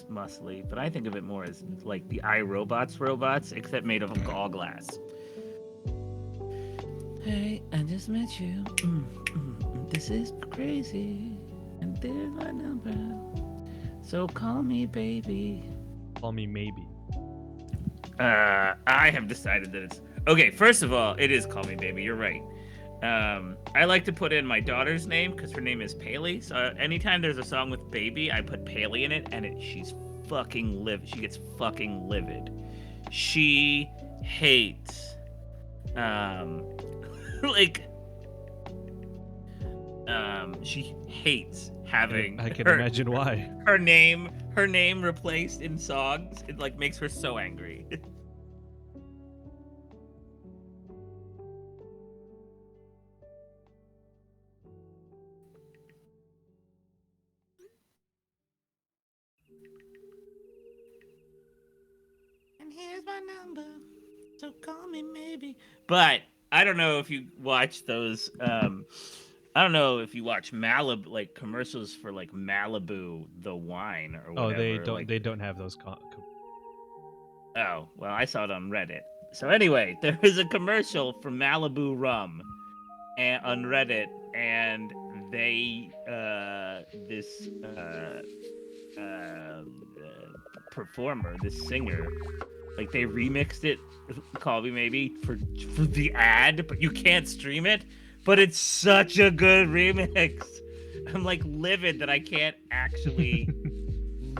muscly, but I think of it more as like the robots, except made of all glass. Hey, I just met you. This is crazy. And there's my number. So call me, baby. Call me maybe. I have decided that it's okay. First of all, it is Call Me Baby. You're right. I like to put in my daughter's name because her name is Paley. So anytime there's a song with baby, I put Paley in it, and she's fucking livid. She gets fucking livid. She hates, like, she hates having. I can imagine why. Her name replaced in songs. It like makes her so angry. And here's my number, so call me maybe. But I don't know if you watch those. I don't know if you watch Malibu, like commercials for like Malibu, the wine or whatever. Oh, they don't. Like, They don't have those. oh, well, I saw it on Reddit. So anyway, there was a commercial for Malibu rum, on Reddit, and they this performer, this singer, like they remixed it, Call Me Maybe, for the ad, but you can't stream it. But it's such a good remix. I'm like livid that I can't actually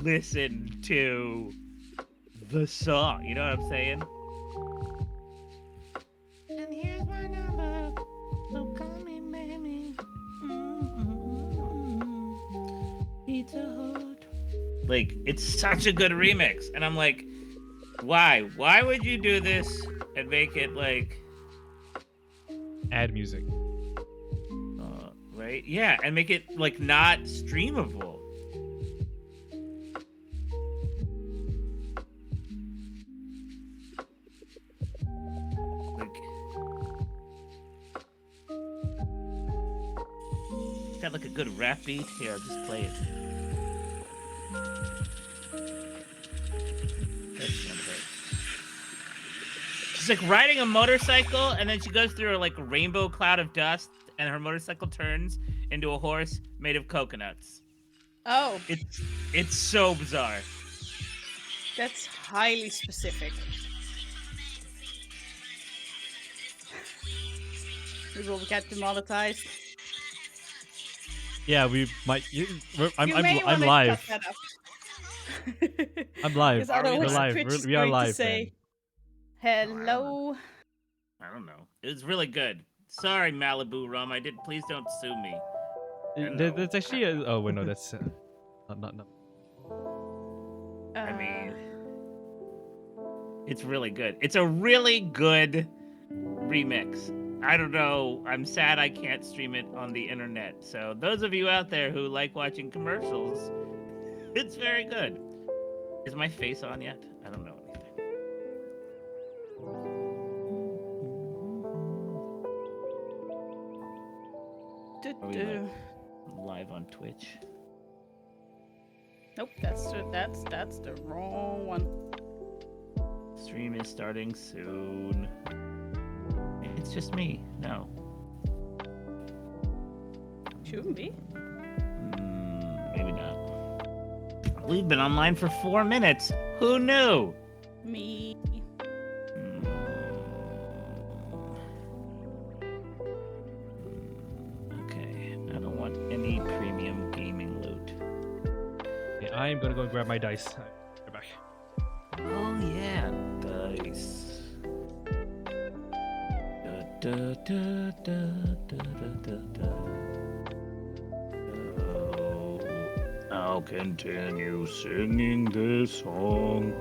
listen to the song. You know what I'm saying? And here's my number, so call me maybe. Pizza Hut. Like, it's such a good remix, and I'm like, why? Why would you do this and make it like ad music? Right? Yeah, and make it like not streamable. Like, it's got like a good rap beat. Here, I'll just play it. She's like riding a motorcycle, and then she goes through like a rainbow cloud of dust, and her motorcycle turns into a horse made of coconuts. Oh. It's so bizarre. That's highly specific. We will get demonetized. Yeah, we might. I'm wanna live. cut that up. I'm live. Because otherwise We're live. Twitch is We are going to live. say, hello. I don't know. It was really good. Sorry, Malibu rum. Please don't sue me. That's actually. Oh wait, no, that's not. I mean, it's really good. It's a really good remix. I don't know. I'm sad I can't stream it on the internet. So those of you out there who like watching commercials, it's very good. Is my face on yet? I don't know anything. Live on Twitch. Nope, that's the wrong one. Stream is starting soon. It's just me. No. Shouldn't be. Maybe not. We've been online for 4 minutes. Who knew? Me. Okay, I don't want any premium gaming loot. Okay, I'm gonna go grab my dice. Right back. Oh yeah, dice. Da, da, da, da, da, da, da. Oh, I'll continue singing this song.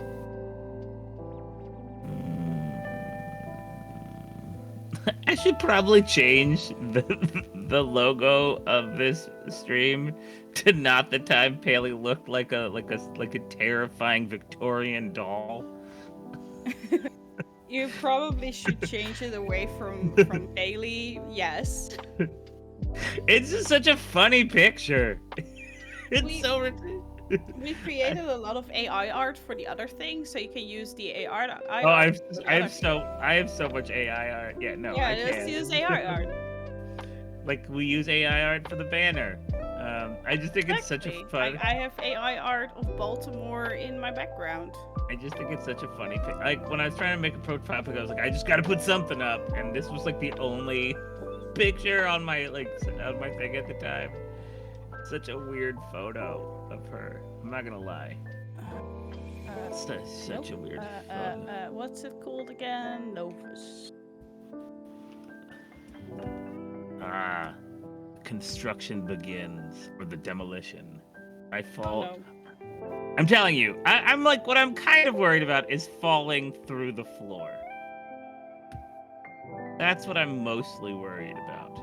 I should probably change the logo of this stream to not the time Paley looked like a terrifying Victorian doll. You probably should change it away from Bailey. Yes. It's just such a funny picture. It's so ridiculous. We created a lot of AI art for the other thing, so you can use the AI art. Oh, for the other I have so much AI art. Yeah, no, Yeah, I let's can't. use AI art. Like we use AI art for the banner. I just think it's such a Exactly. fun. I have AI art of Baltimore in my background. I just think it's such a funny thing. Like when I was trying to make a profile pic, I was like, I just got to put something up, and this was like the only picture on my on my thing at the time. Such a weird photo of her. I'm not gonna lie. It's such a weird photo. What's it called again? Novus. Ah, construction begins, or the demolition. I fall. Oh, no. I'm telling you, I'm like, what I'm kind of worried about is falling through the floor. That's what I'm mostly worried about.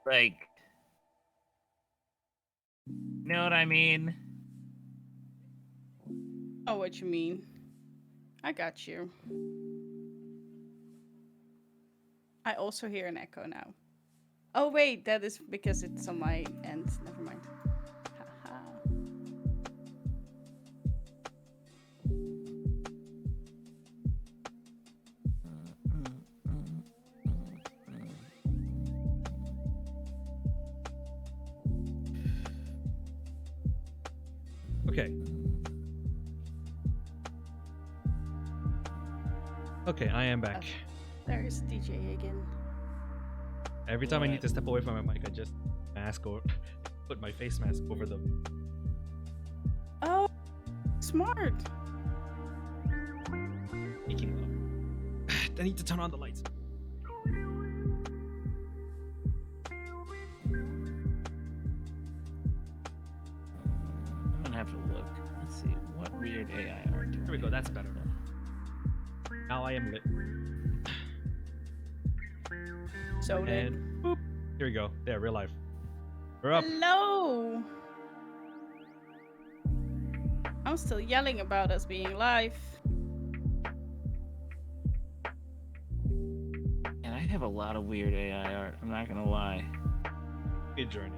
Like, you know what I mean? Oh, what you mean? I got you. I also hear an echo now. Oh wait, that is because it's on my end. Never mind. Haha. Okay. Okay, I am back. There's DJ again. Every time I need to step away from my mic, I just mask or put my face mask over them. Oh, smart. Speaking of, I need to turn on the lights. I'm gonna have to look. Let's see what weird AI art. Here we go. That's better. Now I am lit. So then. And boop. Here we go. There, real life. We're up. Hello. I'm still yelling about us being live. And I have a lot of weird AI art. I'm not gonna lie. Good journey.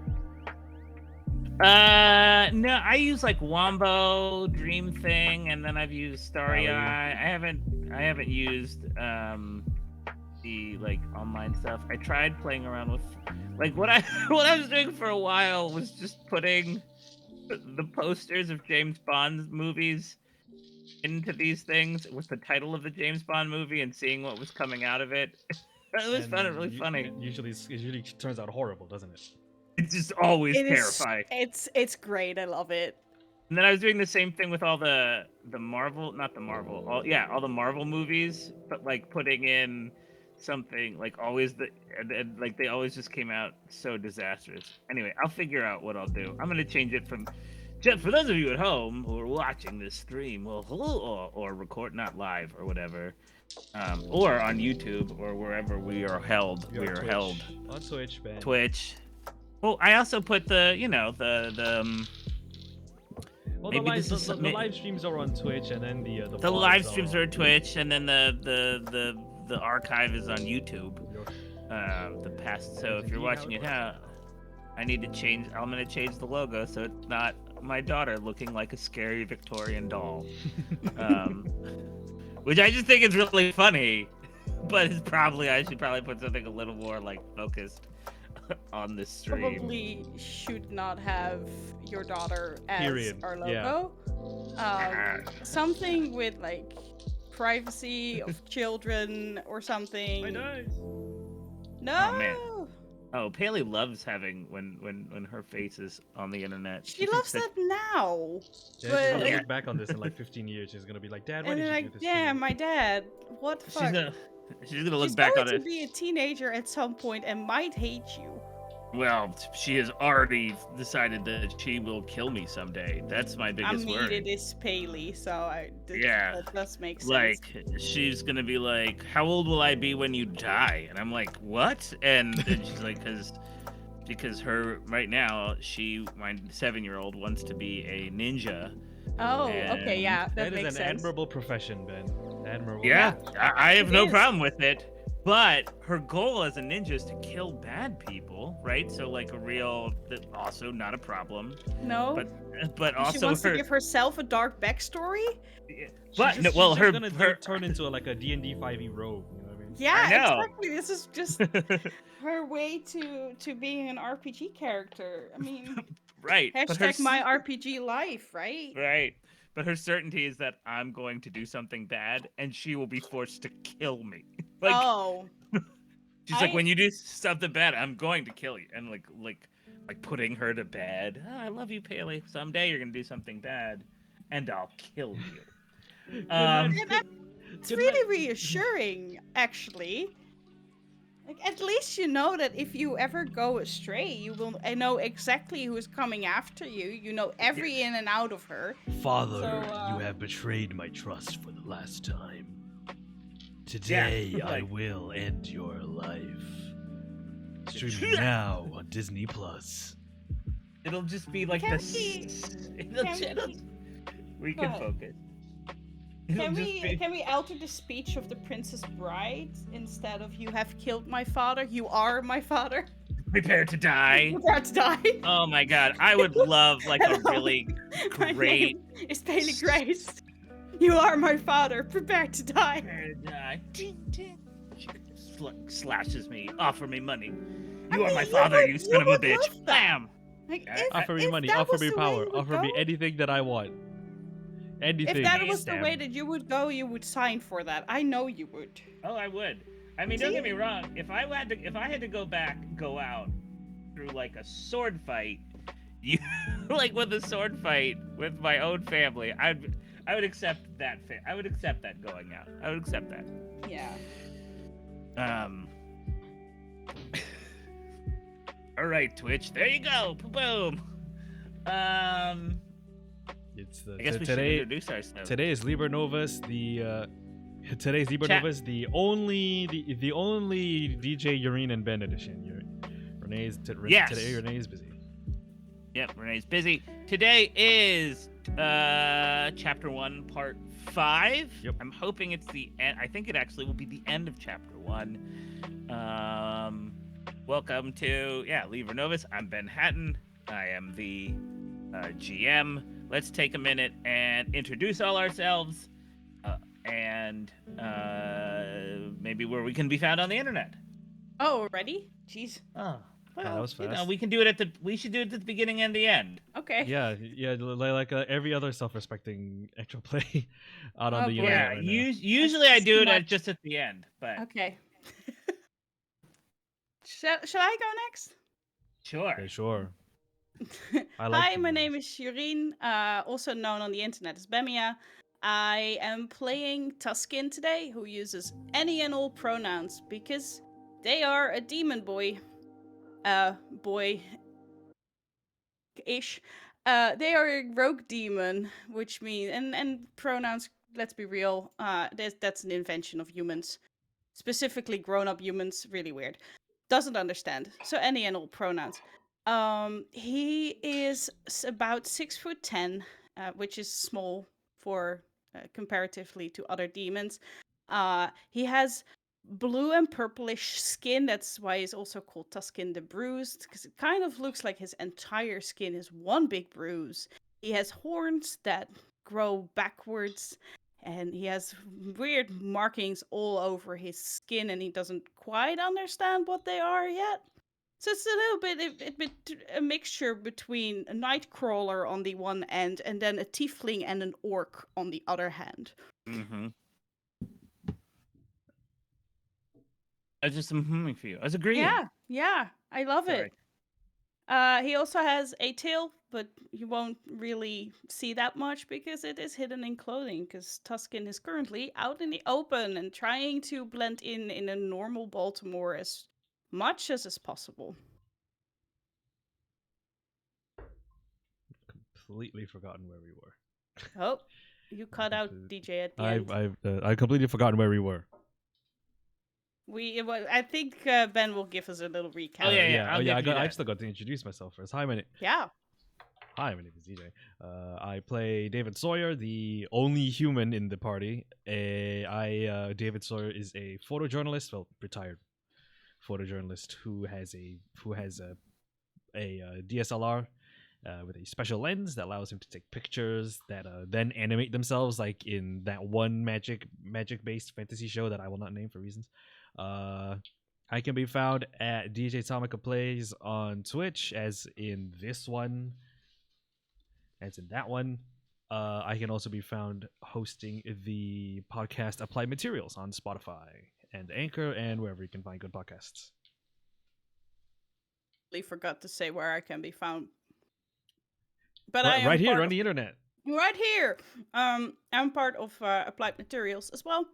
No, I use like Wombo, Dream Thing, and then I've used Starry Valley. Eye. I haven't used the like online stuff. I tried playing around with like what I was doing for a while was just putting the posters of James Bond movies into these things with the title of the James Bond movie and seeing what was coming out of it. It was fun and really funny. It usually turns out horrible, doesn't it? It's just always It is. terrifying. It's great. I love it. And then I was doing the same thing with all the Marvel, not the Marvel, all the Marvel movies, but like putting in something like always and like they always just came out so disastrous. Anyway, I'll figure out what I'll do. I'm gonna change it from for those of you at home who are watching this stream, well, or record not live or whatever, or on YouTube or wherever we are held. We are held on Twitch, man. Twitch. Well, I also put the Well, maybe the live streams are on Twitch, and then the the live streams are on Twitch, and then the archive is on YouTube. The past. So if you're watching it now, I need to change. I'm gonna change the logo so it's not my daughter looking like a scary Victorian doll, which I just think is really funny. But it's I should probably put something a little more like focused on this stream. Probably should not have your daughter as Period. our logo. Something with like privacy of children or something. No. Oh, man. Oh, Paley loves having when her face is on the internet. She loves that now. Yeah, she's But gonna look back on this in like 15 years. She's gonna be like, Dad, why and did then you do like, this? damn, my dad. What the fuck? She's gonna look She's back going on to it. be a teenager at some point and might hate you. Well, she has already decided that she will kill me someday. That's my I biggest mean, worry. it is Paley, so Yeah. that does make sense. Like, she's gonna be like, "How old will I be when you die?" And I'm like, "What?" And then she's like, because her right now, my 7-year-old wants to be a ninja. Oh, okay, yeah, that That makes is an sense. admirable profession, Ben. Admirable. Yeah, I have It no is. problem with it. But her goal as a ninja is to kill bad people, right? So like a real, also not a problem. No. But She also wants to her. give herself a dark backstory. But She's no, just, well, she's just her gonna her. turn into like a D&D 5e rogue. You know what I mean? Yeah, I know. exactly. This is just her way to being an RPG character. I mean, Right. But her hashtag my RPG life, right? right. But her certainty is that I'm going to do something bad, and she will be forced to kill me. Like Oh, she's like, I when you do something bad, I'm going to kill you, and like putting her to bed. Oh, I love you, Paley. Someday you're gonna do something bad, and I'll kill you. night. it's Good really night. reassuring, actually. Like, at least you know that if you ever go astray, you will know exactly who's coming after you. You know every in and out of her. Father, So, you have betrayed my trust for the last time. Yeah, Today I like- will end your life. Streaming now on Disney Plus. It'll just be like Can this. We Go can ahead. focus. It'll Can just we be- can we alter the speech of the Princess Bride instead of "You have killed my father, you are my father"? prepare to die? Prepare to die. Oh my god, I would love like a Hello. really My great. name is Bailey Grace. You are my father. Prepare to die. Prepare to die. Ting, ting. She slashes me. Offer me money. I You are mean, my you father, would- you you son of a would bitch. love that. Bam. Like, I- Offer me if money, that offer was me the way power, you would offer me go- anything that I want. Anything. If that was the Damn. way that you would go, you would sign for that. I know you would. Oh, I would. I mean, don't get me wrong. If I had to go out through like a sword fight, you like with a sword fight with my own family, I would accept that. I would accept that going out. I would accept that. Yeah. All right, Twitch. There you go. Boom. It's the I guess we should today. introduce ourselves. Today is Liber Novus. Today's Liber Chat. Novus, the only DJ Urine and Ben edition. Renee's Yes. Today Renee's busy. Yep, Renee's busy. Today is chapter 1, part 5. Yep. I'm hoping it's the end. I think it actually will be the end of chapter 1. Welcome to Liber Novus. I'm Ben Hatton. I am the GM. Let's take a minute and introduce all ourselves, and maybe where we can be found on the internet. Oh, already? Jeez. Oh, well, that was fast. we can do it we should do it at the beginning and the end. Okay. Yeah, like every other self-respecting actual play out on Oh, the boy. internet Yeah, right now. usually I That's do too it much. just at the end, but Okay. Shall I go next? sure. Okay, sure. I like Hi, to my do name this. is Shireen, also known on the internet as Bemia. I am playing Tuskin today, who uses any and all pronouns because they are a demon boy. Boy-ish. They are a rogue demon, which means and pronouns. Let's be real. That's an invention of humans, specifically grown-up humans. Really weird. Doesn't understand. So any and all pronouns. He is about 6'10", which is small for comparatively to other demons. He has blue and purplish skin. That's why he's also called Tuskin the Bruised, because it kind of looks like his entire skin is one big bruise. He has horns that grow backwards, and he has weird markings all over his skin, and he doesn't quite understand what they are yet. So it's a little bit a mixture between a nightcrawler on the one end and then a tiefling and an orc on the other hand. Mm-hmm. I was just humming for you. I was agreeing. Yeah, I love Sorry. it. He also has a tail, but you won't really see that much because it is hidden in clothing, because Tuskin is currently out in the open and trying to blend in a normal Baltimore as much as is possible. Completely forgotten where we were. Oh, you cut out DJ at the end. I've completely forgotten where we were. I think Ben will give us a little recap. Oh, yeah, I I'll give you I that. still got to introduce myself first. Hi, my name. Yeah. Hi, my name is DJ. I play David Sawyer, the only human in the party. David Sawyer is a photojournalist, well, retired photojournalist who has a DSLR with a special lens that allows him to take pictures that then animate themselves, like in that one magic based fantasy show that I will not name for reasons. I can be found at DJ Tomica Plays on Twitch, as in this one, as in that one. I can also be found hosting the podcast Applied Materials on Spotify and Anchor and wherever you can find good podcasts. Forgot to say where I can be found. But I am Right here part on of, the internet. right here. I'm part of Applied Materials as well,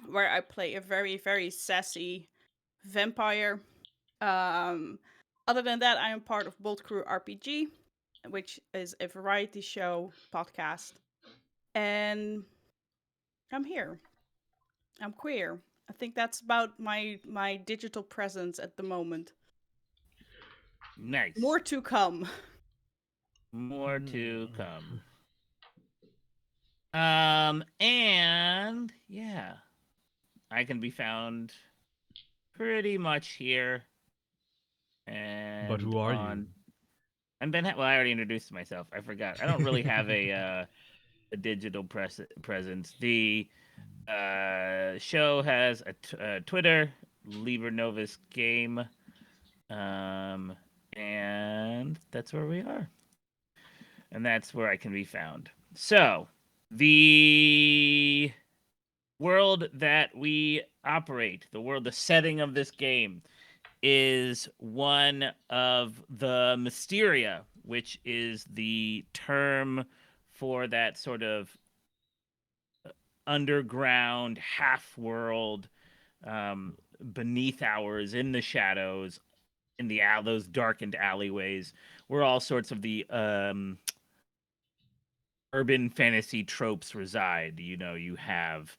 where I play a very, very sassy vampire. Other than that, I am part of Bolt Crew RPG, which is a variety show podcast. And I'm here. I'm queer. I think that's about my digital presence at the moment. Nice. More to come. More to come. And yeah, I can be found pretty much here. And But who are you? I'm Ben. Well, I already introduced myself. I forgot. I don't really have a digital presence. The show has a Twitter, Liber Novus game, and that's where we are, and that's where I can be found. So the world that we operate, the setting of this game, is one of the Mysteria, which is the term for that sort of underground half world, beneath ours, in the shadows, in the those darkened alleyways, where all sorts of the urban fantasy tropes reside. You know, you have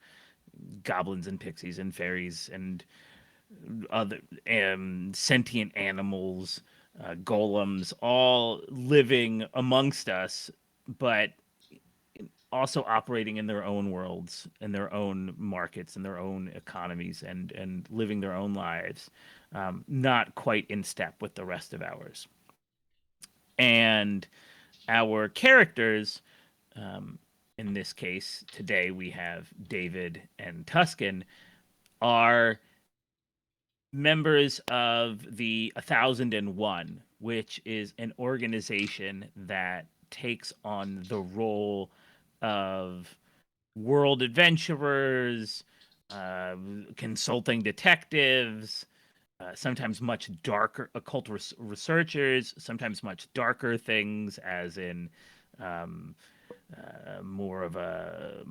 goblins and pixies and fairies and other sentient animals, golems, all living amongst us, but also operating in their own worlds, in their own markets, in their own economies, and living their own lives, not quite in step with the rest of ours. And our characters, in this case today, we have David and Tuscan, are members of the 1001, which is an organization that takes on the role of world adventurers, consulting detectives, sometimes much darker occult researchers, sometimes much darker things, as in more of a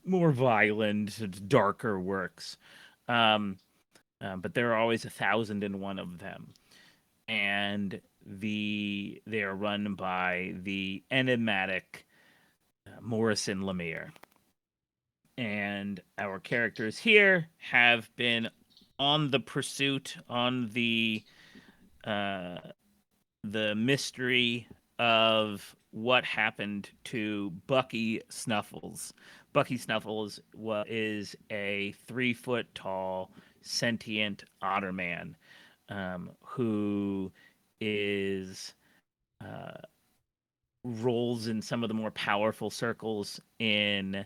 more violent, darker works. But there are always 1001 of them, and they are run by the enigmatic Morrison Lemire. And our characters here have been on the pursuit, on the mystery of what happened to Bucky Snuffles. Bucky Snuffles is a 3-foot tall sentient otter man, who is rolls in some of the more powerful circles in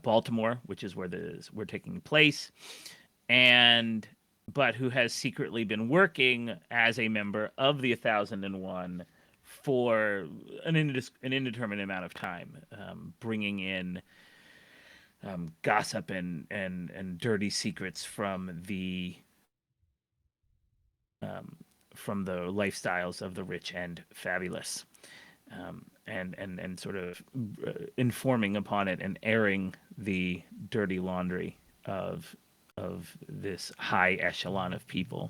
Baltimore, which is where we're taking place, but who has secretly been working as a member of the 1001 for an indeterminate amount of time, bringing in gossip and dirty secrets from the lifestyles of the rich and fabulous, and sort of informing upon it and airing the dirty laundry of this high echelon of people.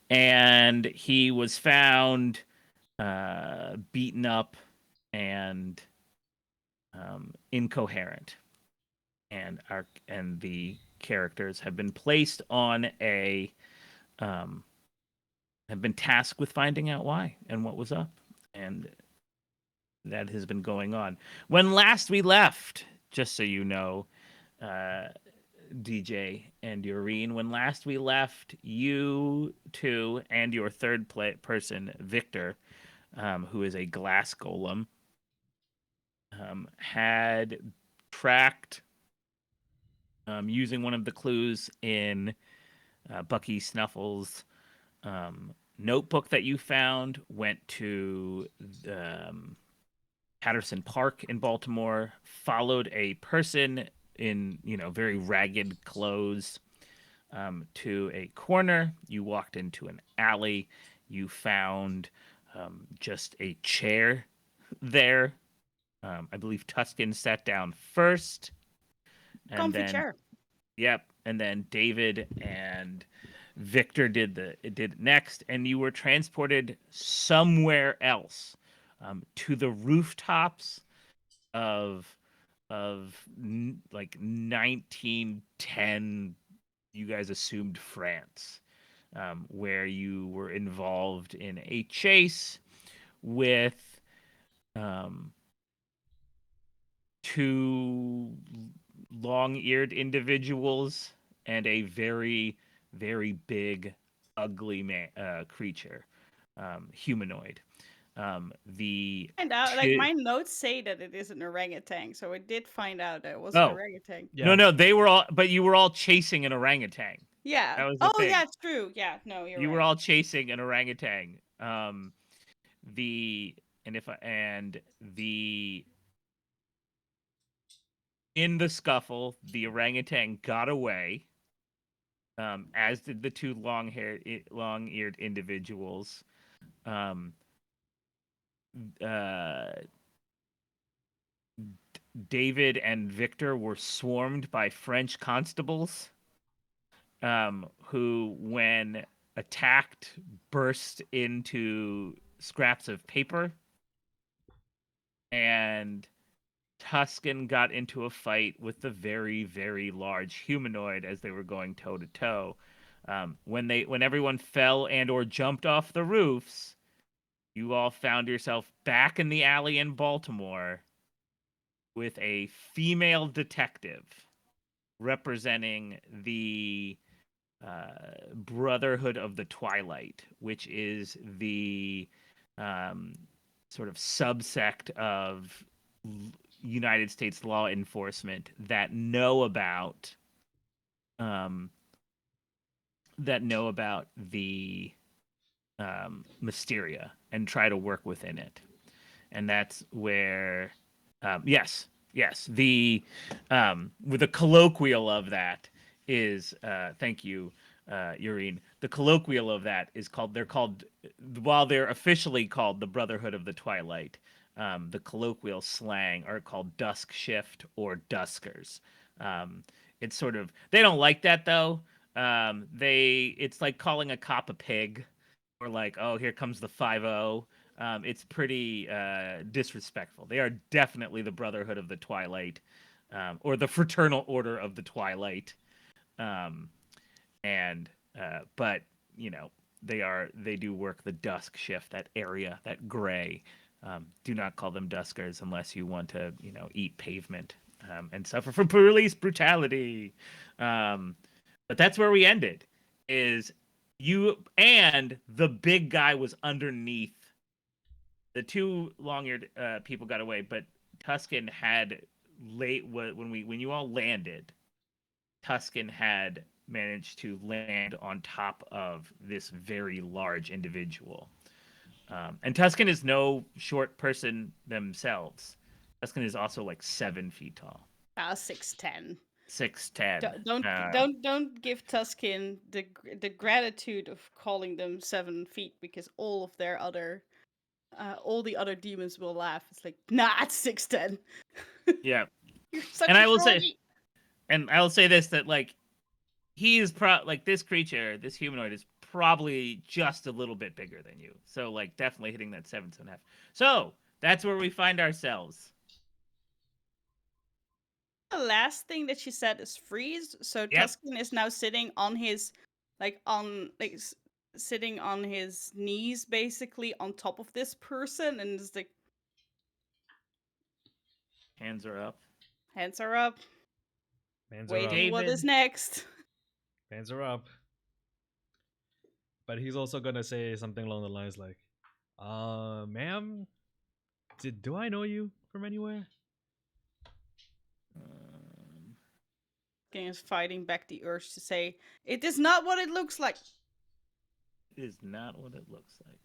And he was found beaten up and incoherent, and the characters have been placed on have been tasked with finding out why and what was up. And that has been going on. When last we left, just so you know, DJ and Eurene, when last we left, you two and your third person, Victor, who is a glass golem, had tracked, using one of the clues in Bucky Snuffles' notebook that you found, went to Patterson Park in Baltimore, followed a person in, very ragged clothes to a corner. You walked into an alley. You found just a chair there. I believe Tuscan sat down first. And Comfy then, chair. yep. And then David and Victor did it next. And you were transported somewhere else, to the rooftops of like 1910, you guys assumed France, where you were involved in a chase with two long-eared individuals and a very, very big, ugly creature, humanoid. Find out, like, Two my notes say that it is an orangutan, so I did find out that it was an Oh, orangutan. Yeah. no, they were all, but you were all chasing an orangutan. Yeah. That was the Oh, thing. yeah, it's true. Yeah, no, you're You right. were all chasing an orangutan. The and if I, and the In the scuffle, the orangutan got away, as did the two long-eared individuals. Um, uh, David and Victor were swarmed by French constables, who, when attacked, burst into scraps of paper, and Tuscan got into a fight with the very, very large humanoid as they were going toe to toe. When everyone fell and or jumped off the roofs, you all found yourself back in the alley in Baltimore with a female detective representing the Brotherhood of the Twilight, which is the sort of subsect of United States law enforcement that know about the Mysteria and try to work within it. And that's where, yes, the with the colloquial of that is, thank you, Eurene. The colloquial of that is called, while they're officially called the Brotherhood of the Twilight, the colloquial slang are called dusk shift or duskers. It's sort of, they don't like that though. It's like calling a cop a pig, or like, oh, here comes the 5-0. It's pretty disrespectful. They are definitely the Brotherhood of the Twilight, or the Fraternal Order of the Twilight. And but they do work the dusk shift, that area, that gray. Do not call them duskers unless you want to, eat pavement, and suffer from police brutality. But that's where we ended. Is you and the big guy was underneath. The two long-eared people got away, but Tuscan had when you all landed. Tuscan had managed to land on top of this very large individual. And Tuscan is no short person themselves. Tuscan is also like 7 feet tall. 6'10". 6'10". Don't give Tuscan the gratitude of calling them 7 feet, because all of their other all the other demons will laugh. It's like, nah, it's 6'10". Yeah. You're such And a I will say this, that like he is like this creature, this humanoid is probably just a little bit bigger than you. So like definitely hitting that 7.5. So that's where we find ourselves. The last thing that she said is freeze. So Yep. Tuscan is now sitting on his, like, on, like, sitting on his knees, basically on top of this person, and is like, Hands are up. hands are up, Hands are up. waiting. What is David. next? Hands are up. But he's also gonna say something along the lines like, ma'am, do I know you from anywhere? King is fighting back the urge to say, "It is not what it looks like." It is not what it looks like.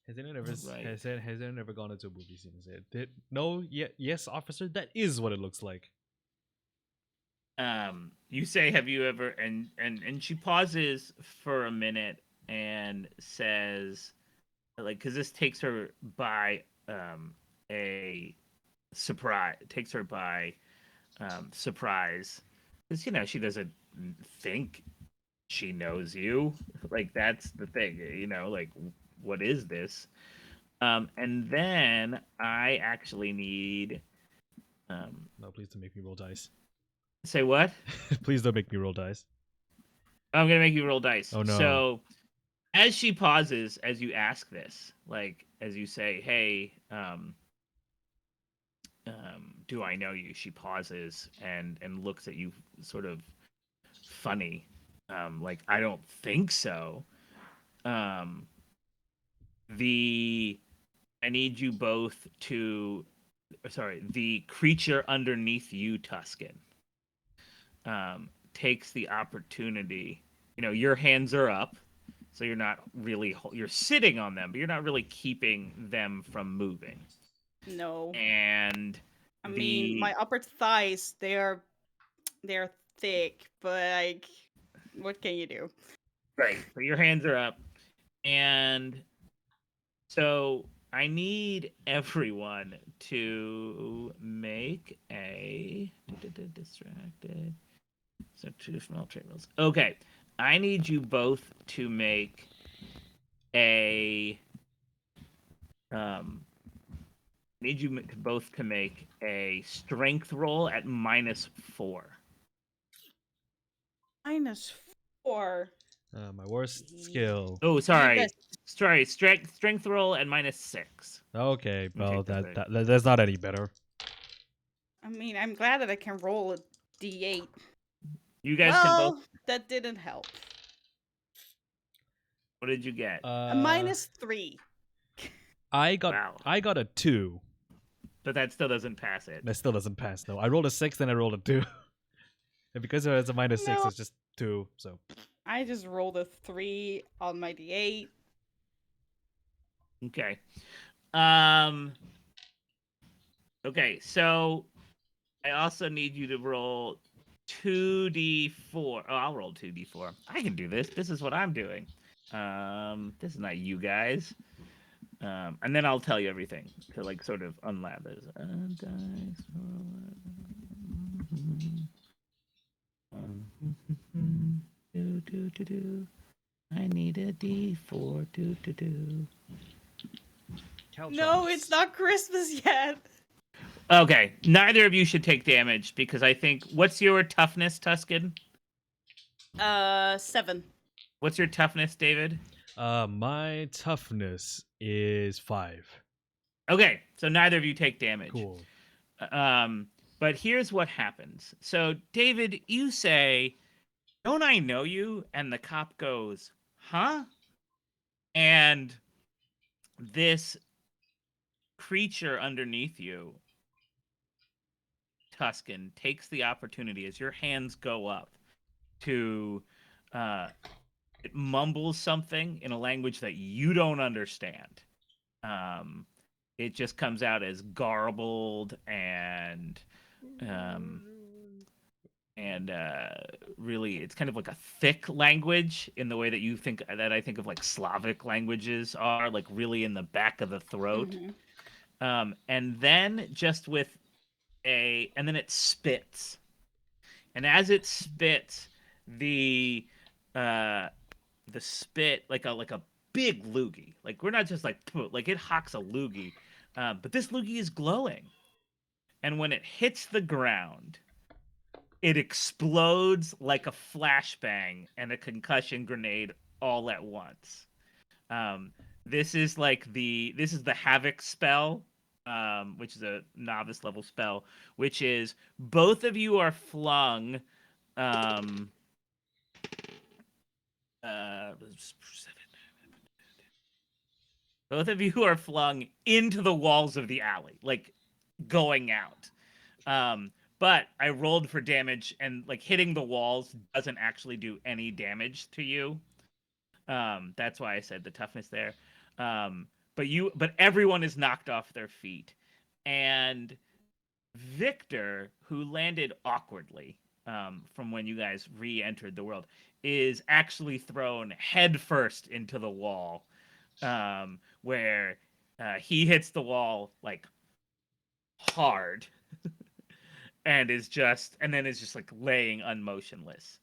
Has anyone ever Right. has anyone ever gone into a movie scene and said, "No, yes, officer, that is what it looks like." You say, "Have you ever?" And she pauses for a minute and says, like, because this takes her by a surprise. Takes her by surprise, because she doesn't think she knows you. Like, that's the thing, like, what is this? And then I actually need No, please don't make me roll dice. say what? Please don't make me roll dice. I'm gonna make you roll dice. Oh no. So as she pauses, as you ask this, like as you say, "Hey, do I know you?" She pauses and looks at you, sort of funny, like, "I don't think so." Um, the I need you both to, sorry, the creature underneath you, Tuscan, takes the opportunity. Your hands are up, so you're not really, you're sitting on them, but you're not really keeping them from moving. No. And I mean, my upper thighs, they're thick, but like, what can you do? right, so your hands are up, and so I need everyone to make a distracted. So two small trait rolls. Okay, I need you both to make a need you to both to make a strength roll at -4. -4. My worst skill. Oh, You sorry. guys, Strength roll at -6. Okay, Let me well take this out. that's not any better. I mean, I'm glad that I can roll a d8. You guys can both. Well, that didn't help. What did you get? A -3. I got Wow. I got a 2. But that still doesn't pass it. That still doesn't pass. No, I rolled a 6, then I rolled a 2, and because it's a -6, No. it's just 2. So I just rolled a 3 on my d8. Okay. Okay, so I also need you to roll 2d4. Oh, I'll roll 2d4. I can do this. This is what I'm doing. This is not you guys. And then I'll tell you everything to, like, sort of unlab this. Dice roll. I need a d4. No, it's not Christmas yet. Okay, neither of you should take damage, because I think. What's your toughness, Tuscan? 7. What's your toughness, David? my toughness is 5. Okay, so neither of you take damage. Cool. But here's what happens. So, David, you say, "Don't I know you?" And the cop goes, "Huh?" And this creature underneath you, Tuscan, takes the opportunity as your hands go up to it mumbles something in a language that you don't understand. It just comes out as garbled and really, it's kind of like a thick language in the way that I think of, like, Slavic languages are, like, really in the back of the throat. And then just with and then it spits, and as it spits, the spit, like a big loogie. Like, we're not just like it hawks a loogie, but this loogie is glowing, and when it hits the ground, it explodes like a flashbang and a concussion grenade all at once. Um, this is the Havoc spell, which is a novice level spell, which is both of you are flung. Um, uh, both of you are flung into the walls of the alley, like going out. But I rolled for damage, and like hitting the walls doesn't actually do any damage to you. That's why I said the toughness there. But everyone is knocked off their feet, and Victor, who landed awkwardly from when you guys re-entered the world, is actually thrown headfirst into the wall, where he hits the wall like hard, and then is just like laying unmotionless.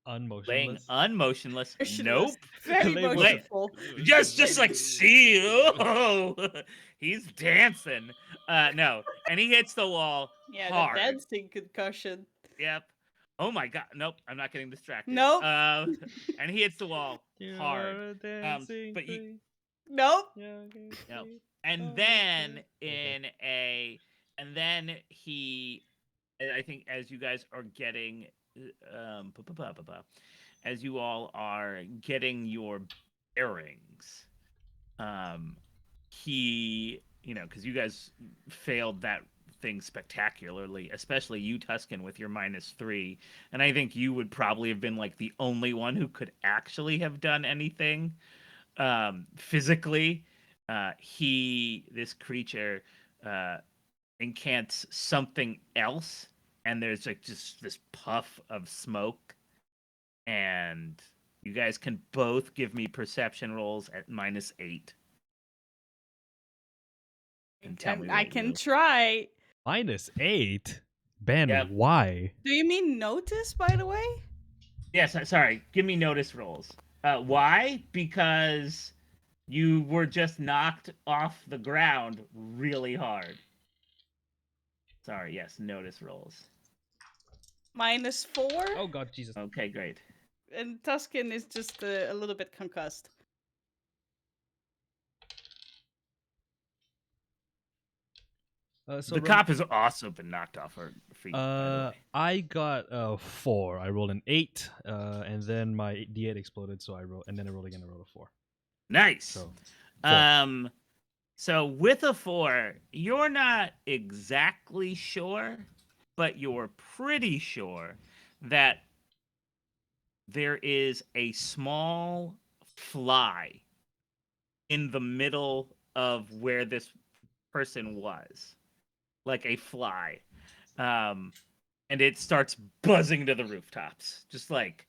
Laying Unmotionless. unmotionless. Motionless. Nope. Very Labor- motionful. Just like see, oh, he's dancing. No, and he hits the wall Yeah, the hard. dancing concussion. Yep. Oh my god. Nope. I'm not getting distracted. Nope. And he hits the wall hard. You're a dancing But you queen. Nope. You're a no. queen. And Oh, then okay. and then he, I think, as you guys are getting, as you all are getting your bearings, he, because you guys failed that thing spectacularly, especially you, Tuscan, with your -3. And I think you would probably have been like the only one who could actually have done anything physically. This creature, incants something else, and there's like just this puff of smoke, and you guys can both give me perception rolls at -8. And tell me I what can you. try. -8. Ben, Yep. why? Do you mean notice, by the way? Yes, sorry. Give me notice rolls. Why? Because you were just knocked off the ground really hard. Sorry. Yes, notice rolls. -4. Oh God, Jesus. Okay, great. And Tuscan is just a little bit concussed. So The cop has also been knocked off her feet. By the way. I got a 4. I rolled an 8, and then my D8 exploded, so I rolled, and then I rolled again. I rolled a 4. Nice. So, 4. So with a 4, you're not exactly sure, but you're pretty sure that there is a small fly in the middle of where this person was, like a fly. And it starts buzzing to the rooftops, just like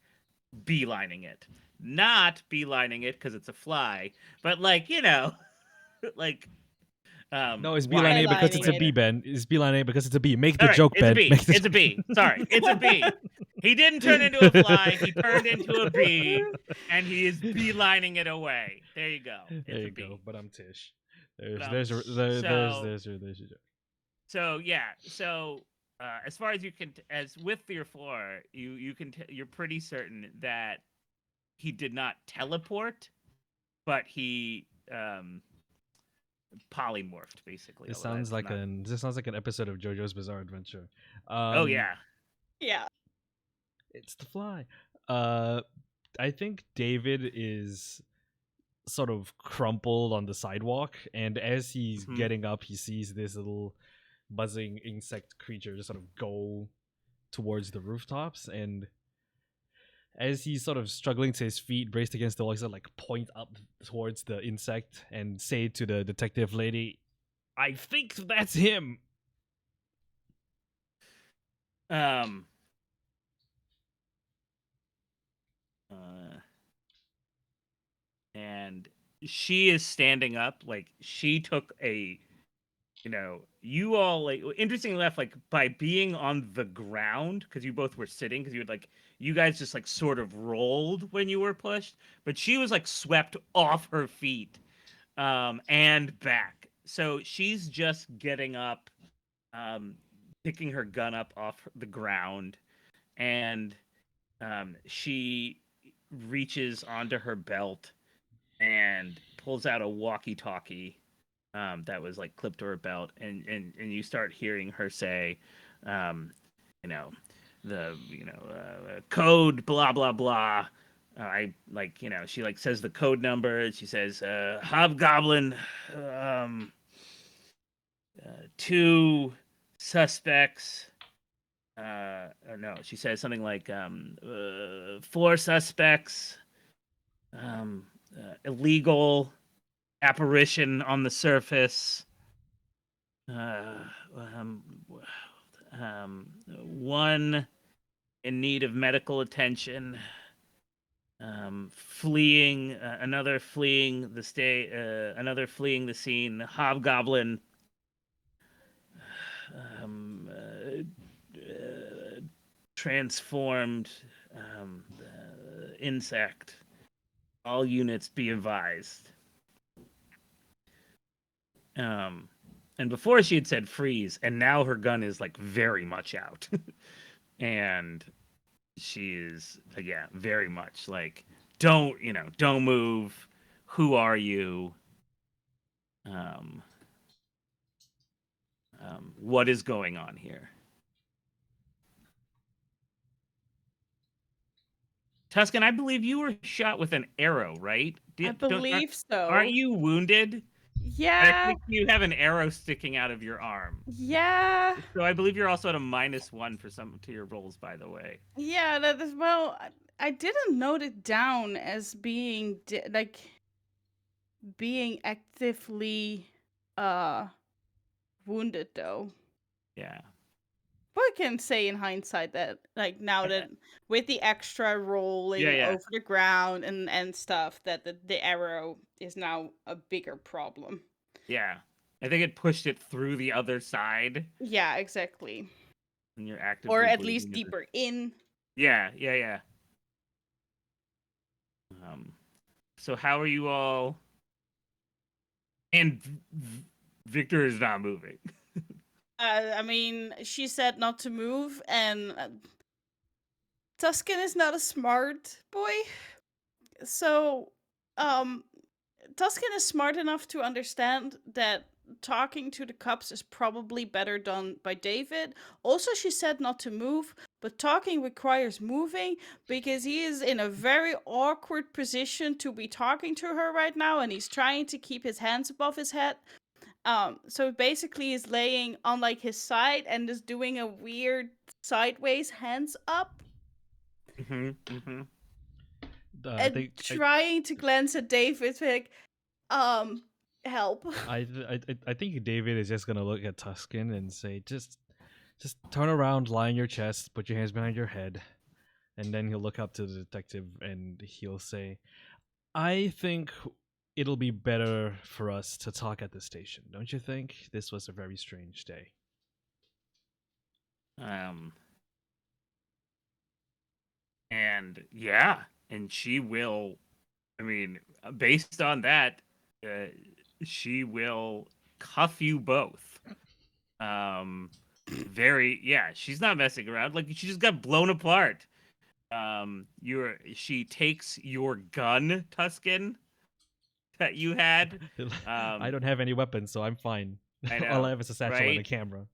beelining it. Not beelining it because it's a fly, but like, like No, it's why- beelining it because it's a Beelining B, it. Ben. It's beelining it because it's a B. Make the All right, joke, it's Ben. a bee. Make the It's a joke. bee. Sorry, it's a bee. He didn't turn into a fly. He turned into a bee, and he is beelining it away. There you go. It's There you a bee. go. But I'm Tish. But, There's your joke. So yeah. So as far as you can, as with your floor, you're pretty certain that he did not teleport, but he polymorphed basically. This although sounds that's like not- this sounds like an episode of JoJo's Bizarre Adventure. Oh yeah. Yeah. It's the fly. I think David is sort of crumpled on the sidewalk, and as he's Mhm. getting up, he sees this little buzzing insect creature just sort of go towards the rooftops, and as he's sort of struggling to his feet, braced against the wall, he's like point up towards the insect and say to the detective lady, "I think that's him." Um. And she is standing up, like she took a, you all like interestingly enough, like by being on the ground because you both were sitting because you guys just like sort of rolled when you were pushed, but she was like swept off her feet, and back. So she's just getting up, picking her gun up off the ground, and she reaches onto her belt and pulls out a walkie-talkie that was like clipped to her belt, and you start hearing her say, um, you know, code blah blah blah. I like she like says the code number. She says hobgoblin, um, two suspects. No, she says something like four suspects, illegal apparition on the surface. Uh, um, one in need of medical attention. Fleeing, another fleeing the another fleeing the scene. Hobgoblin. Um, transformed insect. All units be advised. And before she had said freeze, and now her gun is like very much out, and she is again very much like, don't move. Who are you? Um, what is going on here? Tuscan, I believe you were shot with an arrow, right? I believe so. Aren't you wounded? I Yeah. think you have an arrow sticking out of your arm. Yeah. So I believe you're also at a -1 for some to your rolls, by the way. Yeah, that is well. I didn't note it down as being being actively wounded though. Yeah. But I can say in hindsight that like now that with the extra rolling Yeah, yeah. over the ground and stuff that the arrow is now a bigger problem. Yeah. I think it pushed it through the other side. Yeah, exactly. And you're actively Or at bleeding least into- deeper in. Yeah, yeah, yeah. So how are you all? And Victor is not moving. I mean, she said not to move, and Tuscan is not a smart boy. So, Tuscan is smart enough to understand that talking to the cops is probably better done by David. Also, she said not to move, but talking requires moving because he is in a very awkward position to be talking to her right now, and he's trying to keep his hands above his head. So basically, he's laying on like his side and just doing a weird sideways hands up I and think trying to glance at David like, help. I think David is just gonna look at Tuscan and say, just turn around, lie on your chest, put your hands behind your head, and then he'll look up to the detective and he'll say, I think it'll be better for us to talk at the station, don't you think? This was a very strange day. And yeah, and she will. I mean, based on that, she will cuff you both. Yeah, she's not messing around. Like she just got blown apart. She takes your gun, Tuscan, that you had. I don't have any weapons, so I'm fine. I know, All I have is a satchel and a right? camera.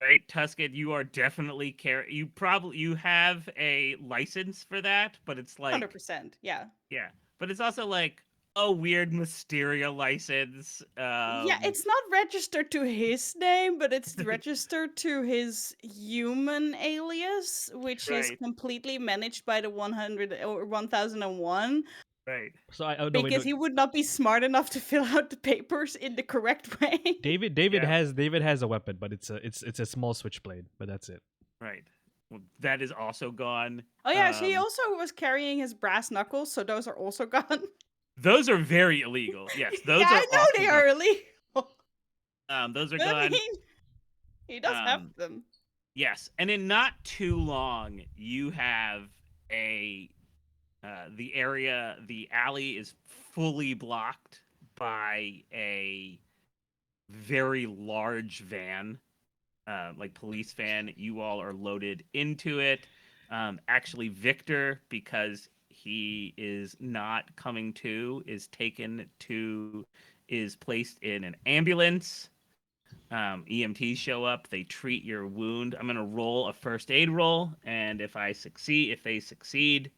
Right, Tuscan, you are definitely you have a license for that, but it's like 100%, yeah. yeah, but it's also like a weird Mysteria license. Yeah, it's not registered to his name, but it's registered to his human alias, which is Right. completely managed by the 100 or 1001. Right. So no, Because he would not be smart enough to fill out the papers in the correct way. David has a weapon, but it's a small switchblade, but that's it. Right. Well, that is also gone. Oh yeah, she also was carrying his brass knuckles, so those are also gone. Those are very illegal. Yes, those yeah, are. I know they are illegal. Those are I gone. mean, he does have them. Yes, and in not too long, you have the alley is fully blocked by a very large van, like police van. You all are loaded into it. Actually, Victor, because he is not coming to, is placed in an ambulance. EMTs show up. They treat your wound. I'm gonna roll a first aid roll, and if they succeed,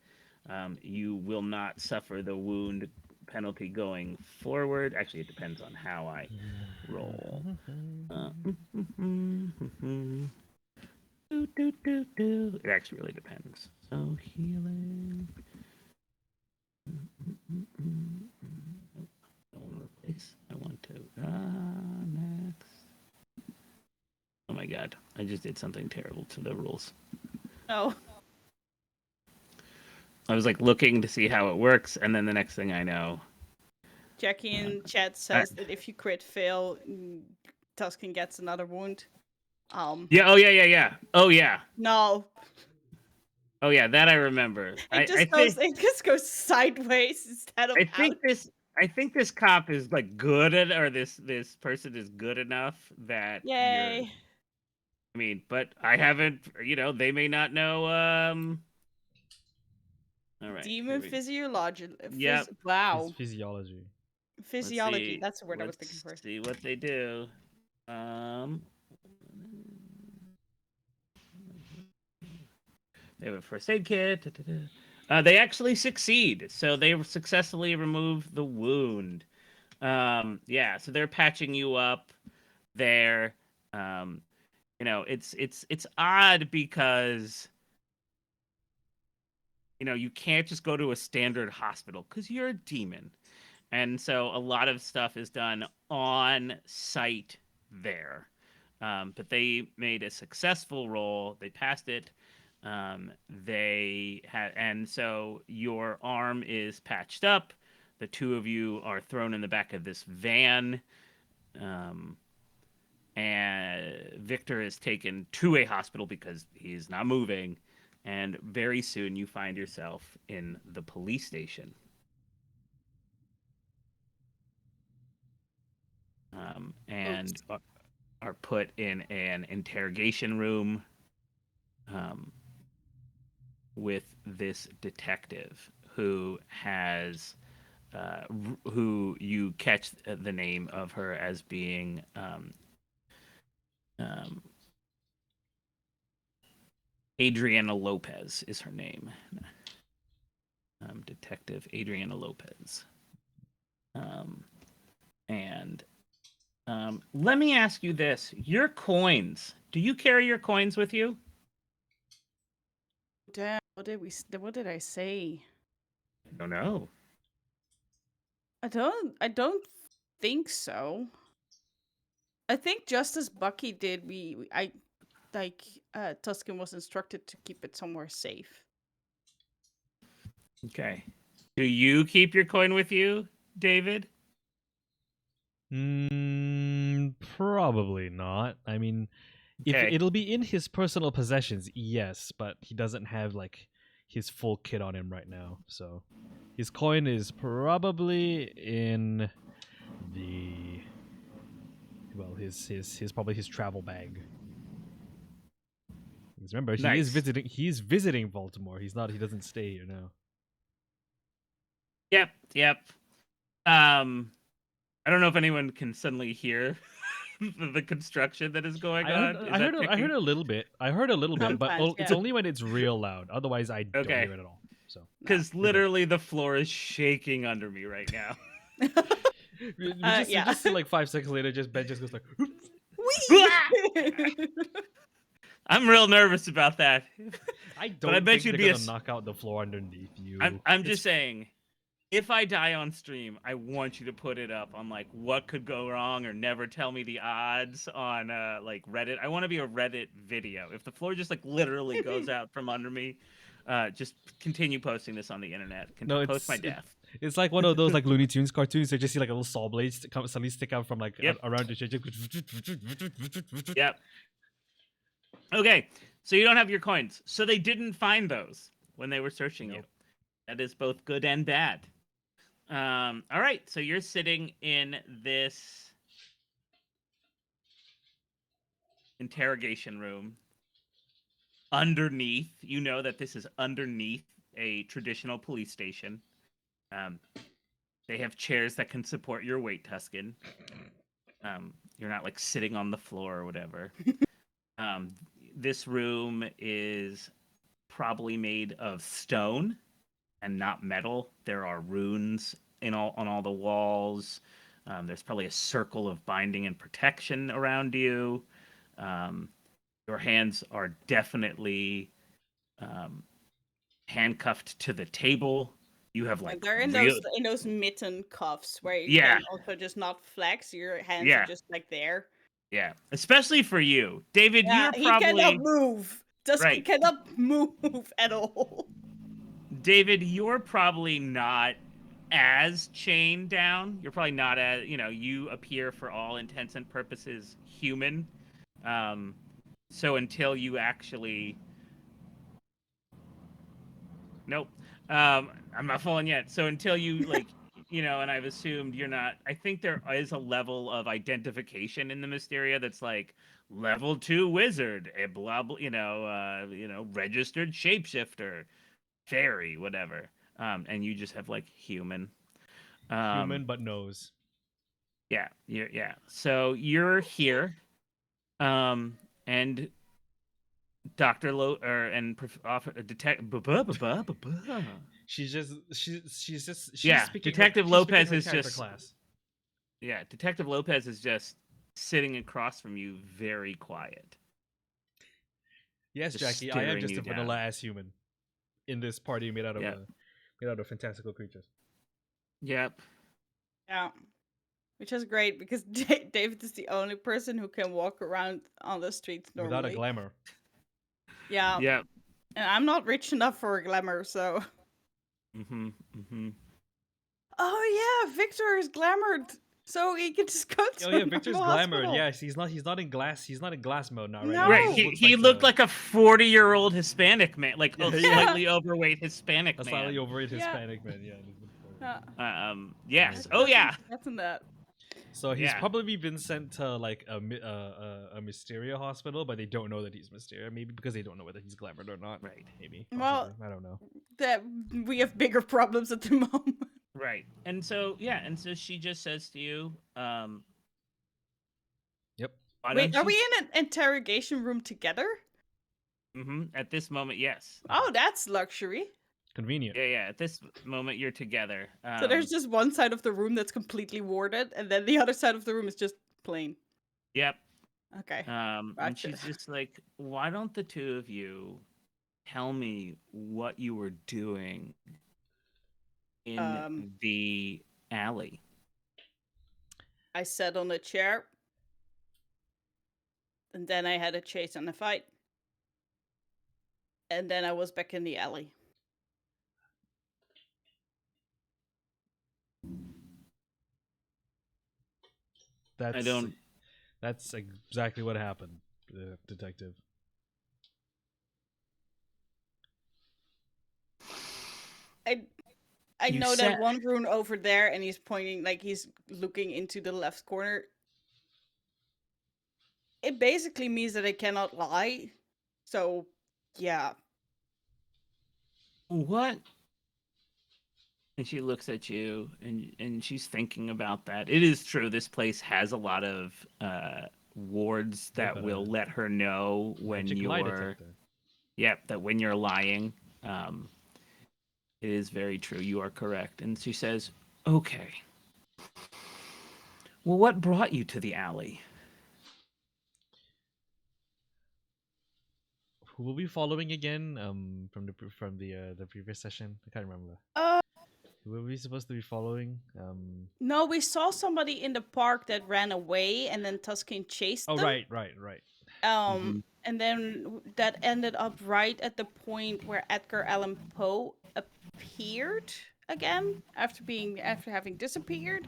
you will not suffer the wound penalty going forward. Actually, it depends on how I roll. It actually really depends. So healing. I want to replace. I want to next. Oh my god! I just did something terrible to the rules. Oh. I was like looking to see how it works, and then the next thing I know, Jackie in chat says that if you crit fail, Tuscan gets another wound. yeah, oh yeah. No. Oh yeah, that I remember. It just goes sideways instead of out. I think this cop is like good at, or this person is good enough that Yay. I mean, but I haven't. They may not know. All right. Demon physiology. Yep. Wow. Physiology. Physiology. That's the word I was looking for. Let's see what they do. They have a first aid kit. They actually succeed, so they successfully remove the wound. Yeah, so they're patching you up there. It's odd because you can't just go to a standard hospital because you're a demon, and so a lot of stuff is done on site there. But they made a successful roll. They passed it. And so your arm is patched up. The two of you are thrown in the back of this van. And Victor is taken to a hospital because he's not moving. And very soon you find yourself in the police station. And are put in an interrogation room with this detective who has who you catch the name of her as being Adriana Lopez is her name. Detective Adriana Lopez. And let me ask you this. Your coins. Do you carry your coins with you? Damn, what did I say? I don't know. I don't think so. I think just as Bucky did, Tuscan was instructed to keep it somewhere safe. Okay. Do you keep your coin with you, David? Probably not. I mean, if Okay. it'll be in his personal possessions, yes, but he doesn't have like his full kit on him right now. So his coin is probably in his probably his travel bag. Because remember, Nice. he is visiting Baltimore. He doesn't stay here now. Yep. I don't know if anyone can suddenly hear the construction that is going on. I heard a little bit. But it's yeah. only when it's real loud. Otherwise, I don't hear it at all. So because literally the floor is shaking under me right now. we just see like 5 seconds later, Ben just goes like, I'm real nervous about that. I don't but I bet think you'd they're be gonna knock out the floor underneath you. I'm just saying, if I die on stream, I want you to put it up on like what could go wrong or never tell me the odds on like Reddit. I want to be a Reddit video. If the floor just like literally goes out from under me, just continue posting this on the internet. Post my death. It's like one of those like Looney Tunes cartoons. They just see like a little saw blade suddenly stick out from like around the shit. Yep. Okay, so you don't have your coins. So they didn't find those when they were searching you. That is both good and bad. All right, so you're sitting in this interrogation room. underneath. You know that this is underneath a traditional police station. Um, they have chairs that can support your weight, Tuscan. You're not like sitting on the floor or whatever. Um, this room is probably made of stone and not metal. There are runes on all the walls. There's probably a circle of binding and protection around you. Um, your hands are definitely um, handcuffed to the table. You have like And they're in real, those mitten cuffs where you yeah, can also just not flex. Your hands are yeah, just like there. yeah. Especially for you, David. Yeah, You're he cannot probably move. Tusky right. cannot move at all. David, you're probably not as chained down. You're probably not as, you appear for all intents and purposes human. Um, so until you actually, nope, I'm not falling yet. So until you and I've assumed you're not. I think there is a level of identification in the Mysteria that's like level 2 wizard, a blah blah, registered shapeshifter, fairy, whatever. And you just have like human. Human but knows. Yeah, yeah. So you're here, and Doctor Lo and detect. She's Yeah, speaking her Detective she's speaking Lopez her is character just class. yeah. Detective Lopez is just sitting across from you, very quiet, Yes, just Jackie, I am staring just you a vanilla down. ass human in this party Yep, made out of fantastical creatures. yep. Yeah. Which is great because David is the only person who can walk around on the streets Without a normally. glamour. Yeah. Yep. And I'm not rich enough for a glamour, so. Mm-hmm. Oh yeah, Victor is glamored, so he can just go to Oh a yeah, Victor's normal glamored. hospital. Yes, he's not in glass mode now, right? No. Now Right. he He looks he like looked like a 40-year-old Hispanic man, like a Yeah. slightly overweight Hispanic a slightly man. overrated Yeah. Hispanic man. Yeah. Yes. Amazing. Oh I've yeah. forgotten that. So he's Yeah. probably been sent to like a Mysteria hospital, but they don't know that he's Mysteria. Maybe because they don't know whether he's glamored or not. Right. Maybe. Well, Possibly. I don't know. That we have bigger problems at the moment. Right. And so she just says to you, Yep. why Wait, don't are you we in an interrogation room together? at this moment, yes. Oh, that's luxury. Convenient. Yeah. At this moment you're together. So there's just one side of the room that's completely warded, and then the other side of the room is just plain. Yep. Okay. And Gotcha. she's just like, why don't the two of you tell me what you were doing in the alley? I sat on a chair, and then I had a chase and a fight. And then I was back in the alley. That's I don't That's exactly what happened, detective. I You know said- that one rune over there, and he's pointing, like he's looking into the left corner. It basically means that I cannot lie. So, yeah. what? And she looks at you, and she's thinking about that. It is true. This place has a lot of wards that will let her know when Magic lie you're. detector. Yep, that when you're lying. It is very true. You are correct. And she says, "Okay. Well, what brought you to the alley?" Who will be following again? From the previous session, I can't remember. Who were we supposed to be following? No, we saw somebody in the park that ran away, and then Tuscan chased Oh, them. right. And then that ended up right at the point where Edgar Allan Poe appeared again after having disappeared.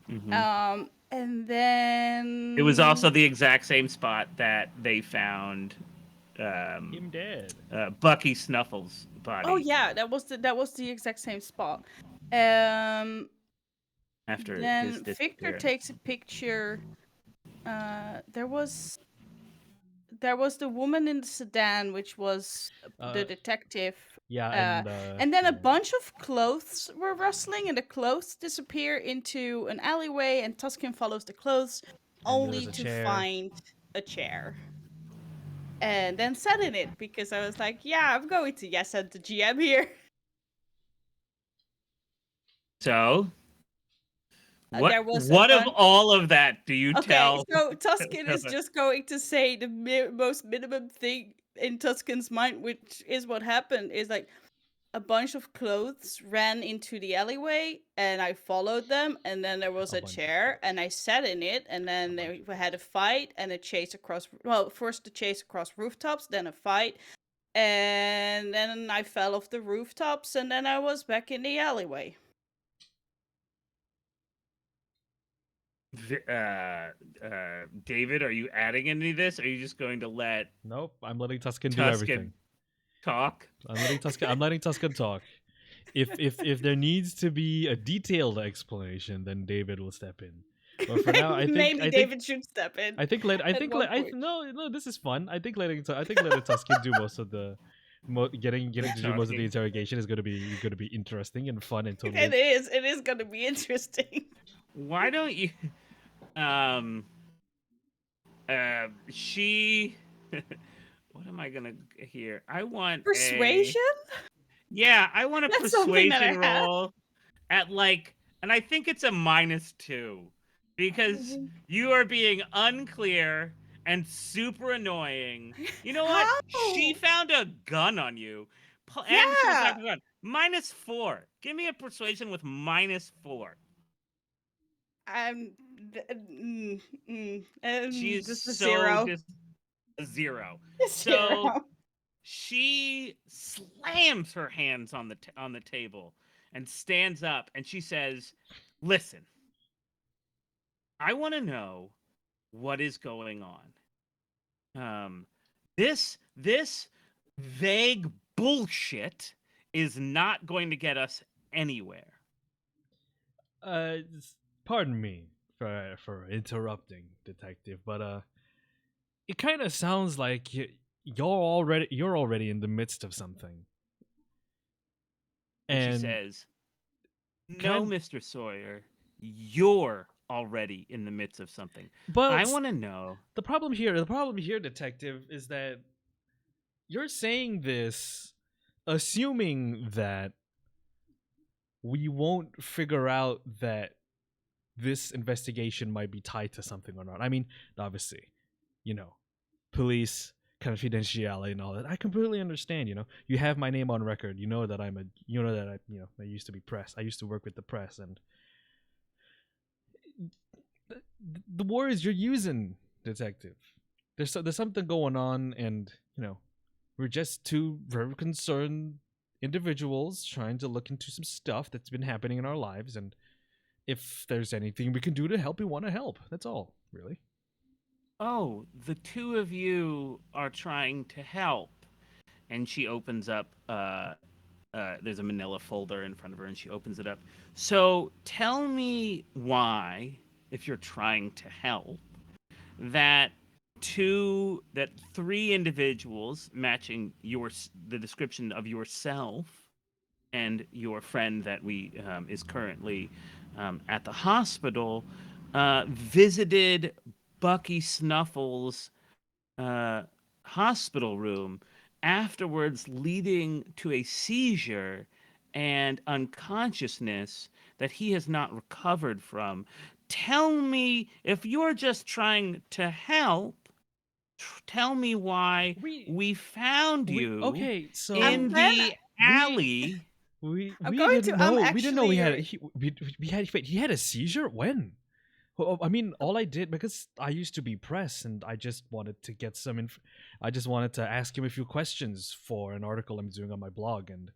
Mhm. And then It was also the exact same spot that they found Him dead. Bucky Snuffles' body. Oh yeah, that was the exact same spot. Then After his Victor disappearance. takes a picture. There was there was the woman in the sedan, which was the Uh, detective. yeah, And then a yeah. bunch of clothes were rustling, and the clothes disappear into an alleyway, and Tuscan follows the clothes And there was only a to chair. find a chair. And then sat in it because I was like, yeah, I'm going to yes at the GM here. So, There was a what of bunch. all of that do you Okay, tell? so Tuscan is just going to say the most minimum thing in Tuscan's mind, which is what happened, is like a bunch of clothes ran into the alleyway, and I followed them, and then there was A a bunch of chair, and I sat in it, and then we had a fight and a chase across. Well, first the chase across rooftops, then a fight, and then I fell off the rooftops, and then I was back in the alleyway. David, are you adding any of this? Or are you just going to let Nope, I'm letting Tuscan do everything. Tuscan talk? I'm letting Tuscan talk. If there needs to be a detailed explanation, then David will step in. But for now, Maybe David should step in. No, this is fun. I think letting Tuscan do most of the getting to do most of the Talking. interrogation is gonna be interesting and fun and totally. It is. It is going to be interesting. Why don't you? She. What am I gonna hear? I want Persuasion? Yeah, I want a That's something that I persuasion have. roll at and I think it's a -2 because you are being unclear and super annoying. You know what? She How? found a gun on you, and she was Yeah. having a gun. -4. Give me a persuasion with -4. I'm. She is Just a so zero. just a 0. A So zero. she slams her hands on the table and stands up, and she says, "Listen, I want to know what is going on. This vague bullshit is not going to get us anywhere." Pardon me for interrupting, detective, but it kind of sounds like you're already in the midst of something. And she And says, "No, kind Mr. Sawyer, you're already in the midst of something. but I want to know." the problem here, detective, is that you're saying this assuming that we won't figure out that this investigation might be tied to something or not. I mean, obviously, you know, police confidentiality and all that. I completely understand. You have my name on record. You know that I used to be press. I used to work with the press, and the words you're using, detective. There's something going on, and we're just two very concerned individuals trying to look into some stuff that's been happening in our lives, and if there's anything we can do to help, we want to help. That's all, really. "Oh, the two of you are trying to help." And she opens up there's a manila folder in front of her, and she opens it up. "So tell me why, if you're trying to help, that three individuals matching the description of yourself and your friend that we is currently at the hospital visited Bucky Snuffles' uh, hospital room, afterwards leading to a seizure and unconsciousness that he has not recovered from. Tell me, if you're just trying to help, tell me why We we found we you okay, so I'm in then. the we alley." I'm we going didn't to. know Actually. we had wait, he had a seizure when. Well, I mean, all I did, because I used to be press, and I just wanted to get I just wanted to ask him a few questions for an article I'm doing on my blog, and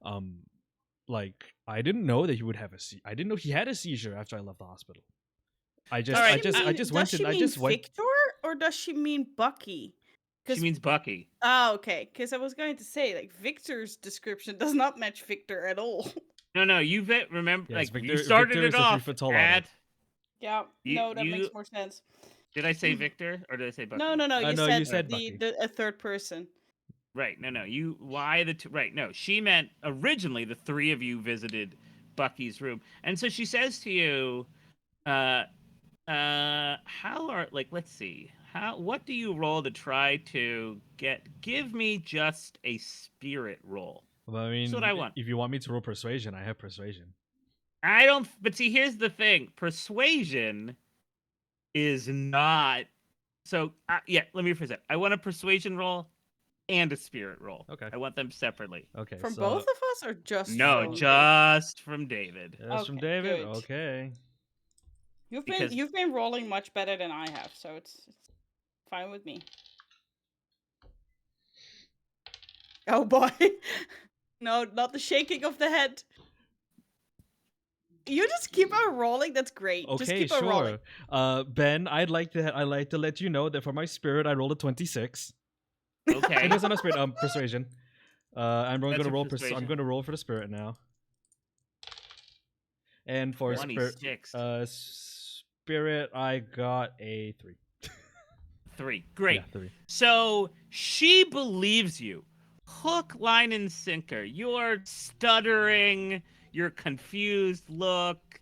um, like I didn't know that he would have I didn't know he had a seizure after I left the hospital. Does All she right, mean? I just Does went she and I mean just went. Victor, or does she mean Bucky? she means Bucky. Oh, okay. Because I was going to say, like, Victor's description does not match Victor at all. No, remember, Yes, you Victor. started Victor it is a off 3 foot tall otter. at Yeah. you No, that you makes more sense. Did I say Victor or did I say Bucky? No, you no, said, you said Bucky. a third person. Right. No. You. Why the two? Right. No. She meant originally the three of you visited Bucky's room, and so she says to you, uh, how are like? Let's see. How? What do you roll to try to get? Give me just a spirit roll. Well, I That's what mean, I want. if you want me to roll persuasion, I have persuasion. I don't. But see, here's the thing: persuasion is not. So yeah, let me rephrase that. I want a persuasion roll and a spirit roll. Okay. I want them separately. Okay. From so, both of us, or just No, from just from David. That's from Okay, David. good. Okay. Because You've been rolling much better than I have, so it's fine with me. Oh boy. No, not the shaking of the head. You just keep on rolling. That's great. Just Okay, keep on rolling. sure. Ben, I'd like to let you know that for my spirit, I rolled a 26. okay, It isn't a spirit. Persuasion. I'm going That's to a roll. persuasion. I'm going to roll for the spirit now. And for spirit, 26. spirit, I got a 3. 3. Great. Yeah, 3. So she believes you. Hook, line, and sinker. Your stuttering, your confused look,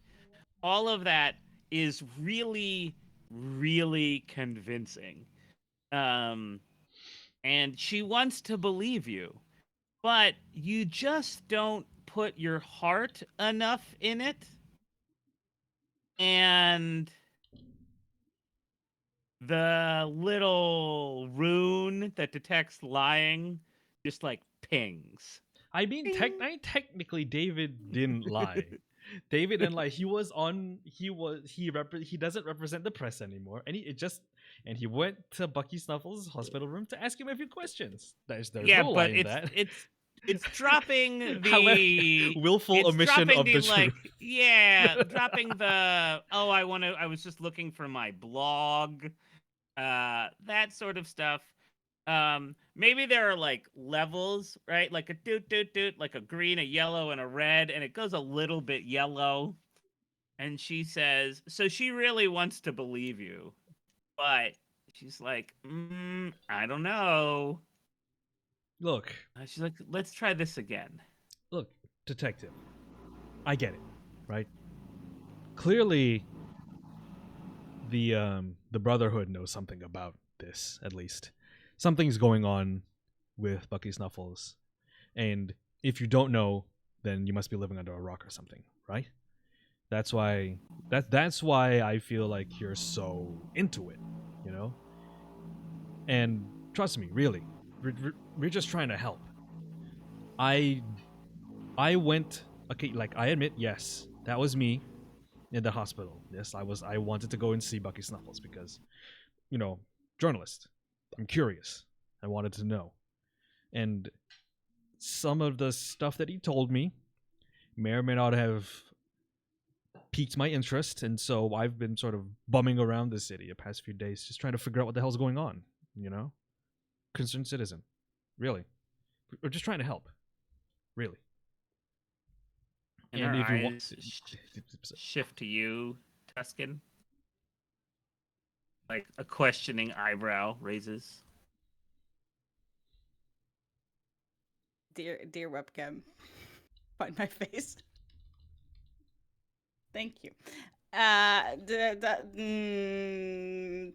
all of that is really, really convincing. And she wants to believe you, but you just don't put your heart enough in it. And the little rune that detects lying just like pings. I mean, technically, David didn't lie. David didn't lie. He doesn't represent the press anymore, and he went to Bucky Snuffles' hospital room to ask him a few questions. There's Yeah, no lie but in that. it's dropping However, the willful omission dropping of the like truth. dropping the I was just looking for my blog, that sort of stuff. Maybe there are like levels, right? Like a doot, like a green, a yellow, and a red, and it goes a little bit yellow. And she says, so she really wants to believe you, but she's like, I don't know. Look, She's like, let's try this again. look, detective. I get it, right? Clearly, the Brotherhood knows something about this. At least, something's going on with Bucky Snuffles, and if you don't know, then you must be living under a rock or something, right? That's why that's why I feel like you're so into it, you know. And trust me, really, we're just trying to help. I I went, okay, like I admit, yes, that was me in the hospital. Yes, I wanted to go and see Bucky Snuffles because, you know, journalist. I'm curious. I wanted to know. And some of the stuff that he told me may or may not have piqued my interest, and so I've been sort of bumming around the city the past few days just trying to figure out what the hell's going on, you know? Concerned citizen. Really. We're just trying to help. Really. And And her if you want eyes shift to you, Tuscan. Like a questioning eyebrow raises. Dear webcam, find my face. Thank you.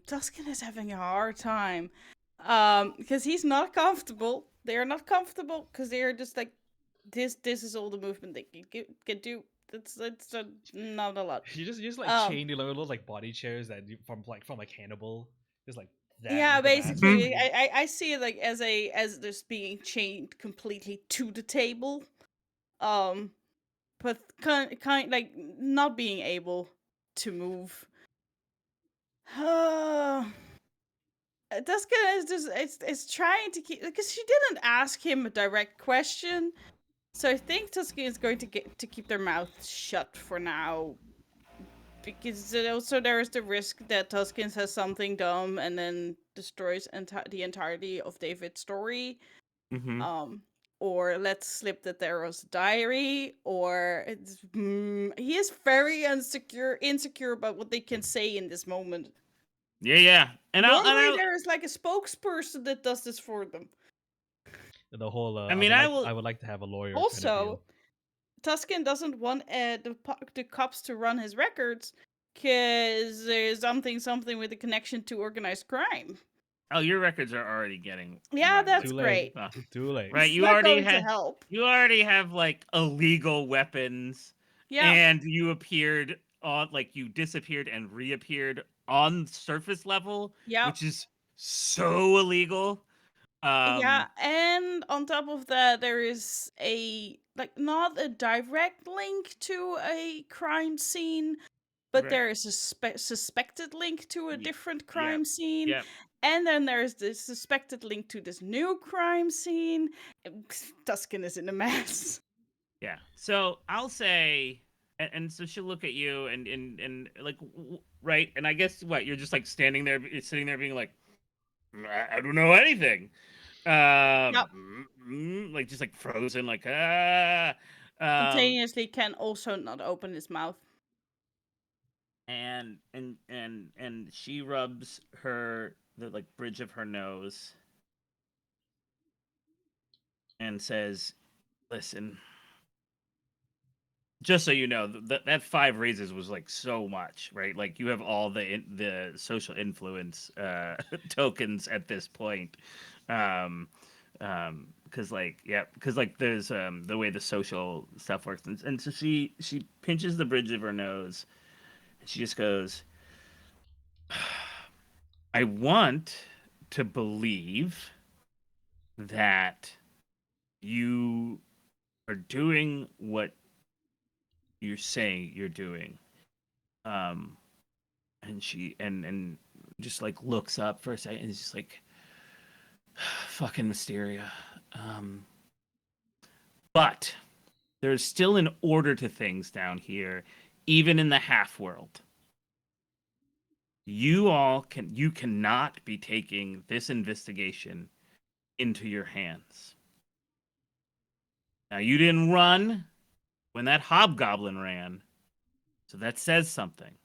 Tuscan is having a hard time, because he's not comfortable. They are not comfortable because they are just like, this is all the movement they can do. It's not a lot. You just like chained little like body chairs that from Hannibal, just like that. Yeah, with the backs. basically, I see it like as just being chained completely to the table, but kind like not being able to move. Tuscan is just it's trying to keep, because she didn't ask him a direct question, so I think Tuscan is going to keep their mouths shut for now, because also there is the risk that Tuscan says something dumb and then destroys the entirety of David's story. Mm-hmm. Or let's slip that there was a diary, or he is very insecure about what they can say in this moment. Yeah. And Normally, I'll there is like a spokesperson that does this for them. The whole I mean, I will. I would like to have a lawyer kind of Also, deal. Tuscan doesn't want the cops to run his records because there's something with a connection to organized crime. Oh, your records are already getting Yeah, run. that's Too late. great. Too late. Right, It's not going to help. you already have like illegal weapons, Yeah, and you appeared on like you disappeared and reappeared on surface level, yeah, which is so illegal. yeah. Um, And on top of that, there is not a direct link to a crime scene, but right. there is a suspected link to a Ye- different Yep. crime scene. Yep. And then there's the suspected link to this new crime scene. Tuscan is in a mess. Yeah. So I'll say, and so she'll look at you and like, right. And I guess what you're just like standing there, you're sitting there being like, I don't know anything. Yep. Like just like frozen, like ah. Spontaneously can also not open his mouth. And she rubs the like bridge of her nose and says, "Listen, just so you know, that 5 raises was like so much, right? Like you have all the social influence tokens at this point, um, because like there's the way the social stuff works, and so she pinches the bridge of her nose, and she just goes, "I want to believe that you are doing what you're saying you're doing." Um, and she and just like looks up for a second and is just like fucking Mysteria. Um, but there's still an order to things down here, even in the half world. You cannot be taking this investigation into your hands. Now you didn't run when that hobgoblin ran, so that says something.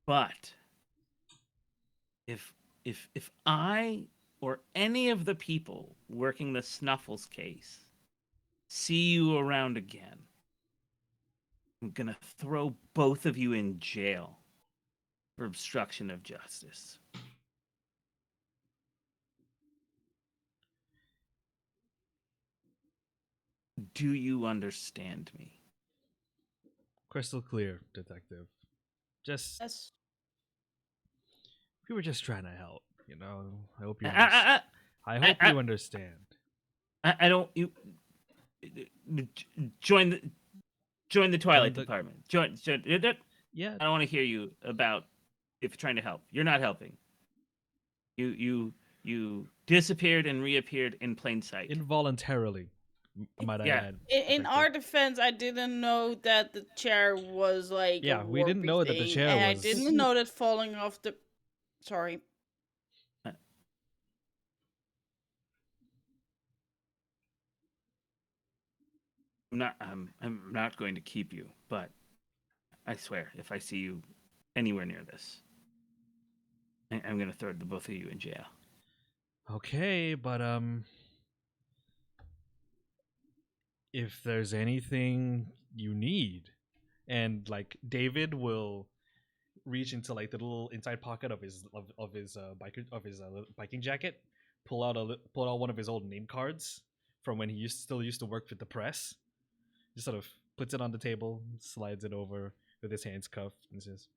But if if I or any of the people working the Snuffles case see you around again, I'm gonna throw both of you in jail for obstruction of justice. Do you understand me? Crystal clear, detective. Just Yes. we were just trying to help. You know. I hope you understand. I I I hope I you understand. I don't you join the join the Join Twilight the Department. Join I yeah. don't want to hear you about if you're trying to help. You're not helping. You disappeared and reappeared in plain sight. Involuntarily, might I Yeah. add, In detective. our defense, I didn't know that the chair was like a Yeah, we didn't warpy know that the thing, chair and I was. didn't know that falling off the. Sorry. I'm not going to keep you, but I swear if I see you anywhere near this, I'm going to throw the both of you in jail. Okay, but if there's anything you need, and like David will reach into like the little inside pocket of his biking jacket, pull out one of his old name cards from when he still used to work with the press. Just sort of puts it on the table, slides it over with his hands cuffed, and says,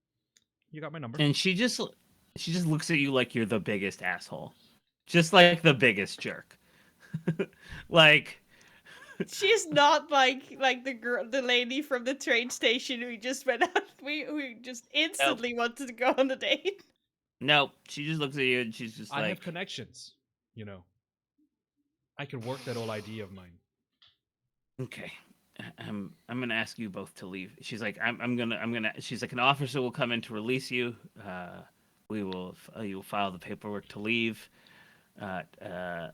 "You got my number." And she just looks at you like you're the biggest asshole. Just like the biggest jerk. Like She's not like the lady from the train station who just went out. We just nope. instantly wanted to go on a date. Nope. She just looks at you and she's just I have like, connections, you know. I can work that old idea of mine. "Okay. I'm gonna ask you both to leave." She's like, I'm gonna. She's like, "An officer will come in to release you. You'll file the paperwork to leave." Uh, uh,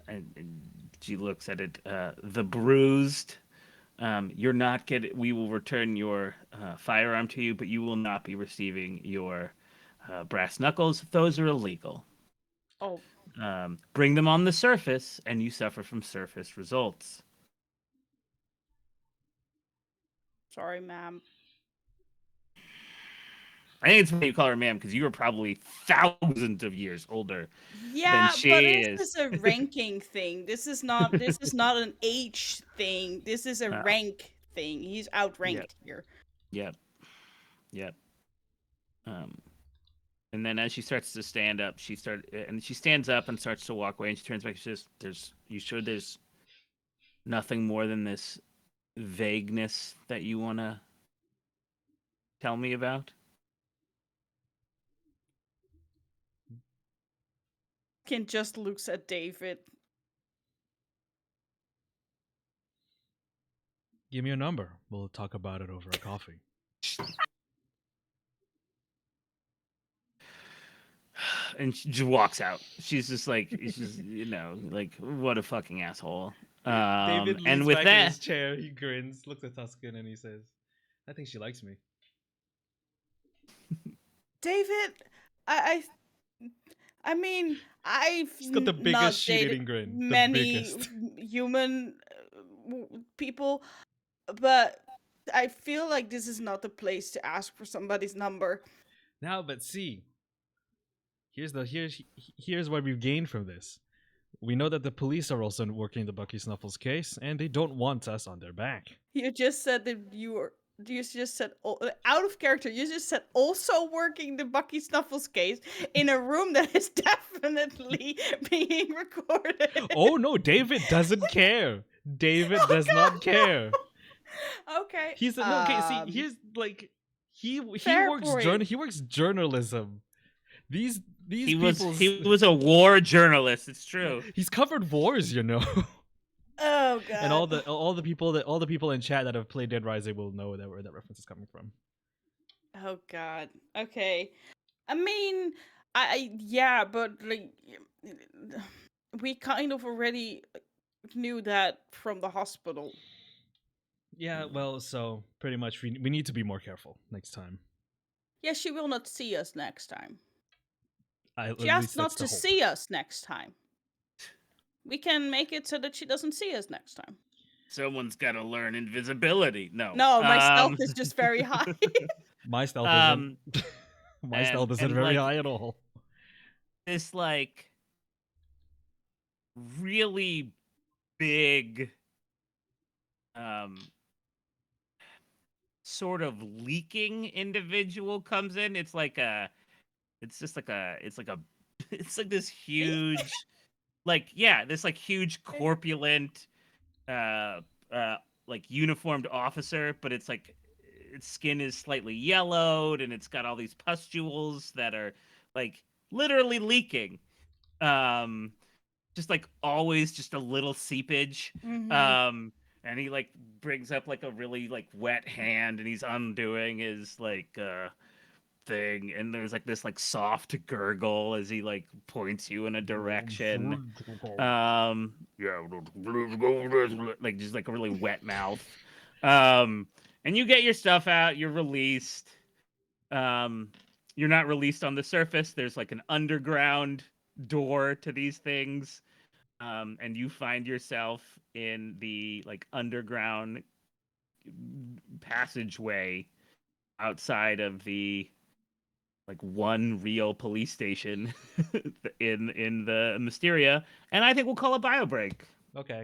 and she looks at it. The bruised, You're not getting. We will return your firearm to you, but you will not be receiving your brass knuckles. Those are illegal. Oh, Bring them on the surface, and you suffer from surface results. sorry, ma'am. I think it's funny you call her ma'am because you are probably thousands of years older than Yeah, but she this is. is a ranking thing. This is not. This is not an age thing. This is a Uh, rank thing. He's yep, outranked here. yep, yep. Um, and then as she starts to stand up, she stands up and starts to walk away, and she turns back. She says, "There's, you sure there's nothing more than this vagueness that you want to tell me about?" Can just looks at David. Give me your number. We'll talk about it over a coffee. And she just walks out. She's just like, she's like, what a fucking asshole. David And leans with back in that, his chair. He grins, looks at Tuscan, and he says, "I think she likes me." David, I, I mean, I've He's got the biggest not dated shit-eating grin. The many biggest. human people, but I feel like this is not the place to ask for somebody's number. Now, but see, here's what we've gained from this. We know that the police are also working the Bucky Snuffles case, and they don't want us on their back. You just said that you were. You just said out of character. You just said also working the Bucky Snuffles case in a room that is definitely being recorded. Oh no, David doesn't care. David Oh, does not God, care. no. Okay. He's no okay. See, here's like he Fair works point. he works journalism. These he people's was a war journalist. It's true. he's covered wars, you know. Oh And God. all the people in chat that have played Dead Rising will know where that reference is coming from. Oh God. Okay. I mean, yeah, but like, we kind of already knew that from the hospital. Yeah, well, so pretty much we need to be more careful next time. Yeah, she will not see us next time. At She asked least that's not the to hope. see us next time. We can make it so that she doesn't see us next time. Someone's got to learn invisibility. No. No, my stealth is just very high. My stealth Um, isn't. My stealth isn't and very like high at all. this, like really big, um, sort of leaking individual comes in. It's just like a, it's like a, it's like this huge, like yeah, this like huge corpulent, uh, like uniformed officer, but it's like its skin is slightly yellowed and it's got all these pustules that are like literally leaking. Um, just like always, just a little seepage. Mm-hmm. And he like brings up like a really like wet hand and he's undoing his like thing, and there's like this like soft gurgle as he like points you in a direction. Yeah, like just like a really wet mouth. And you get your stuff out, you're released. um you're not released on the surface. There's like an underground door to these things. And you find yourself in the like underground passageway outside of the like one real police station in the Mysteria, and I think we'll call it bio break. Okay.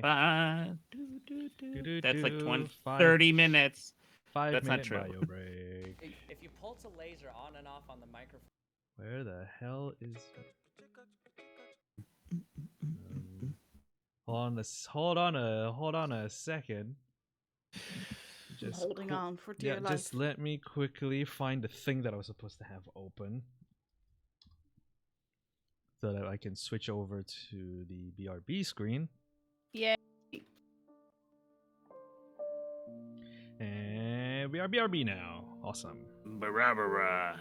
That's like 20, 5 30 minutes. 5 That's not minute true. bio break. If you pulse a laser on and off on the microphone. Where the hell is? Hold on a second. I'm holding on for dear life. Just let me quickly find the thing that I was supposed to have open, so that I can switch over to the BRB screen. Yeah. And we are BRB now. Awesome. Barabara.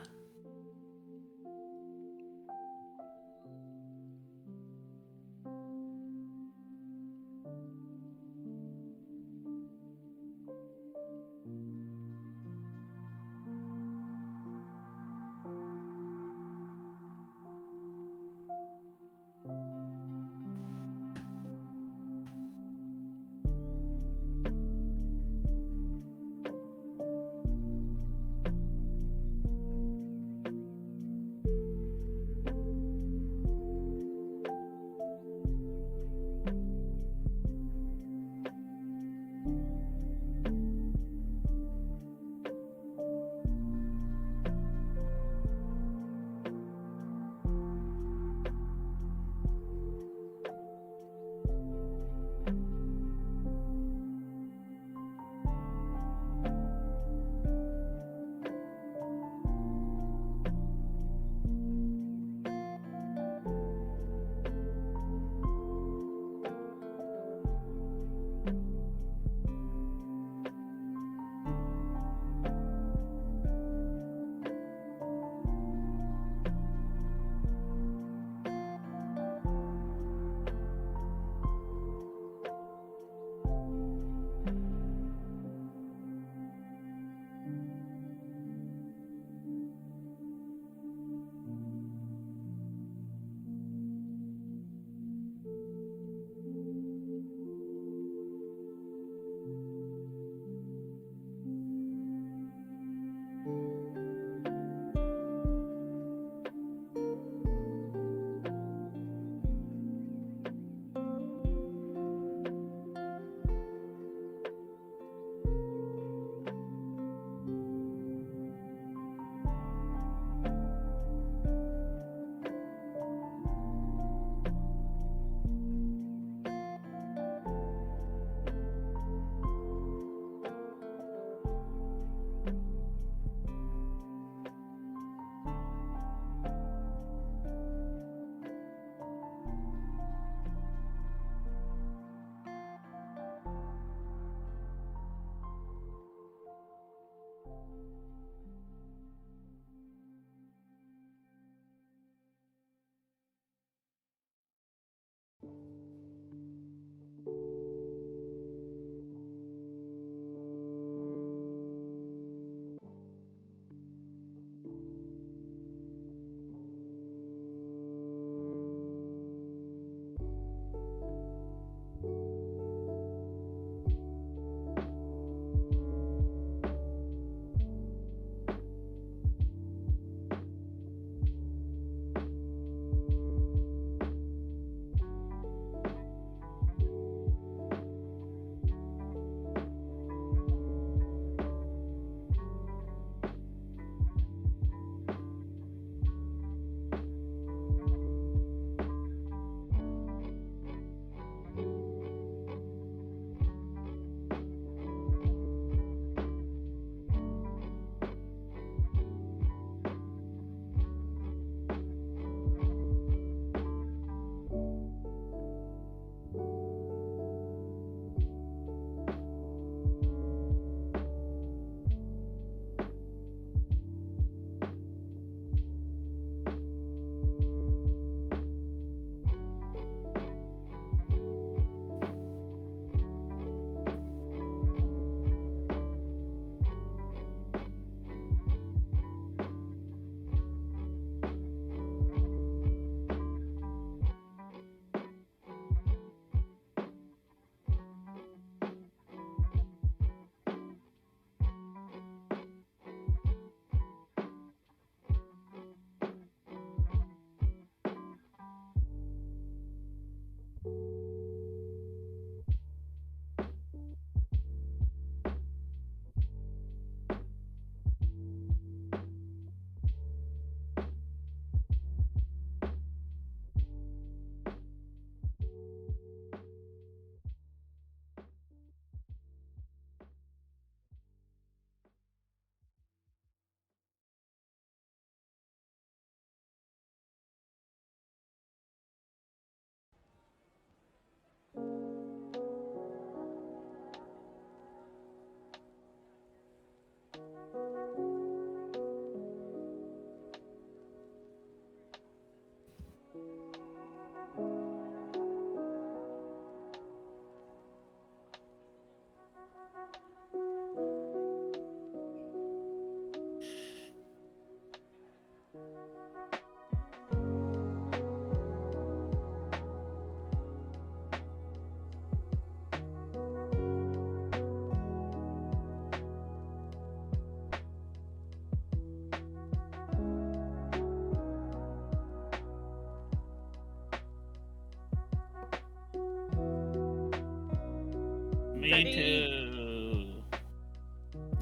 ready?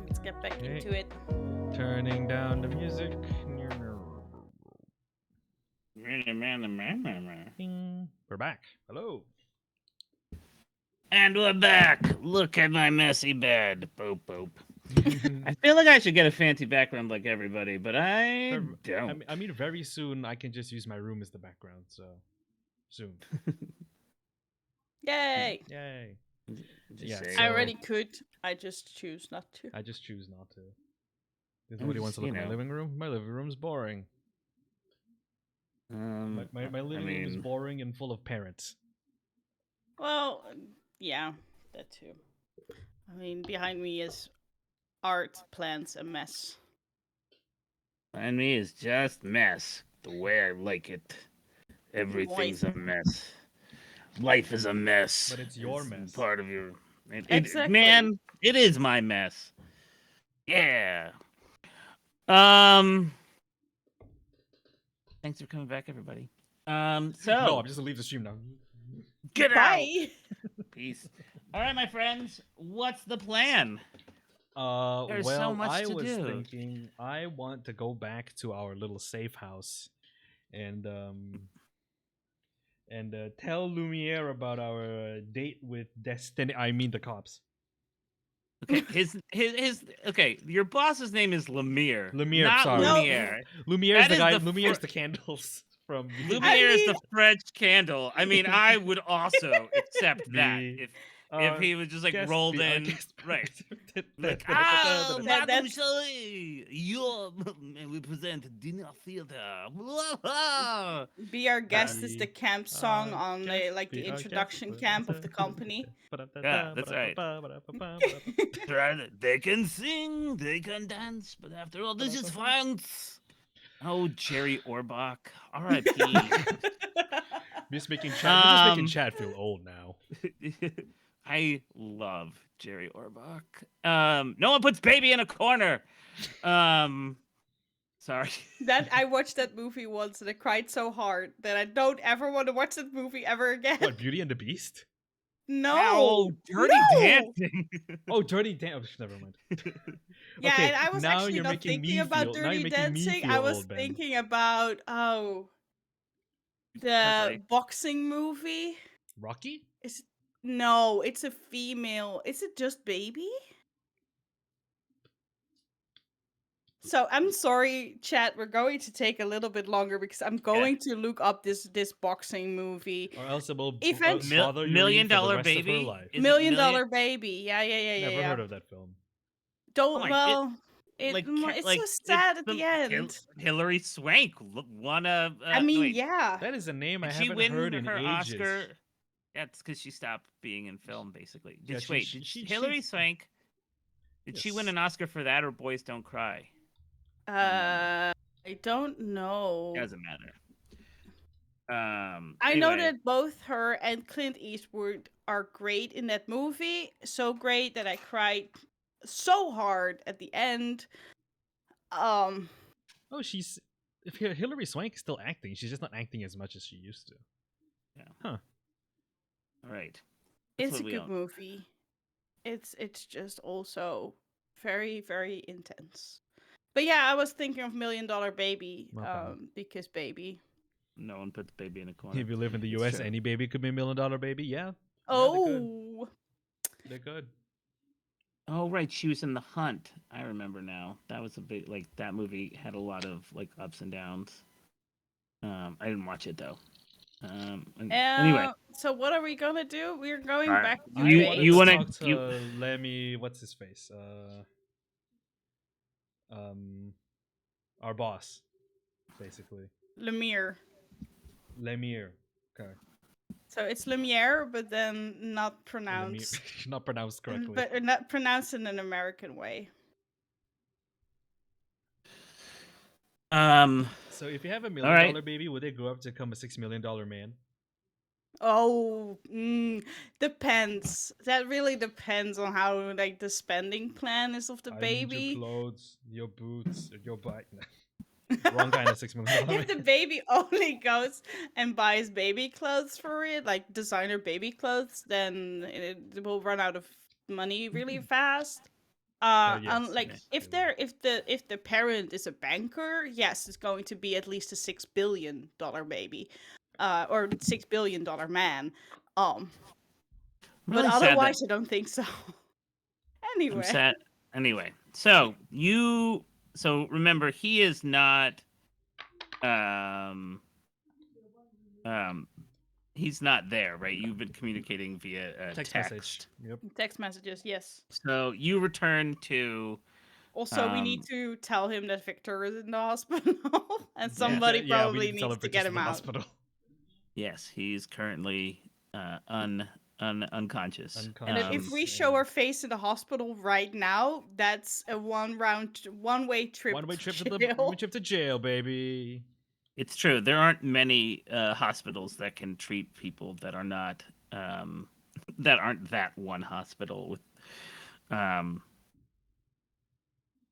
Let's get back Okay. into it. Turning down the music. Ding. We're back. Hello. And we're back. Look at my messy bed. Boop boop. I feel like I should get a fancy background like everybody, but I don't. I mean, very soon I can just use my room as the background. So soon. Yay! Yay. Just Yeah, say- I so- already could. I just choose not to. I just choose not to. If I'm nobody wants to just, look you at my know. living room. My living room's boring. My living room is boring and full of parents. Well, yeah, that too. I mean, behind me is art, plants, a mess. And me is just mess. The way I like it. Everything's a mess. Life is a mess. But it's your mess. Part of your. Exactly. Man, it is my mess. Yeah. Thanks for coming back, everybody. So No, I'm just gonna leave the stream now. get out. Bye. Peace. All right, my friends. What's the plan? There's so Well, much I to was do. thinking I want to go back to our little safe house and tell Lumiere about our date with Destiny. I mean the cops. Okay, his. Okay, your boss's name is Lemire. Lumiere, not sorry. No. Lumiere. Lumiere's That the is guy. the Lumiere's fir- the candles from Lumiere is the mean- French candle. I mean, I would also accept that The, if he was just like guest- rolled the- our in, guest- right? Like, That- Madame that's- Shelley, you're, and we present Dinner Theater. Blah, blah. Be Our Guest is Be the camp song our on the guest, like be the our introduction guest. camp of the company. Yeah, that's right. They can sing, they can dance, but after all, this is France. Oh, Jerry Orbach, R.I.P. Just making chat. We're just making Um, chat feel old now. I love Jerry Orbach. No one puts baby in a corner. Sorry. That I watched that movie once and I cried so hard that I don't ever want to watch that movie ever again. What, Beauty and the Beast? No. Ow, Dirty No! Dancing. Oh, Dirty Dancing. Never mind. Yeah, Okay, and I was now actually you're not making me thinking about feel- now you're Dirty making me Dancing. feel I was old, Ben. thinking about the like- boxing movie. Rocky? Is no, it's a female. Is it just Baby? So I'm sorry, chat. We're going to take a little bit longer because I'm going to look up this boxing movie. Or else it will If bother it's- Yureen Million for the Dollar rest of her Baby? life. Is it Million Dollar Baby. Yeah. Never Yeah. heard of that film. Don't Oh my- well. It's so sad at the end. Hillary Swank won a. I mean, wait, yeah. That is a name I Did she haven't win heard in her ages. Oscar? That's because she stopped being in film, basically. Yeah, Did she- wait? she- Did she- Hillary Swank? Did she win Yes. an Oscar for that or Boys Don't Cry? I don't know. Doesn't matter. I know anyway. that both her and Clint Eastwood are great in that movie. So great that I cried so hard at the end. Oh, she's if Hillary Swank is still acting, she's just not acting as much as she used to. All right. That's It's a what we good all- movie. It's just also very, very intense. But yeah, I was thinking of Million Dollar Baby, My bad. because baby. No one put the baby in a corner. If you live in the It's US, true. any baby could be a $1 million baby. Yeah, Oh, they're good. Oh right, she was in The Hunt. I remember now. That was a big that movie had a lot of ups and downs. I didn't watch it though. Anyway, so what are we gonna do? We're going Alright, back to You- base. you wanna- talk to Lemmy? What's his face? Our boss, basically. Lemire. Lemire. Okay. So it's Lumiere, but then not Lemire. pronounced, Not pronounced correctly. but not pronounced in an American way. So if you have a $1 Alright. million baby, would they grow up to become a $6 million man? Oh, depends. That really depends on how like the spending plan is of the I need baby. your clothes, your boots, your bike. Wrong kind of $6 million. If the baby only goes and buys baby clothes for it, like designer baby clothes, then it will run out of money really fast. Yes, Like yes, if they will. if the parent is a banker, yes, it's going to be at least a $6 billion baby, or $6 billion man. Um, I'm but really sad that otherwise, I don't think so. I'm Anyway, sad. Anyway, so remember he is not um um he's not there, right? You've been communicating via Text message. Yep. text messages, yes. So you return to Also, we need um to tell him that Victor is in the hospital, and somebody Yeah, we need probably to tell needs him to Victor's get in him the out. hospital. yes, he's currently unconscious. And if Unconscious. we show our face in the hospital right now, that's a one-way trip One-way to trip to jail. jail, baby. It's true. There aren't many hospitals that can treat people that are not that aren't that one hospital with um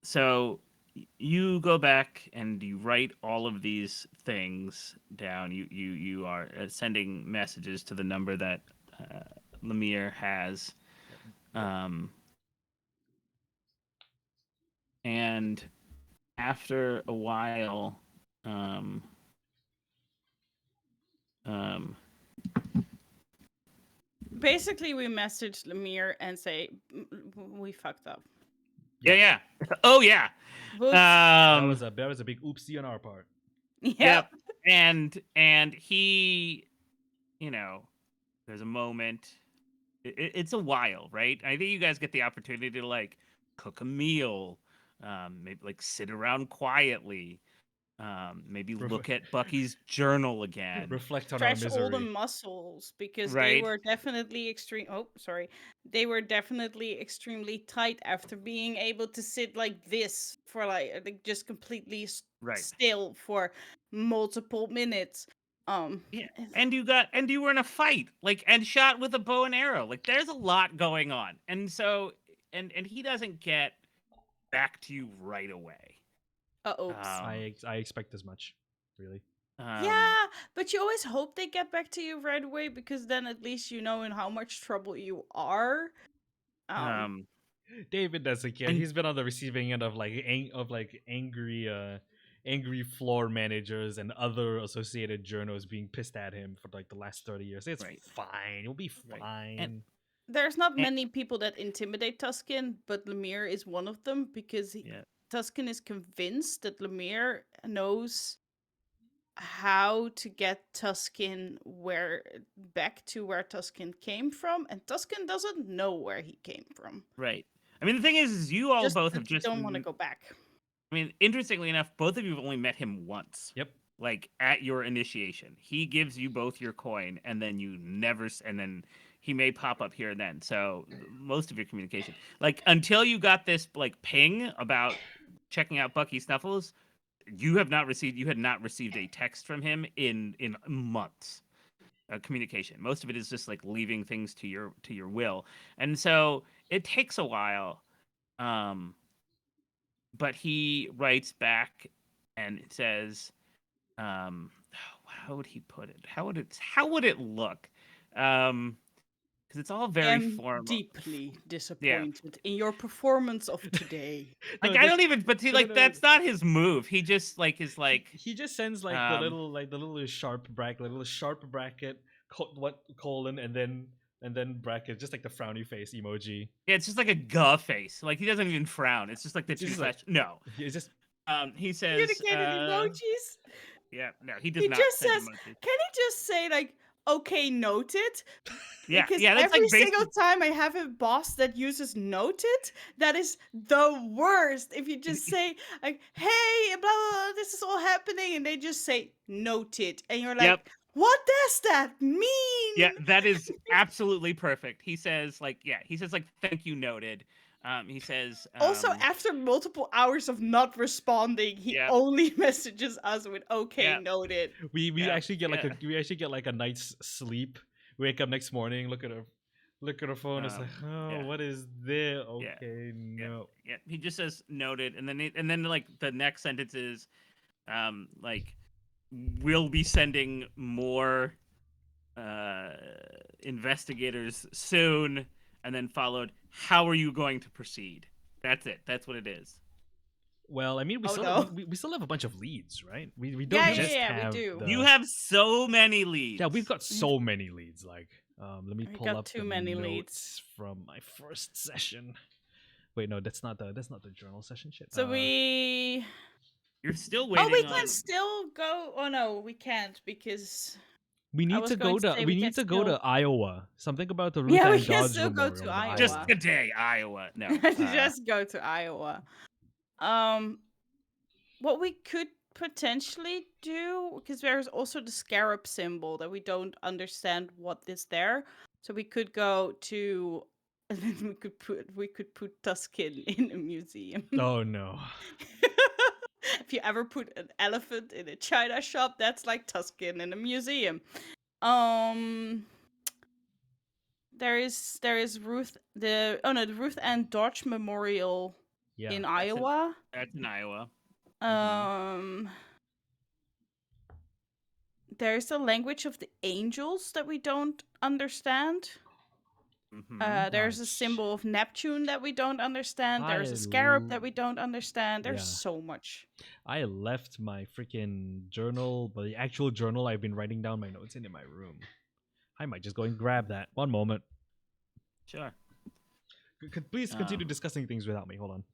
so you go back and you write all of these things down. You are sending messages to the number that Lemire has, um, and after a while, um, um, Basically, we message Lemire and say, We fucked up. yeah. Oh yeah. Whoops." That Um, was a big oopsie on our part. Yep. and he, you know, there's a moment. It's a while, right? I think you guys get the opportunity to like cook a meal, maybe like sit around quietly, maybe look at Bucky's journal again, Reflect on our Stretch all the misery. muscles because they right? were definitely they were definitely extremely tight after being able to sit like this for like just completely Right. still for multiple minutes. Yeah. and- And you were in a fight, like, and shot with a bow and arrow. Like, there's a lot going on, and so and he doesn't get back to you right away. oops. I expect as much, really. Yeah, but you always hope they get back to you right away because then at least you know in how much trouble you are. um, David doesn't care. and He's been on the receiving end of angry floor managers and other associated journos being pissed at him for like the last 30 years. It's Right. fine. It'll be Right. fine. There's not And- many people that intimidate Tuscan, but Lemire is one of them because yeah, Tuscan is convinced that Lemire knows how to get Tuscan back to where Tuscan came from, and Tuscan doesn't know where he came from. right. I mean, the thing is you all Just both that have you just. don't want to go back. I mean, interestingly enough, both of you have only met him once. Yep. Like at your initiation, he gives you both your coin, and then you never, and then he may pop up here and then. So most of your communication, like until you got this like ping about checking out Bucky Snuffles, you had not received a text from him in months. Communication. Most of it is just like leaving things to your will, and so it takes a while. Um, but he writes back and it says, how would he put it? How would it look? Because it's all I very am formal. deeply disappointed in your performance of today. Like No, I don't even. But see, like no. that's not his move. He just like is like. He just sends the little sharp bracket, colon, and then bracket, just like the frowny face emoji. Yeah, it's just like a guh face. Like he doesn't even frown. It's just like the It's two just like- slash. No. It's just He says. Communicated emojis. Yeah. No, he does He not just send says, emojis. "Can he just say like, okay, noted?" Yeah. Because Yeah. That's every like single basically. time I have a boss that uses noted, that is the worst. If you just say like, "Hey, blah blah, blah this is all happening," and they just say noted, and you're like, Yep. "What does that mean?" Yeah, that is absolutely perfect. He says like thank you noted. He says Also, after multiple hours of not responding, he Yeah. only messages us with "Okay, Yeah. noted." we Yeah, actually get yeah. we actually get like a night's sleep. Wake up next morning, look at our phone. It's like, oh, yeah. what is there? Yeah, Okay, no. Yeah, he just says noted, and then like the next sentence is, like we'll be sending more investigators soon. and then followed, how are you going to proceed? That's it. That's what it is. Well, I mean, we Oh, still no. we still have a bunch of leads, right? We don't Yeah, just we have do. the- You have so many leads. yeah, we've got so many leads. Like, let me We pull got up too the many notes leads. from my first session. Wait, no, that's not the journal session. Shit. So we. You're still Oh, waiting we on. can still go. Oh no, we can't because we I need was to going go to to say we we need can to go to still- Iowa. Something about the Ruth Yeah, we Ann can Dodge still go Memorial to in Iowa. Just Iowa. today, Iowa. No. just go to Iowa. What we could potentially do, because there's also the scarab symbol that we don't understand what is there. So we could go to, and then we could put Tuskin in a museum. Oh no. If you ever put an elephant in a china shop, that's like Tuskin in a museum. There is the Ruth Ann Dodge Memorial Yeah. in Iowa. That's in Iowa. There's a language of the angels that we don't understand. There's a symbol of Neptune that we don't understand. There's a scarab that we don't understand. There's Yeah. so much. I left my freaking journal, but the actual journal I've been writing down my notes in my room. I might just go and grab that. One moment. Sure. Please continue discussing things without me. Hold on.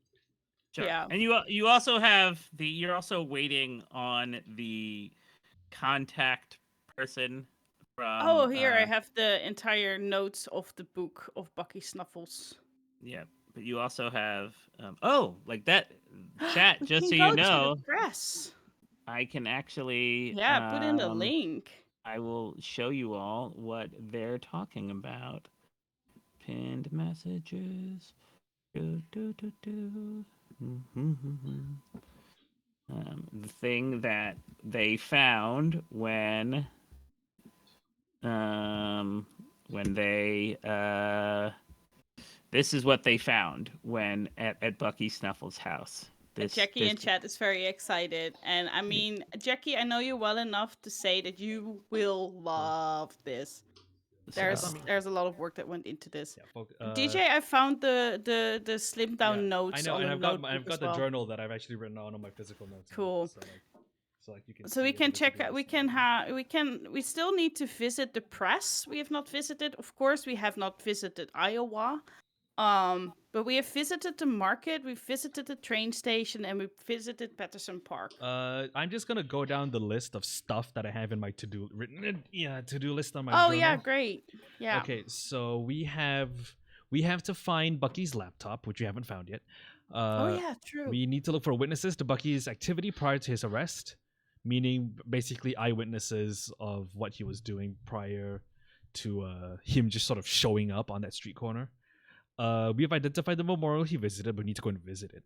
Sure. Yeah. And you also have you're also waiting on the contact person from. Oh, here I have the entire notes of the book of Bucky Snuffles. Yeah, but you also have like that chat. We Just can so go you to know, the press. I can actually. Yeah, put in the link. I will show you all what they're talking about. Pinned messages. Do, do, do, do. The thing that they found when they this is what they found when at Bucky Snuffles' house. Jackie in chat is very excited. And I mean, Jackie, I know you well enough to say that you will love this. There's a lot of work that went into this. Yeah, DJ, I found the slimmed down notes. I know, on and the I've got the well. journal that I've actually written on my physical notes. Cool. So you can. So we can check. We still need to visit the press. We have not visited. Of course, we have not visited Iowa. But we have visited the market, we visited the train station, and we visited Patterson Park. I'm just gonna go down the list of stuff that I have in my to-do list on my Oh journal. yeah, great. Yeah. Okay, so we have to find Bucky's laptop, which we haven't found yet. Oh yeah, true. We need to look for witnesses to Bucky's activity prior to his arrest, meaning basically eyewitnesses of what he was doing prior to him just sort of showing up on that street corner. We have identified the memorial he visited, but we need to go and visit it.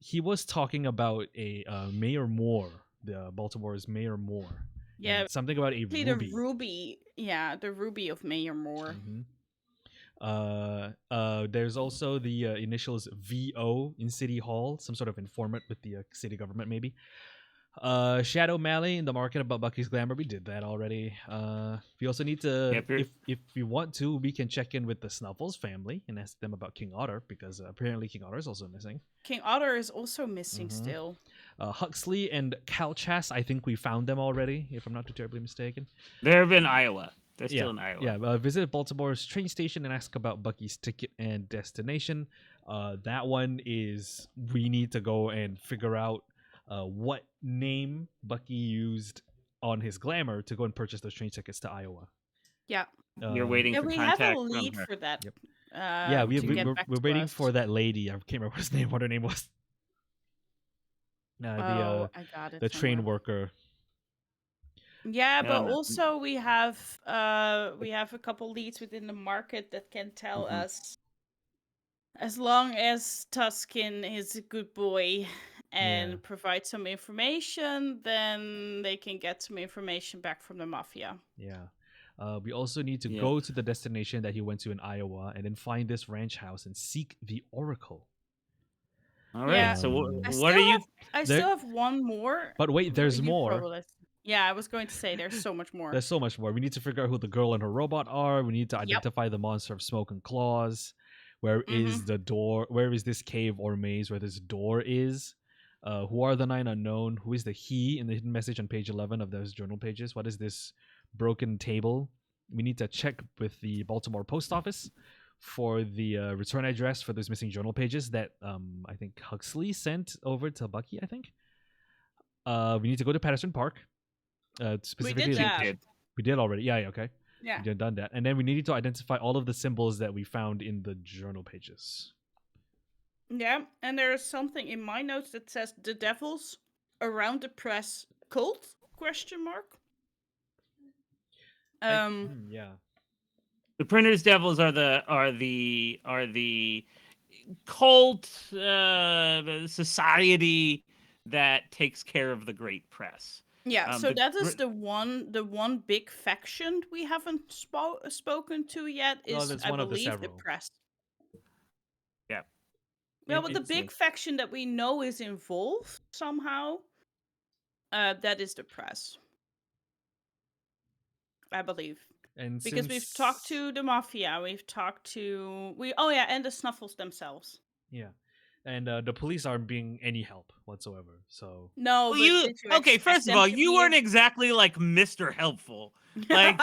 He was talking about a Mayor Moore, the Baltimore's Mayor Moore. Yeah, and something about a ruby. The ruby. Yeah, the ruby of Mayor Moore. There's also the initials VO in City Hall, some sort of informant with the city government, maybe. Shadow Malley in the market about Bucky's glamour. We did that already. We also need to, if we want to, we can check in with the Snuffles family and ask them about King Otter, because apparently King Otter is also missing. King Otter is also missing still. Huxley and Calchas, I think we found them already, if I'm not too terribly mistaken. They're in Iowa. They're still in Iowa. Yeah, visit Baltimore's train station and ask about Bucky's ticket and destination. That one is, we need to go and figure out what name Bucky used on his glamour to go and purchase those train tickets to Iowa. Yeah. You're waiting for contact. We have a lead for that. Yep. We're waiting for that lady. I can't remember what her name was. I got it. The train worker. Yeah, but also we have a couple leads within the market that can tell us, as long as Tuskin is a good boy and provide some information, then they can get some information back from the mafia. Yeah. We also need to go to the destination that he went to in Iowa and then find this ranch house and seek the Oracle. All right. So what are you? I still have one more. But wait, there's more. Yeah, I was going to say there's so much more. There's so much more. We need to figure out who the girl and her robot are. We need to Yep. identify the monster of smoke and claws. Where is the door? Where is this cave or maze where this door is? Who are the 9 unknown? Who is the he in the hidden message on page 11 of those journal pages? What is this broken table? We need to check with the Baltimore post office for the return address for those missing journal pages that I think Huxley sent over to Bucky, I think. We need to go to Patterson Park. Specifically, that. we did already. Yeah, okay. Yeah. We did done that. And then we needed to identify all of the symbols that we found in the journal pages. Yeah, and there is something in my notes that says the devils around the press cult ? Yeah. The printers devils are the cult society that takes care of the great press. Yeah, so the that is gr- the one big faction we haven't spoken to yet is that's I one of the believe the several. press. Yeah. Yeah, but the big faction that we know is involved somehow, that is the press. I believe. And Because we've talked to the mafia, we've talked to and the Snuffles themselves. Yeah. And the police aren't being any help whatsoever. So No, but did you expect first of them all, to you be weren't exactly like Mr. Helpful. Like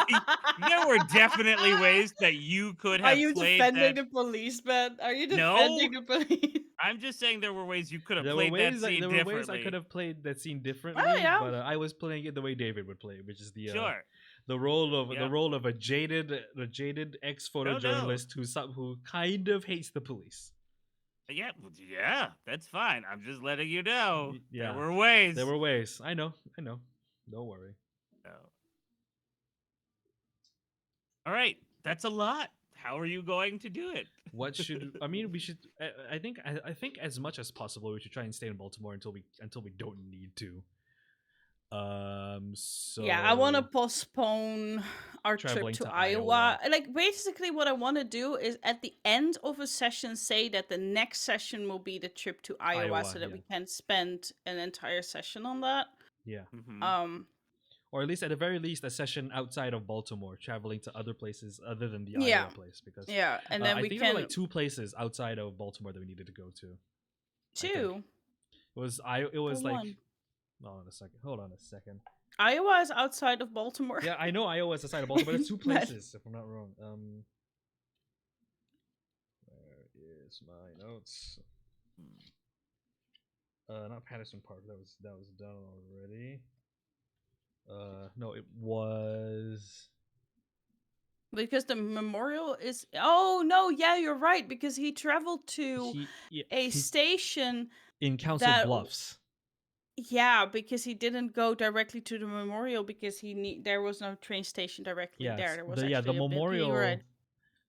there were definitely ways that you could have Are you played defending that. the police, man? Are you No. defending the police? I'm just saying there were ways you could have there were played that ways scene there were ways I differently. could have played that scene differently, yeah. but I was playing it the way David would play, which is the Sure. the role of Yeah. a jaded ex photojournalist who kind of hates the police. Yeah, that's fine. I'm just letting you know. Yeah. There were ways. There were ways. I know. Don't worry. No. All right, that's a lot. How are you going to do it? What should we should? I think as much as possible we should try and stay in Baltimore until we don't need to. So yeah, I want to postpone our trip Traveling to to Iowa. Like basically, what I want to do is at the end of a session say that the next session will be the trip to Iowa, so that we can spend an entire session on that. Yeah. Mhm. Or at least at the very least a session outside of Baltimore, traveling to other places other than the Iowa place, because and then I we think can there were like 2 places outside of Baltimore that we needed to go to. 2. It was like one. Hold on a second. Iowa is outside of Baltimore. Yeah, I know Iowa is outside of Baltimore. There's 2 places, if I'm not wrong. Where is my notes? Not Patterson Park. That was done already. No, it was Because the memorial is. Oh no! Yeah, you're right. Because he traveled to a station in Council Bluffs. Yeah, because he didn't go directly to the memorial because there was no train station directly there. There was the memorial.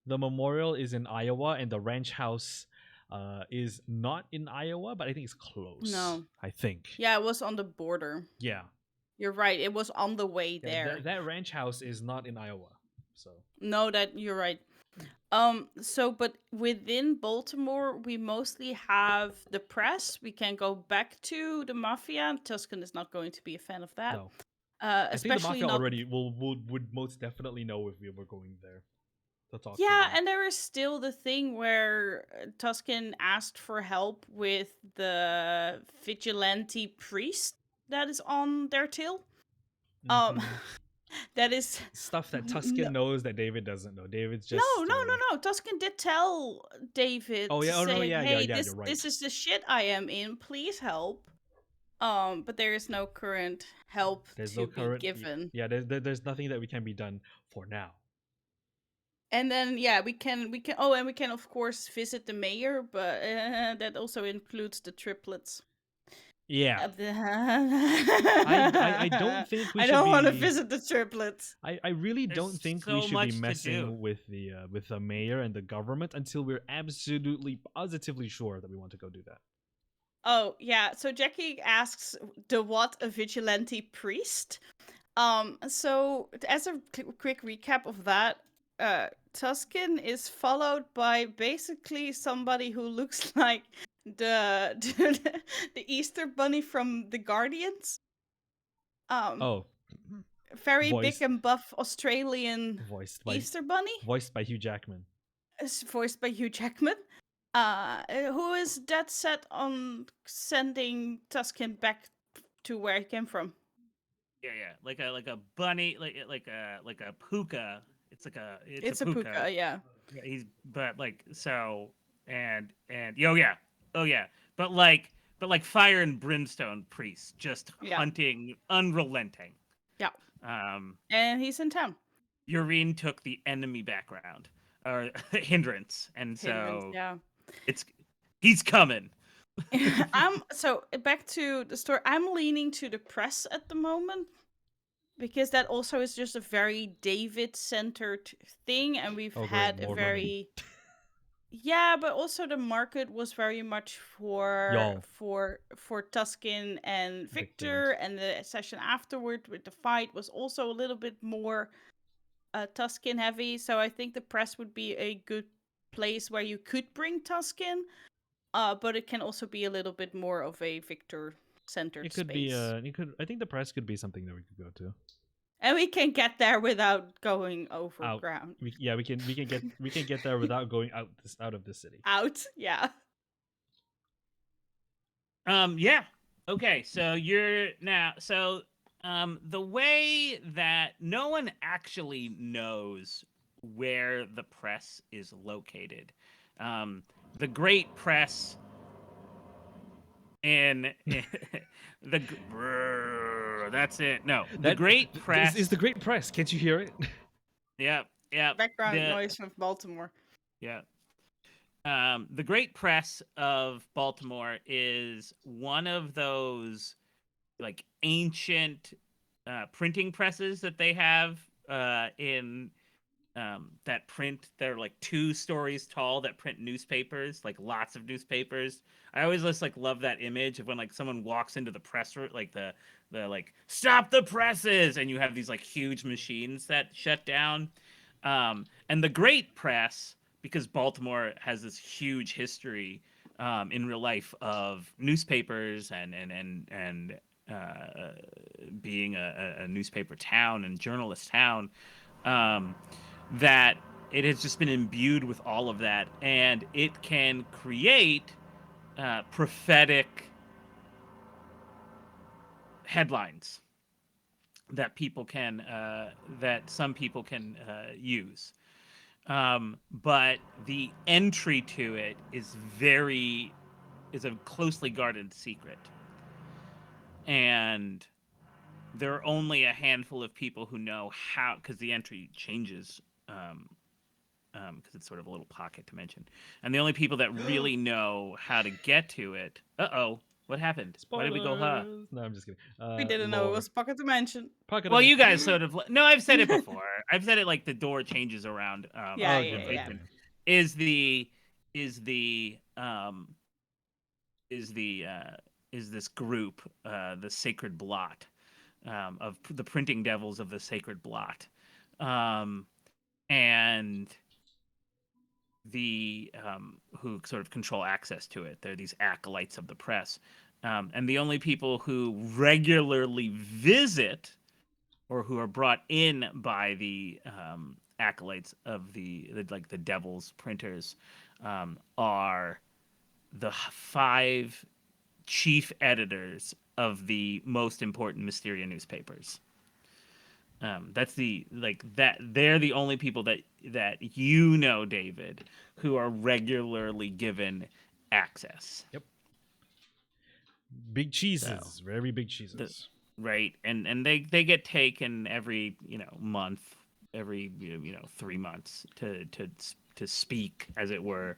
The memorial is in Iowa, and the ranch house is not in Iowa, but I think it's close. No, I think. Yeah, it was on the border. Yeah, you're right. It was on the way there. That ranch house is not in Iowa, so. No, you're right. But within Baltimore, we mostly have the press. We can go back to the mafia. Tuscan is not going to be a fan of that. No. Especially I think the mafia already would most definitely know if we were going there to talk to them. And there is still the thing where Tuscan asked for help with the vigilante priest that is on their tail. That is stuff that Tuscan knows that David doesn't know. David's just no. Tuscan did tell David. Hey, this is the shit I am in. Please help. But there is no current help be given. Yeah, there's nothing that can be done for now. And then we can and we can of course visit the mayor, but that also includes the triplets. Yeah. I don't think we should. I don't want to visit the triplets. I really don't think we should be messing with the mayor and the government until we're absolutely positively sure that we want to go do that. Oh yeah, so Jackie asks what a vigilante priest. So as a quick recap of that, Tuscan is followed by basically somebody who looks like the Easter Bunny from the Guardians. very Voiced- big and buff Australian voiced by Easter Bunny, Hugh Jackman. is voiced by Hugh Jackman, who is dead set on sending Tuskin back to where he came from. Yeah, like a bunny, like a puka. It's a A puka. puka, yeah. Yeah, but like so oh yeah, but like fire and brimstone priests just Yeah. hunting unrelenting. Yeah. Um, And he's in town. Urine took the enemy background or hindrance, and Hindrance, so yeah. he's coming. So back to the story. I'm leaning to the press at the moment because that also is just a very David centered thing, and we've Oh, great, had a more money. very yeah, but also the market was very much Y'all. for Tuskin and Victor, and the session afterward with the fight was also a little bit more Tuskin heavy. So I think the press would be a good place where you could bring Tuskin, but it can also be a little bit more of a Victor centered It could space. be. I think the press could be something that we could go to. And we can get there without going over Out. ground. We can get there without going out of the city. Out, yeah. Yeah. Okay, so you're now the way that no one actually knows where the press is located. The Great Press in the that's it. No, the Great Press is the Great Press. Can't you hear it? Yeah. Background noise of Baltimore. Yeah. The Great Press of Baltimore is one of those like ancient printing presses that they have in that print. They're like 2 stories tall that print newspapers, like lots of newspapers. I always just like love that image of when like someone walks into the press room, like the like stop the presses, and you have these like huge machines that shut down. And the Great Press, because Baltimore has this huge history in real life of newspapers and being a newspaper town and journalist town, that it has just been imbued with all of that, and it can create prophetic headlines that people can that some people can use. But the entry to it is a closely guarded secret, and there are only a handful of people who know how, because the entry changes, because it's sort of a little pocket dimension, and the only people that really know how to get to it. What happened? Why did we go? Spoilers. No, I'm just kidding. We didn't know it lore. was Pocket Dimension. Pocket Well, you dimension. guys sort of. No, I've said it before. I've said it like the door changes around. Yeah, Okay, yeah, okay, yeah. okay. Is this group, the Sacred Blot, of the printing devils of the Sacred Blot, and the who sort of control access to it. They're these acolytes of the press, and the only people who regularly visit or who are brought in by the acolytes of the devil's printers are the 5 chief editors of the most important Mysteria newspapers. That's they're the only people that you know, David, who are regularly given access. Yep. Big cheeses, very big cheeses. Right, and they get taken every month, every 3 months to speak, as it were,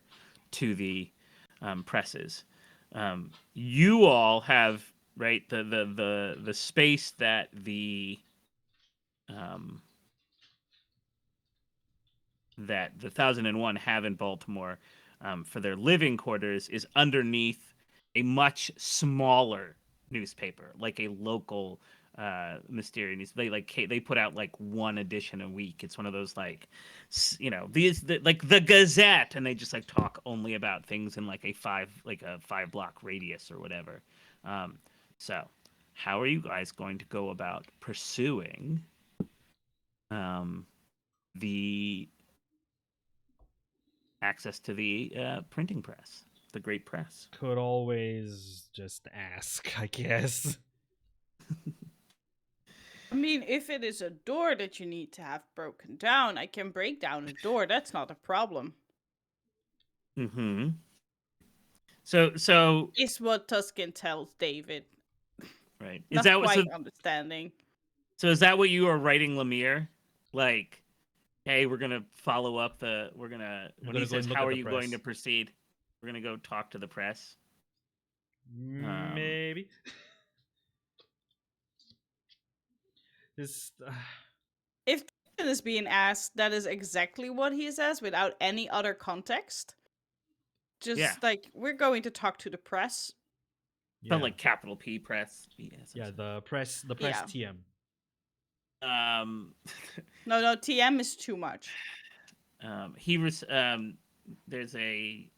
to the presses. You all have, right, the space that the 1001 have in Baltimore for their living quarters is underneath a much smaller newspaper, like a local Mysteria news. They put out like 1 edition a week. It's one of those like like the Gazette, and they just like talk only about things in like a 5 block radius or whatever. So how are you guys going to go about pursuing the access to the printing press, the great press? Could always just ask, I guess. I mean, if it is a door that you need to have broken down, I can break down a door. That's not a problem. Mm-hmm. So Is what Tuscan tells David. right. Is Not that what? quite So understanding. is that what you are writing, Lemire? Like, hey, we're gonna follow up the. We're gonna We're when gonna he go says, and look "How at are the you going to press." proceed?" We're gonna go talk to the press. Maybe. This. If David is being asked, that is exactly what he says without any other context. Just Yeah. like, we're going to talk to the press. Felt like capital P press. Yeah, the press Yeah. TM. Um, No, TM is too much. he was. There's a.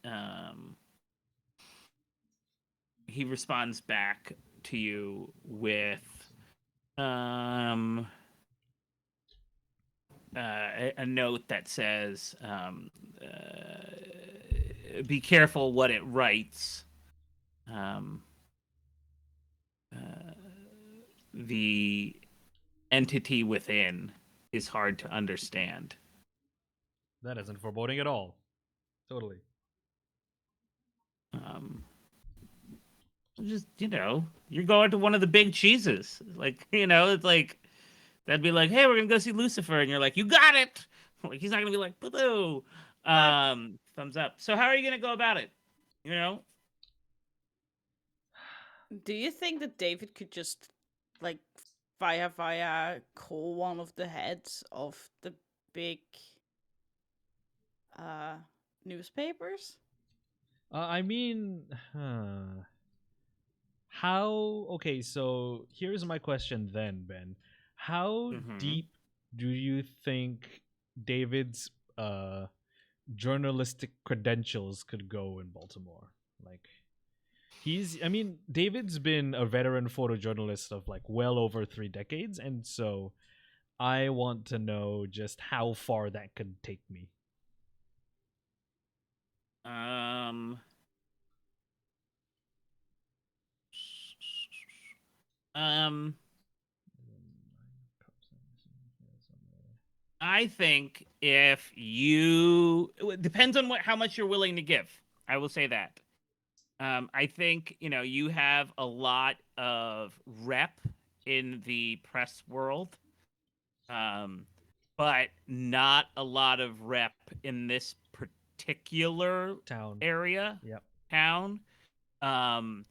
He responds back to you with. A note that says, "Be careful what it writes." Um, the entity within is hard to understand. That isn't foreboding at all. Totally. Just you're going to one of the big cheeses. Like it's like that'd be like, hey, we're gonna go see Lucifer, and you're like, you got it. Like he's not gonna be like, boo. Thumbs up. So how are you gonna go about it? You know. Do you think that David could just, like, via call one of the heads of the big newspapers? I mean, how? Okay, so here's my question then, Ben. How Mhm. deep do you think David's journalistic credentials could go in Baltimore? Like, I mean, David's been a veteran photojournalist of like well over 3 decades, and so I want to know just how far that could take me. Um. Um. I think if it depends on how much you're willing to give. I will say that. I think you have a lot of rep in the press world, um, but not a lot of rep in this particular Town. area Yep. town. Um,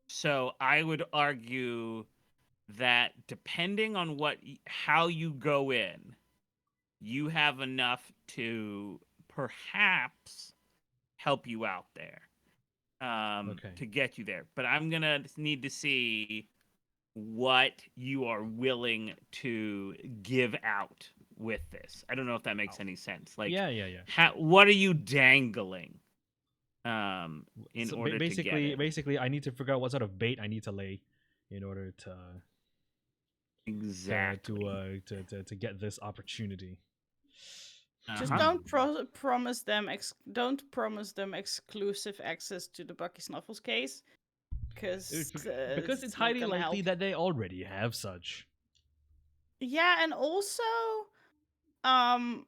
so I would argue that depending on how you go in, you have enough to perhaps help you out there, Okay. to get you there. But I'm gonna need to see what you are willing to give out with this. I don't know if that makes any sense. Like, Yeah. what are you dangling? In So order to get it. basically, I need to figure out what sort of bait I need to lay in order to Exactly. to get this opportunity. Just Uh-huh. don't promise them don't promise them exclusive access to the Bucky Snuffles case, because Because it's not highly gonna likely help. that they already have such. Yeah, and also, um,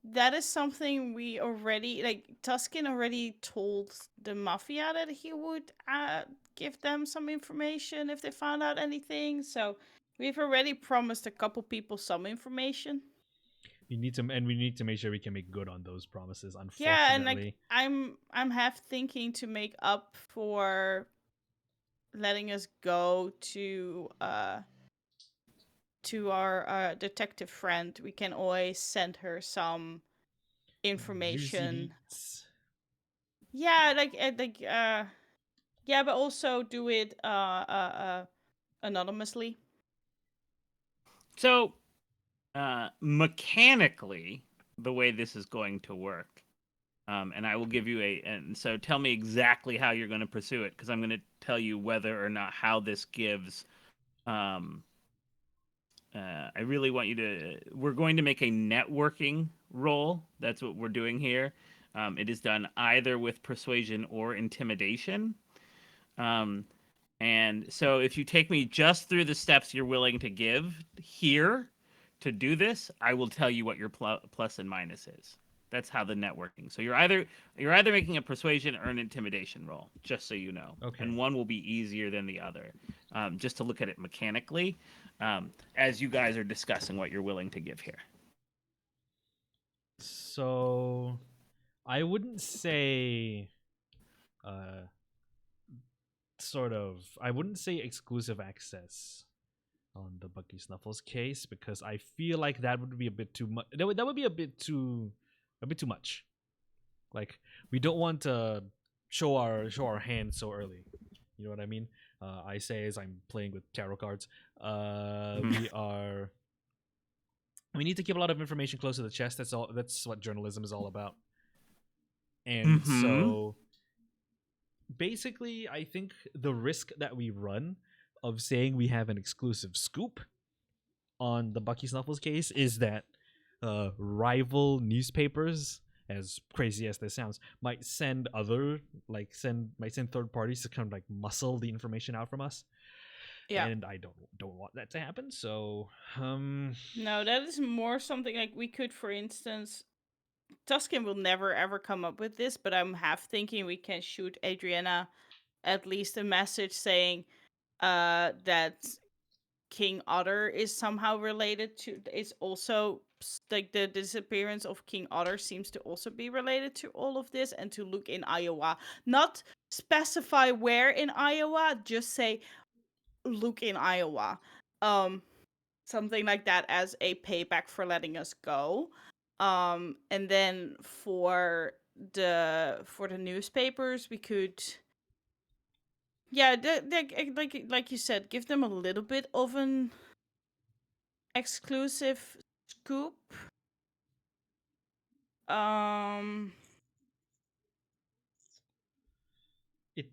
that is something we already, like, Tuscan already told the Mafia that he would give them some information if they found out anything. So we've already promised a couple people some information. We need to make sure we can make good on those promises. Yeah, and like Unfortunately, I'm half thinking to make up for letting us go to our detective friend. We can always send her some juicy information. deets. Yeah, yeah, but also do it anonymously. So, mechanically, the way this is going to work, and I will give you and so tell me exactly how you're going to pursue it, because I'm going to tell you whether or not how this gives. Um, I really want you to. We're going to make a networking roll. That's what we're doing here. It is done either with persuasion or intimidation. Um, and so if you take me just through the steps you're willing to give here to do this, I will tell you what your plus and minus is. That's how the networking. So you're either making a persuasion or an intimidation roll, just so you know. Okay. And one will be easier than the other, just to look at it mechanically, as you guys are discussing what you're willing to give here. So I wouldn't say I wouldn't say exclusive access on the Bucky Snuffles case, because I feel like that would be a bit too much. That would be a bit too much. Like, we don't want to show our hand so early. You know what I mean? I say as I'm playing with tarot cards. We need to keep a lot of information close to the chest. That's all. That's what journalism is all about. And so, basically, I think the risk that we run of saying we have an exclusive scoop on the Bucky Snuffles case is that rival newspapers, as crazy as this sounds, might send third parties to kind of like muscle the information out from us. Yeah. And I don't want that to happen. So No, that is more something like we could, for instance, Tuscan will never ever come up with this, but I'm half thinking we can shoot Adriana at least a message saying that King Otter is somehow related to, is also like the disappearance of King Otter seems to also be related to all of this, and to look in Iowa. Not specify where in Iowa, just say look in Iowa. Something like that as a payback for letting us go. And then for the newspapers, we could, yeah, like you said, give them a little bit of an exclusive scoop.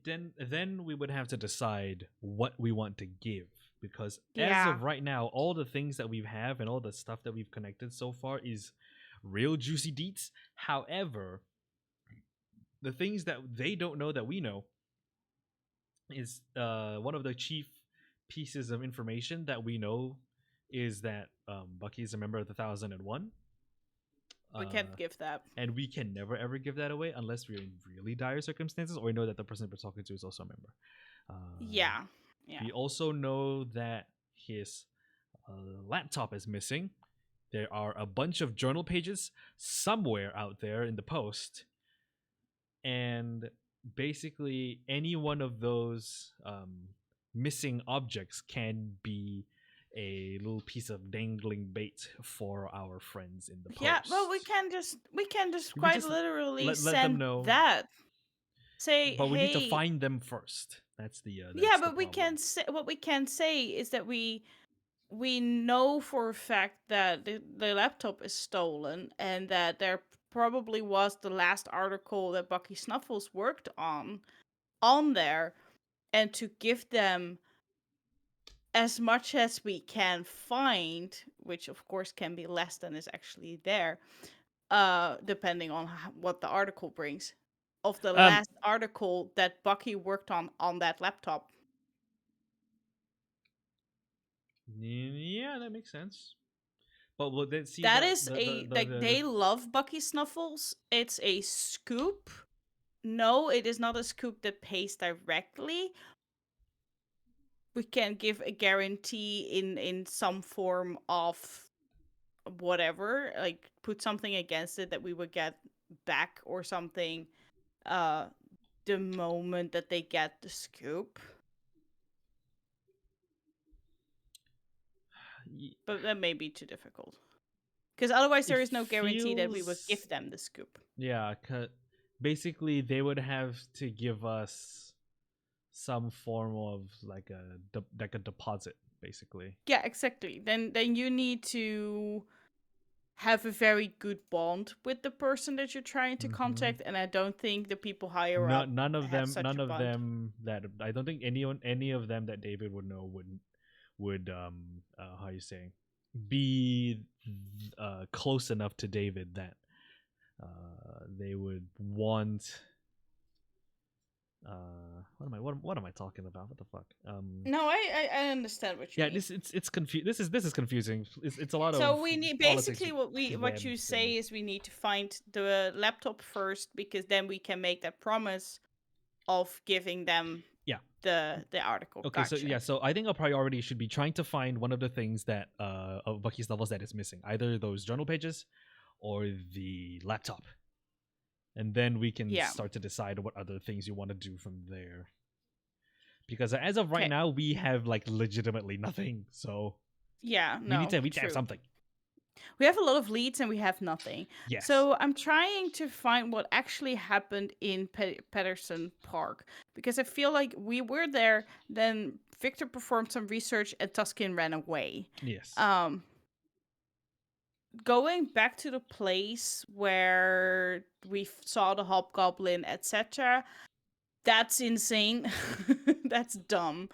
Then we would have to decide what we want to give, because as Yeah. of right now, all the things that we have and all the stuff that we've connected so far is real juicy deets. However, the things that they don't know that we know is one of the chief pieces of information that we know is that Bucky is a member of the 1001. We can't give that. And we can never ever give that away unless we're in really dire circumstances, or we know that the person we're talking to is also a member. Yeah. We also know that his laptop is missing. There are a bunch of journal pages somewhere out there in the post, and basically any one of those missing objects can be a little piece of dangling bait for our friends in the post. Yeah, well, we can just quite just literally let send them know that. Say, but we need to hey, find them first. That's the yeah, the but we problem. can say, what we can say is that we know for a fact that the laptop is stolen, and that there probably was the last article that Bucky Snuffles worked on there, and to give them as much as we can find, which of course can be less than is actually there, depending on what the article brings, of the last article that Bucky worked on that laptop. Yeah, that makes sense. But well, then see That is they love Bucky Snuffles. It's a scoop. No, it is not a scoop that pays directly. We can give a guarantee in some form of whatever, like put something against it that we would get back or something the moment that they get the scoop. But that may be too difficult, because otherwise there is no guarantee that we would give them the scoop. Yeah, basically they would have to give us some form of like a deposit, basically. Yeah, exactly. Then you need to have a very good bond with the person that you're trying to Mhm. contact, and I don't think the people higher up None of have them. such None a of bond. them that I don't think any of them that David would know would how you say be close enough to David that they would want what am I talking about? What the fuck? No, I understand what you Yeah, mean. it's This is confusing. It's a lot of So we need politics basically what you webs say is we need to find the laptop first, because then we can make that promise of giving them yeah. the article. Okay, so Gotcha. yeah, so I think a priority should be trying to find one of the things that of Bucky's levels that is missing, either those journal pages or the laptop, and then we can Yeah. start to decide what other things you want to do from there. Because as of right Okay. now, we have like legitimately nothing, so Yeah, we need no, to have true. something. We have a lot of leads and we have nothing. Yes. So I'm trying to find what actually happened in Patterson Park, because I feel like we were there, then Victor performed some research and Tuskin ran away. Yes. Going back to the place where we saw the hobgoblin, etc., that's insane. That's dumb.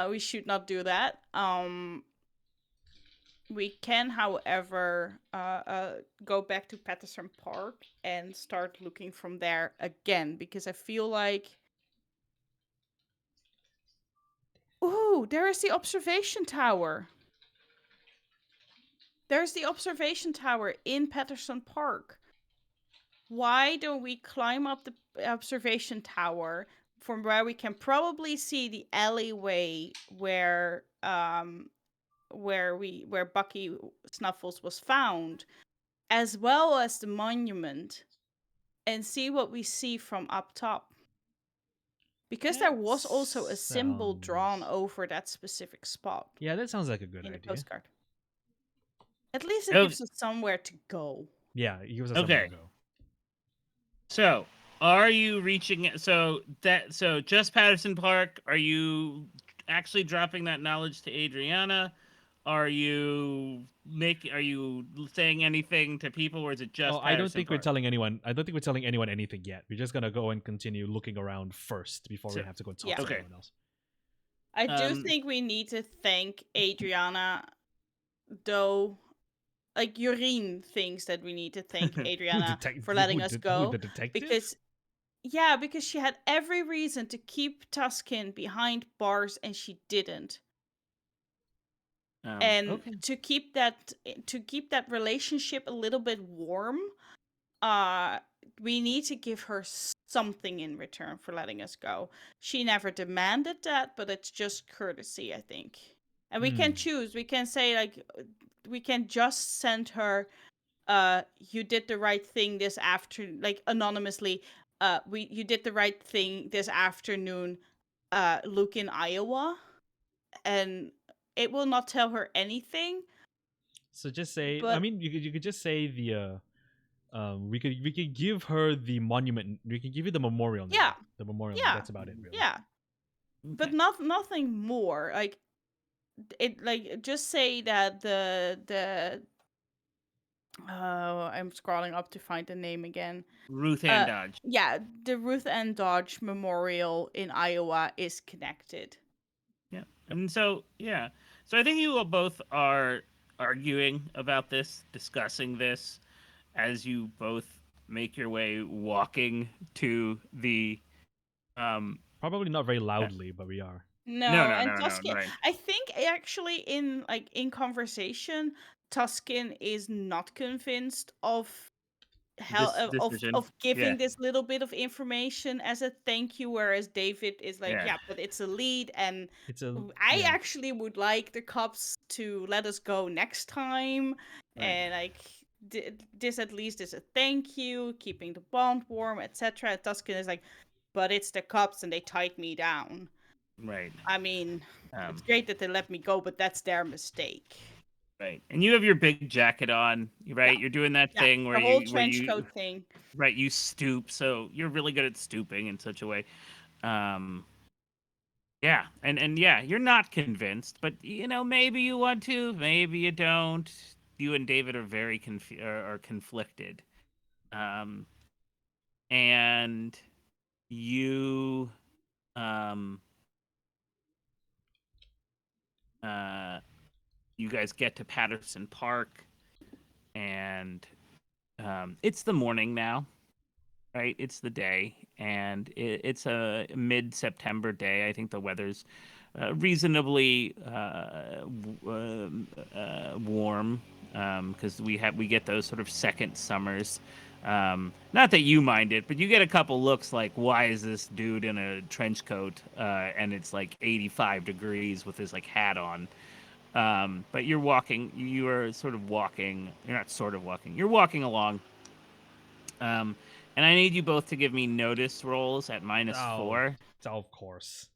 We should not do that. We can, however, go back to Patterson Park and start looking from there again, because I feel like, ooh, there is the observation tower. There's the observation tower in Patterson Park. Why don't we climb up the observation tower from where we can probably see the alleyway where Bucky Snuffles was found, as well as the monument, and see what we see from up top? Because there was also a symbol drawn over that specific spot Yeah, that sounds like a good in the idea. postcard. At least it Oh. gives us somewhere to go. Yeah, it gives us somewhere to Okay. go. So, are you reaching? So just Patterson Park. Are you actually dropping that knowledge to Adriana? Are you saying anything to people, or is it just? Oh, I don't Patterson think we're Park? telling anyone. I don't think we're telling anyone anything yet. We're just gonna go and continue looking around first before we So- have to go talk Yeah. to Okay. anyone else. I do think we need to thank Adriana, though. Like, Yoreen thinks that we need to thank Adriana for letting us go. The detective? Because she had every reason to keep Tuskin behind bars and she didn't. And okay. to keep that relationship a little bit warm, we need to give her something in return for letting us go. She never demanded that, but it's just courtesy, I think. And we can choose. We can say, like, we can just send her, you did the right thing this afternoon, like, anonymously. You did the right thing this afternoon, Luke in Iowa, and it will not tell her anything. So just say. I But mean, you could just say the. We could give her the monument. We can give you the memorial. Name. Yeah. The memorial. Yeah. Name. That's about it, really. yeah, but nothing more. Like, it, like, just say that the I'm scrolling up to find the name again. Ruth Ann Dodge. Yeah, the Ruth Ann Dodge Memorial in Iowa is connected. Yeah, and so I think you all both are arguing about this, discussing this, as you both make your way walking to the Probably not very loudly, but we are. No, no, and no, Tuskin. right. I think actually in conversation, Tuskin is not convinced of This decision. of giving Yeah. this little bit of information as a thank you, whereas David is like, Yeah. yeah, but it's a lead, and It's a. I yeah. actually would like the cops to let us go next time, Right. and like this at least is a thank you, keeping the bond warm, etc. Tuskin is like, but it's the cops and they tied me down. Right. I mean, it's great that they let me go, but that's their mistake. Right. And you have your big jacket on, right? Yeah. You're doing that Yeah, thing where the whole you trench coat thing. right, you stoop, so you're really good at stooping in such a way. Yeah, and yeah, you're not convinced, but maybe you want to, maybe you don't. you and David are very are conflicted, and you you guys get to Patterson Park, and it's the morning now, right? It's the day, and it's a mid-September day. I think the weather's reasonably warm, because we get those sort of second summers. Not that you mind it, but you get a couple looks like, why is this dude in a trench coat and it's like 85 degrees with his like hat on? But you are sort of walking. You're not sort of walking. You're walking along. And I need you both to give me notice rolls at -4. Of course.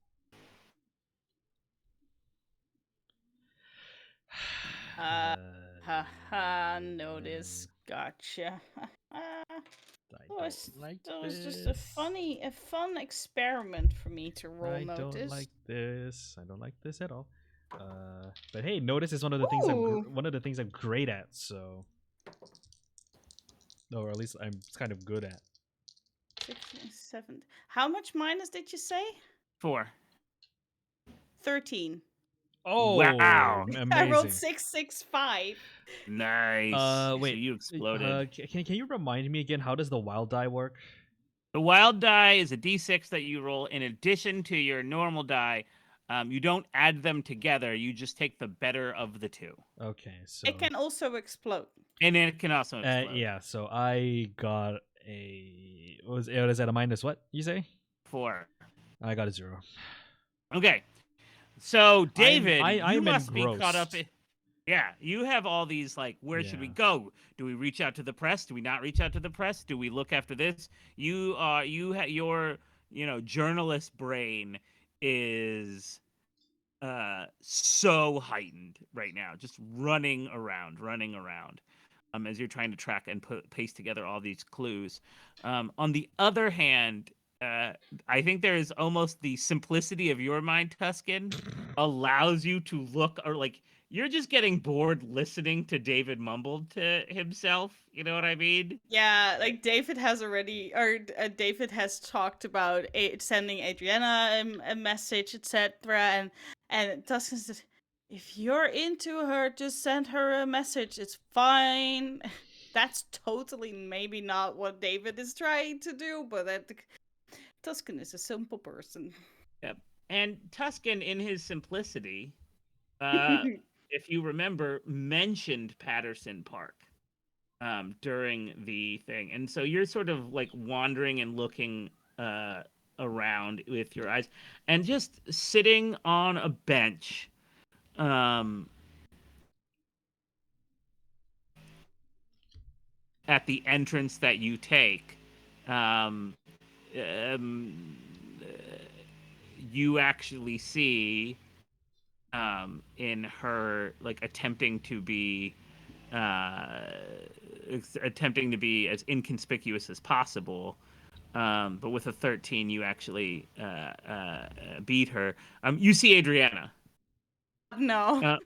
Notice. Gotcha. I don't like That was just this. a fun experiment for me to roll I notice. don't like this. I don't like this at all. But hey, notice is one of the things Ooh. I'm great at. So, or at least I'm kind of good at. 16, 7. How much minus did you say? 4. 13. Oh, Wow. amazing! I rolled 665. Nice. So Wait. you exploded. Can you remind me again? How does the wild die work? The wild die is a d6 that you roll in addition to your normal die. You don't add them together. You just take the better of the two. Okay, so It can also explode. And it can also explode. yeah. So I got was at a minus what you say? 4. I got a 0. Okay. So David, I'm you must be caught up. engrossed. Yeah, you have all these like, where should we Yeah. go? Do we reach out to the press? Do we not reach out to the press? Do we look after this? Your journalist brain is so heightened right now, just running around, as you're trying to track and paste together all these clues. On the other hand, I think there is almost the simplicity of your mind, Tuscan, allows you to look, or like you're just getting bored listening to David mumble to himself. You know what I mean? Yeah, like David has David has talked about sending Adriana a message, etc. And Tuscan said, if you're into her, just send her a message. It's fine. That's totally maybe not what David is trying to do, but Tuscan is a simple person. Yep. And Tuscan, in his simplicity, if you remember, mentioned Patterson Park during the thing, and so you're sort of like wandering and looking around with your eyes, and just sitting on a bench. At the entrance that you take, um, um, you actually see in her like attempting to be as inconspicuous as possible, but with a 13 you actually beat her. You see Adriana, No.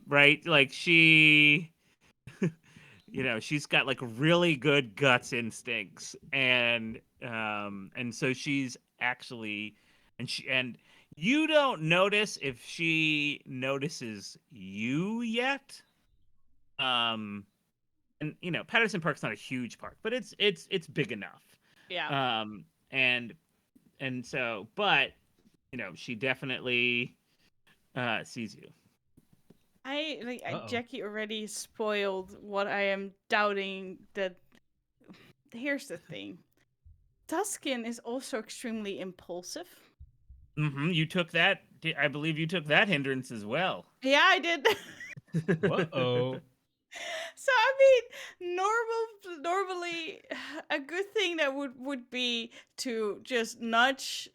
right, like she she's got like really good guts instincts, and so she's actually, and you don't notice if she notices you yet. And Patterson Park's not a huge park, but it's big enough. Yeah. And so, but she definitely sees you. Jackie already spoiled what I am doubting. That here's the thing. Tuscan is also extremely impulsive. You took that. I believe you took that hindrance as well. Yeah, I did. Uh-oh. So I mean, normally, a good thing that would be to just nudge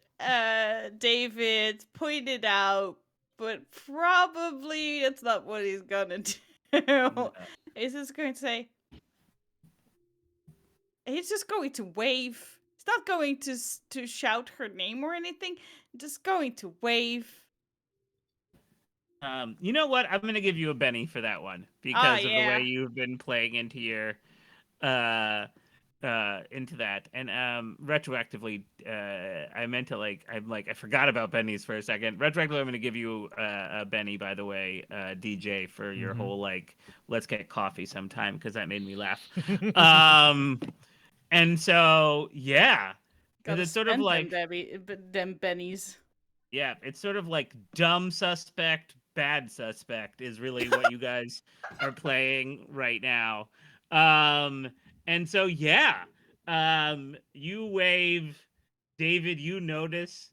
David, point it out, but probably that's not what he's gonna do. No. He's just going to say. He's just going to wave. He's not going to shout her name or anything. Just going to wave. You know what? I'm gonna give you a Benny for that one because of the way yeah. you've been playing into your uh into that. And retroactively, I meant to I forgot about Benny's for a second. Retroactively, I'm gonna give you a Benny, by the way, DJ, for your Mhm. whole let's get coffee sometime, because that made me laugh. um and so yeah, because Gotta it's sort of spend them, like, Debbie, them bennies. yeah, it's sort of like dumb suspect, bad suspect is really what you guys are playing right now. Um, and so yeah, you wave, David. You notice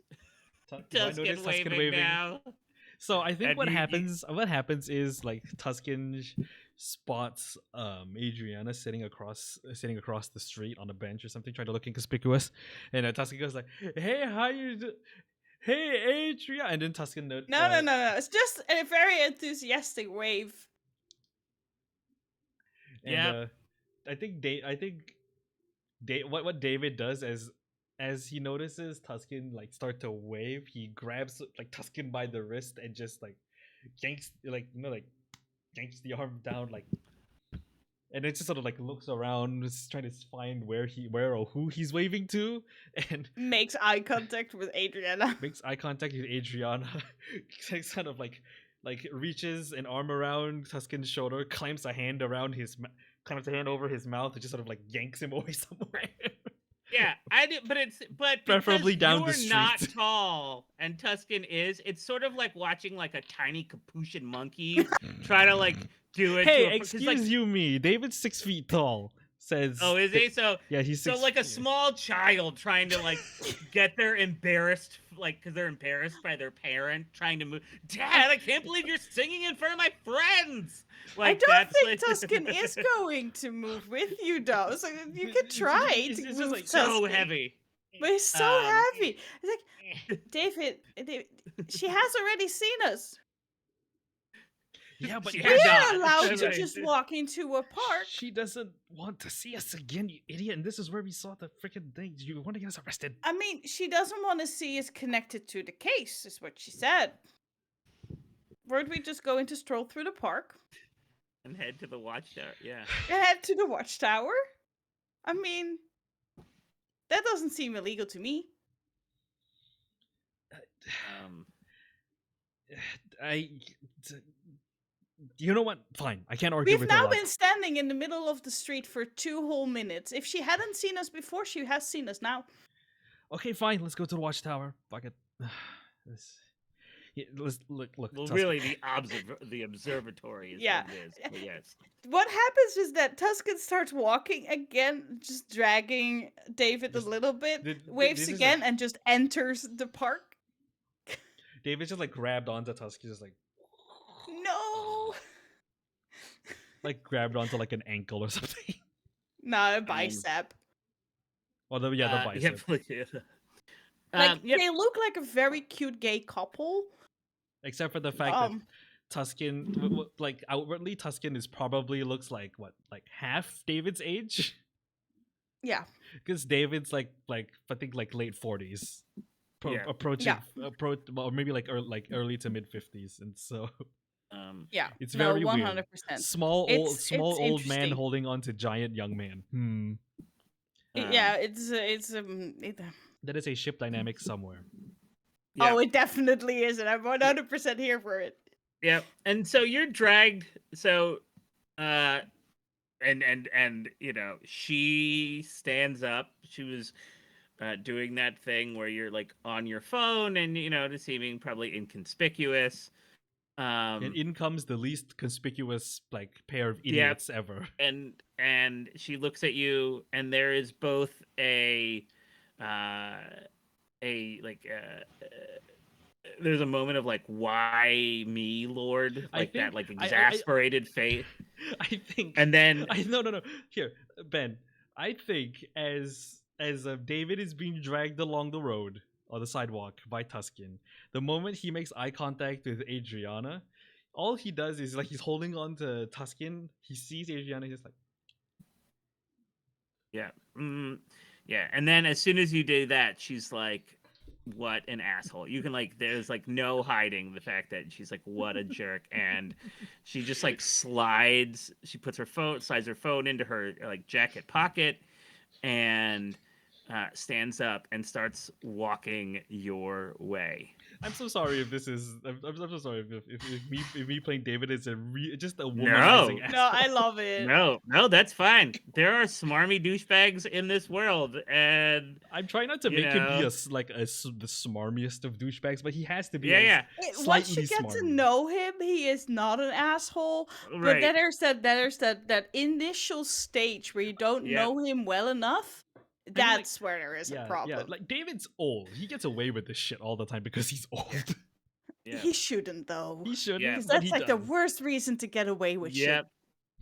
Do I Tuscan notice Tuscan waving waving? now, So I think and you what happens is like Tuscan spots Adriana sitting across the street on a bench or something, trying to look inconspicuous, and Tuscan goes like, "Hey, how you do? Hey, Adriana," and then Tuscan No. It's just a very enthusiastic wave. and yep, I think what David does as he notices Tuscan like start to wave, he grabs like Tuscan by the wrist and just like yanks yanks the arm down like, and it just sort of like looks around, just trying to find where or who he's waving to, and Makes eye contact with Adriana. makes eye contact with Adriana. Kind of like reaches an arm around Tuscan's shoulder, clamps a hand around clamps a hand over his mouth, and just sort of like yanks him away somewhere. yeah. I do, but Preferably because down the you're not street. tall and Tuscan is, it's sort of like watching like a tiny Capuchin monkey try to do it to Hey, a, because like, excuse you me. David's 6 feet tall. Says. oh, is he? So Yeah, he's so six. like a small child trying to get their embarrassed, because they're embarrassed by their parent trying to move. Dad, I can't believe you're singing in front of my friends. I Like, don't that's think Tuscan is going to move with you, though. So you could try It's to just move like so Tuscan. heavy. But it's so Um, heavy. It's like, David, she has already seen us. Yeah, but she We has are not. allowed to Right. just walk into a park. she doesn't want to see us again, you idiot. And this is where we saw the freaking thing. You want to get us arrested? I mean, she doesn't want to see us connected to the case, is what she said. Weren't we just going to stroll through the park And head to the watchtower. Yeah. and head to the watchtower? I mean, that doesn't seem illegal to me. Um, I. You know what? Fine. I can't argue We've with her now logic. been standing in the middle of the street for 2 whole minutes. If she hadn't seen us before, she has seen us now. Okay, fine. Let's go to the watchtower. Fuck it. Let's look. well, Tuscan. really, the observatory is Yeah. what it is. But yes. What happens is that Tuscan starts walking again, just dragging David Just- a little bit, this waves is again, and just enters the park. David just like grabbed onto Tuscan, just No! like grabbed onto like an ankle or something. No, a bicep. Or the bicep. Like, Yep. they look like a very cute gay couple. Except for the fact that Tuscan, like outwardly, Tuscan is probably looks like half David's age. Yeah. Because David's like I think like late 40s, Yeah. approaching or maybe like early to mid 50s, and so Yeah. it's No, very 100%. weird. Small It's old man interesting. holding on to giant young man. Yeah, it's That is a ship dynamic somewhere. Yeah. Oh, it definitely is, and I'm 100% here for it. Yep. And so you're dragged. So, and she stands up. She was doing that thing where you're like on your phone and seeming probably inconspicuous. And in comes the least conspicuous like pair of idiots ever. And she looks at you, and there is both there's a moment of like, why me, Lord? Like that, like exasperated face. I think, and then no. Here, Ben. I think as David is being dragged along the road or the sidewalk by Tuscan, the moment he makes eye contact with Adriana, all he does is like he's holding on to Tuscan. He sees Adriana, he's like, yeah, yeah. And then as soon as you do that, she's like, what an asshole. You can like there's like no hiding the fact that she's like what a jerk, and she just like she slides her phone into her like jacket pocket and stands up and starts walking your way. I'm so sorry if this is. I'm so sorry if me playing David is just a No. womanizing asshole. No, I love it. No, that's fine. There are smarmy douchebags in this world, and I'm trying not to You make him be know. the smarmiest of douchebags, but he has to be. yeah, Once you Slightly get to smarmy. know him, he is not an asshole. But right. then there's that initial stage where you don't Yep. know him well enough. like, That's where there is a Yeah, problem. like David's old. He gets away with this shit all the time because he's old. Yeah. He shouldn't though. He should. Yeah. Because but that's he like the does. worst reason to get away with shit. Yep.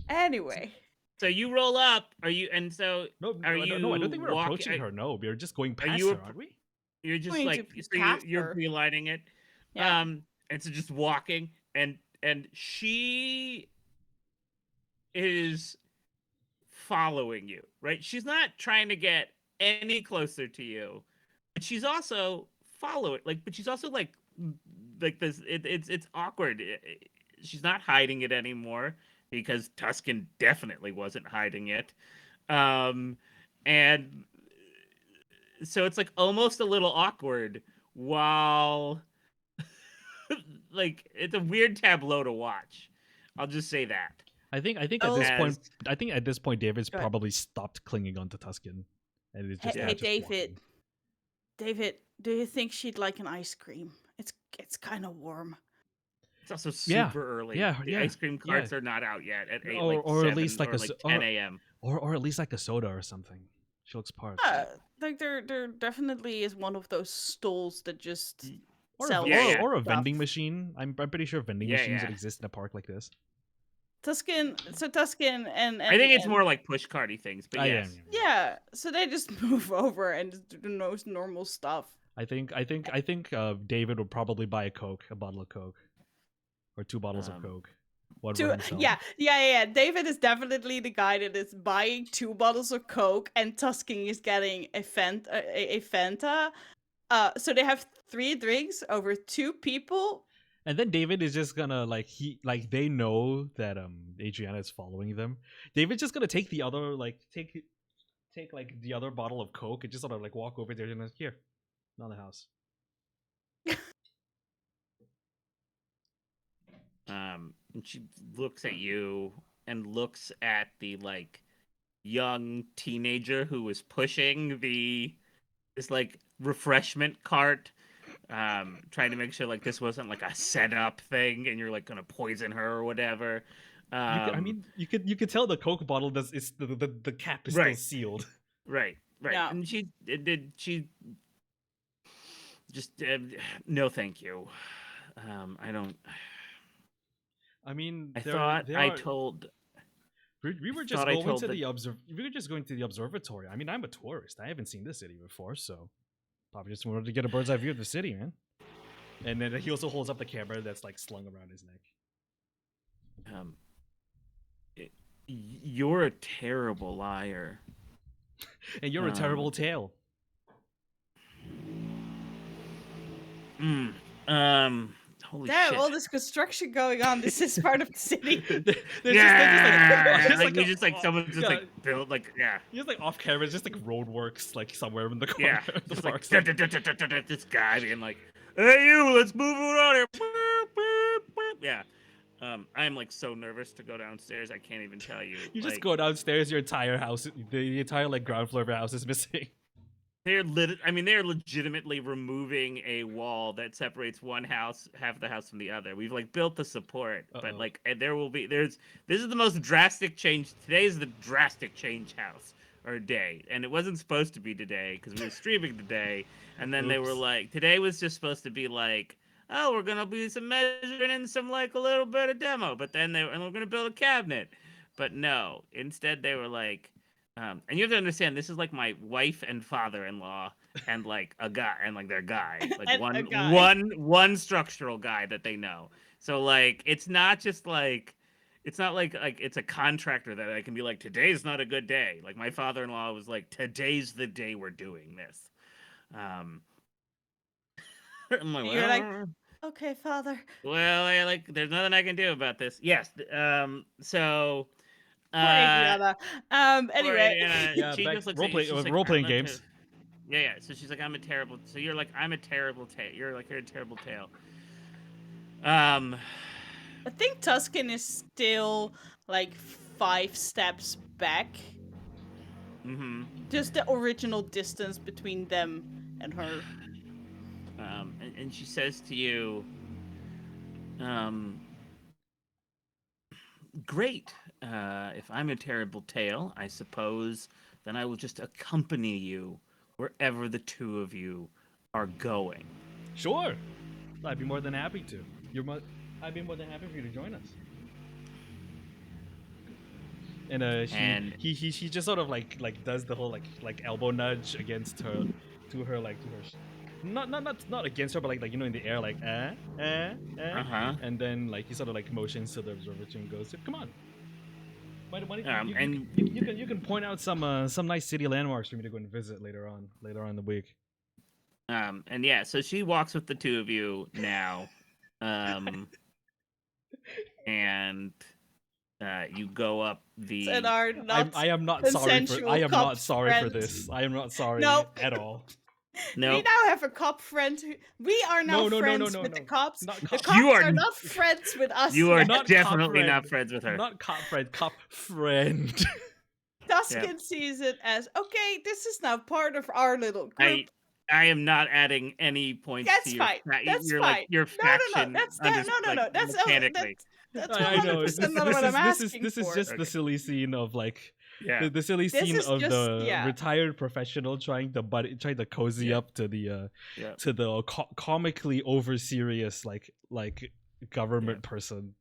Anyway. So you roll up. Are you? And so No, Are I don't think we're you approaching walking- her. No, we're just going past you her, app- aren't we? you're just Going like to so past you're her. relighting it. Yeah. And so just walking, and she is following you, right? She's not trying to get any closer to you, but she's also following, but she's also like this. It's awkward. She's not hiding it anymore because Tuscan definitely wasn't hiding it, and so it's like almost a little awkward while like it's a weird tableau to watch. I'll just say that. I think at Oh. this point, As- David's Go ahead. probably stopped clinging onto Tuscan, and it's just Hey, now just David. walking. David, do you think she'd like an ice cream? It's kind of warm. It's also Yeah, super early. yeah, The yeah, ice cream carts are not out yet at 8, Or at least like a 10 a.m. or at least like a soda or something. She looks parched. Like there definitely is one of those stalls that just Or sells Yeah. or a stuff. vending machine. I'm pretty sure vending Yeah, machines that yeah. exist in a park like this. Tuscan and I think it's and- more like push carty things, but Ah, yes. Yeah, so they just move over and just do the most normal stuff. I think David would probably buy a bottle of Coke, or 2 bottles of Um, Coke. One for Two, himself. yeah. David is definitely the guy that is buying 2 bottles of Coke, and Tuscan is getting a Fanta. So they have 3 drinks over 2 people. And then David is just gonna they know that Adriana is following them. David's just gonna take the other take like the other bottle of Coke and just sort of like walk over there and like, here, not the house. And she looks at you and looks at the like young teenager who was pushing this like refreshment cart, trying to make sure like this wasn't like a setup thing and you're like gonna poison her or whatever. You could tell the Coke bottle the cap is Right. still sealed. Right. Yeah. And she just no, thank you. I don't. I mean, I there- thought there I are- told. we were just thought I going told to the- we were just going to the observatory. I mean, I'm a tourist. I haven't seen this city before, so probably just wanted to get a bird's eye view of the city, man. And then he also holds up the camera that's like slung around his neck. You're a terrible liar. And you're a terrible tale. Holy Damn, shit. all this construction going on. This is part of the city. Someone just like built like Just like off camera, just like roadworks like somewhere in the corner yeah, of the just park. like this guy being like, "Hey you, let's move around here." Boop, boop, boop. Yeah, I am like so nervous to go downstairs. I can't even tell you. You just Like, go downstairs, your entire house, the entire like ground floor of your house is missing. they're legitimately removing a wall that separates half the house from the other. We've like built the support, but Uh-oh. like and this is the most drastic change. Today is the drastic change house or day, and it wasn't supposed to be today because we were streaming today, and then they were Oops. like, today was just supposed to be like, oh, we're gonna be some measuring and some like a little bit of demo, but then we're gonna build a cabinet, but no, instead they were like. And you have to understand, this is like my wife and father-in-law, and like a guy, and like their guy, like And a guy. one structural guy that they know. So like, it's not just like, it's not like it's a contractor that I can be like, today's not a good day. Like my father-in-law was like, today's the day we're doing this. I'm like, And you're like, well, okay, Father. there's nothing I can do about this. Yes. So. Poor Uh. Adriana. Poor Anyway. Adriana, Yeah, she back just looks role at you. play She's like, role I'm playing not games. Yeah, yeah. So she's like, I'm a terrible. So you're like, I'm a terrible tail. You're a terrible tail. Um. I think Tuscan is still like 5 steps back. Mm-hmm. Just the original distance between them and her. And she says to you, um, great. If I'm a terrible tail, I suppose then I will just accompany you wherever the two of you are going. Sure, I'd be more than happy to. I'd be more than happy for you to join us. And And she just sort of like does the whole like elbow nudge against her, not against her, but like in the air, like uh-huh. and then like he sort of like motions to the observatory and goes, "Come on, why don't And you can point out some nice city landmarks for me to go and visit later on in the week." and yeah, so she walks with the two of you now. And you go up the. And are not I am not sorry for consensual cop friends. this. I am not sorry No. at all. No, We now have a cop friend. We are now No, friends with the cops. Not The cop- cops You are are- not friends with us. you are yet. Not definitely cop not friend. friends with her. Not cop friend, cop friend. Tuscan sees it as, okay, this is now part of our little group. I am not adding any points That's to your. fine. That's your fine. like your No, faction. That's mechanically. that's I know. 100% not what I'm asking This is for. just Okay. the silly scene of like Yeah. the silly This scene is of just- the yeah. retired professional trying to cozy Yeah. up to the Yeah. to the comically over serious like government person.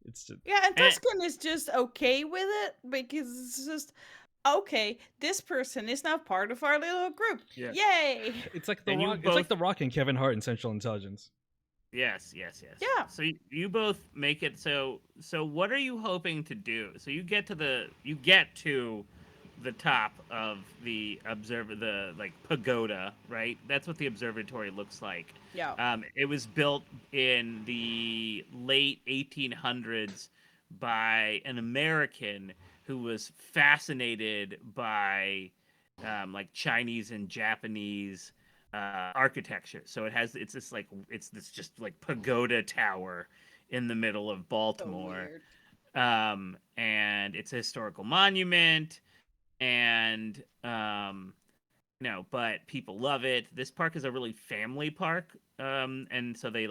It's just Yeah, and Tuscan is just okay with it because it's just okay. This person is now part of our little group. Yeah. Yay! it's like the And you Rock. It's like both- the Rock and Kevin Hart in Central Intelligence. Yes. Yeah. So you both make it. So what are you hoping to do? So you get to the top of the pagoda, right? That's what the observatory looks like. Yeah. It was built in the late 1800s by an American who was fascinated by like Chinese and Japanese architecture. So it's this just like pagoda tower in the middle of So Baltimore. weird. And it's a historical monument, and but people love it. This park is a really family park, and so they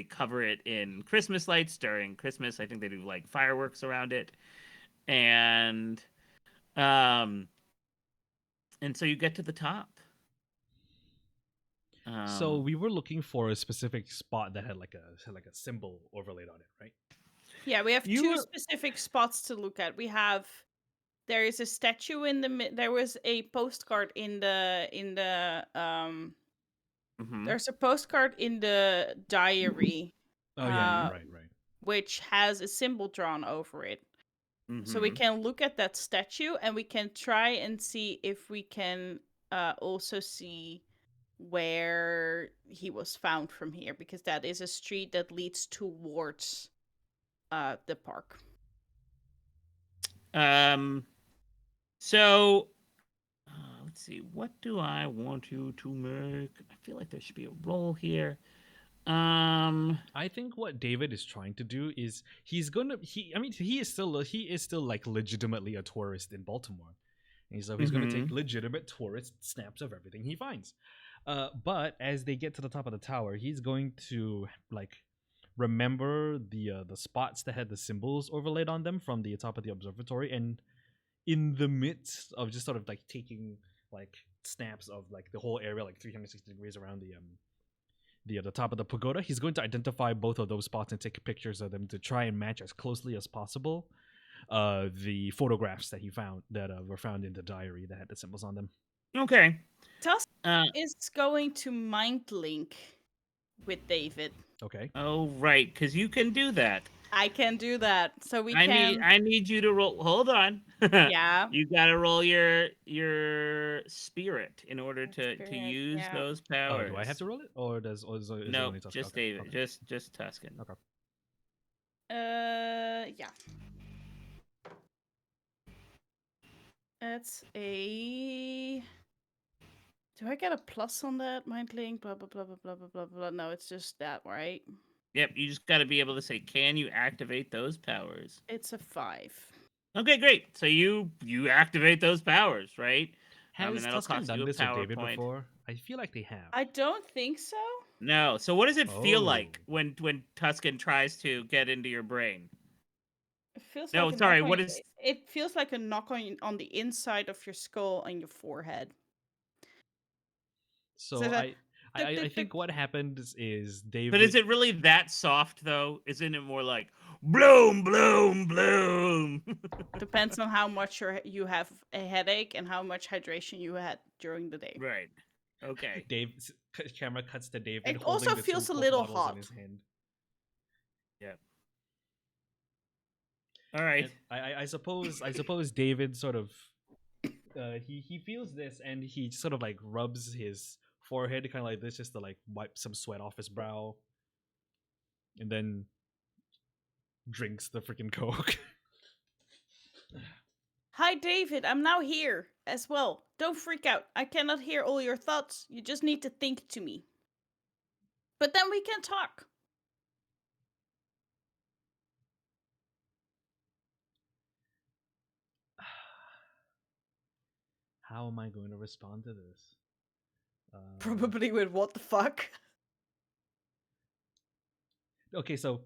cover it in Christmas lights during Christmas. I think they do like fireworks around it, and so you get to the top. So we were looking for a specific spot that had like a symbol overlaid on it, right? Yeah, we have You two were- specific spots to look at. There is a statue in the there was a postcard in the Mhm. there's a postcard in the diary Oh yeah, Uh, right. which has a symbol drawn over it. So we Mhm. can look at that statue and we can try and see if we can also see where he was found from here, because that is a street that leads towards the park. So let's see. What do I want you to make? I feel like there should be a roll here. I think what David is trying to do is he is still like legitimately a tourist in Baltimore. And so he's going to take legitimate tourist snaps of everything he finds. But as they get to the top of the tower, he's going to like remember the spots that had the symbols overlaid on them from the top of the observatory, and in the midst of just sort of like taking like snaps of like the whole area, like 360 degrees around the top of the pagoda, he's going to identify both of those spots and take pictures of them to try and match as closely as possible the photographs that he found that were found in the diary that had the symbols on them. Okay. Tusk Uh, is going to mind link with David. Okay. oh right, because you can do that. I can do that. So we I can. need you to roll. Hold on. Yeah. You gotta roll your spirit in order to Spirit, use yeah. those Oh, powers. do I have to roll it, or is it No, only Tuscan? just Okay, David. okay. Just Tuscan. Okay. Yeah. It's a. Do I get a plus on that? Mind link, blah blah blah blah blah blah blah blah. No, it's just that, right? Yep, you just gotta be able to say, can you activate those powers? It's a 5. Okay, great. So you activate those powers, right? And Has that'll Tuscan cost you done a this with power David point. before? I feel like they have. I don't think so. No. So what does it feel Oh. like when Tuscan tries to get into your brain? It feels No, like a sorry. knock What on. is? It feels like a knock on the inside of your skull and your forehead. So So that. I think what happened is David. But is it really that soft though? Isn't it more like bloom, bloom, bloom? Depends on how much you have a headache and how much hydration you had during the day. Right. Okay. Dave's camera cuts to David It holding also the feels two a Coke little bottles in hot. his hand. Yeah. All right. And I suppose David sort of he feels this and he sort of like rubs his forehead kind of like this just to like wipe some sweat off his brow, and then drinks the freaking Coke. Hi, David. I'm now here as well. Don't freak out. I cannot hear all your thoughts. You just need to think to me. But then we can talk. How am I going to respond to this? Probably with what the fuck? Okay, so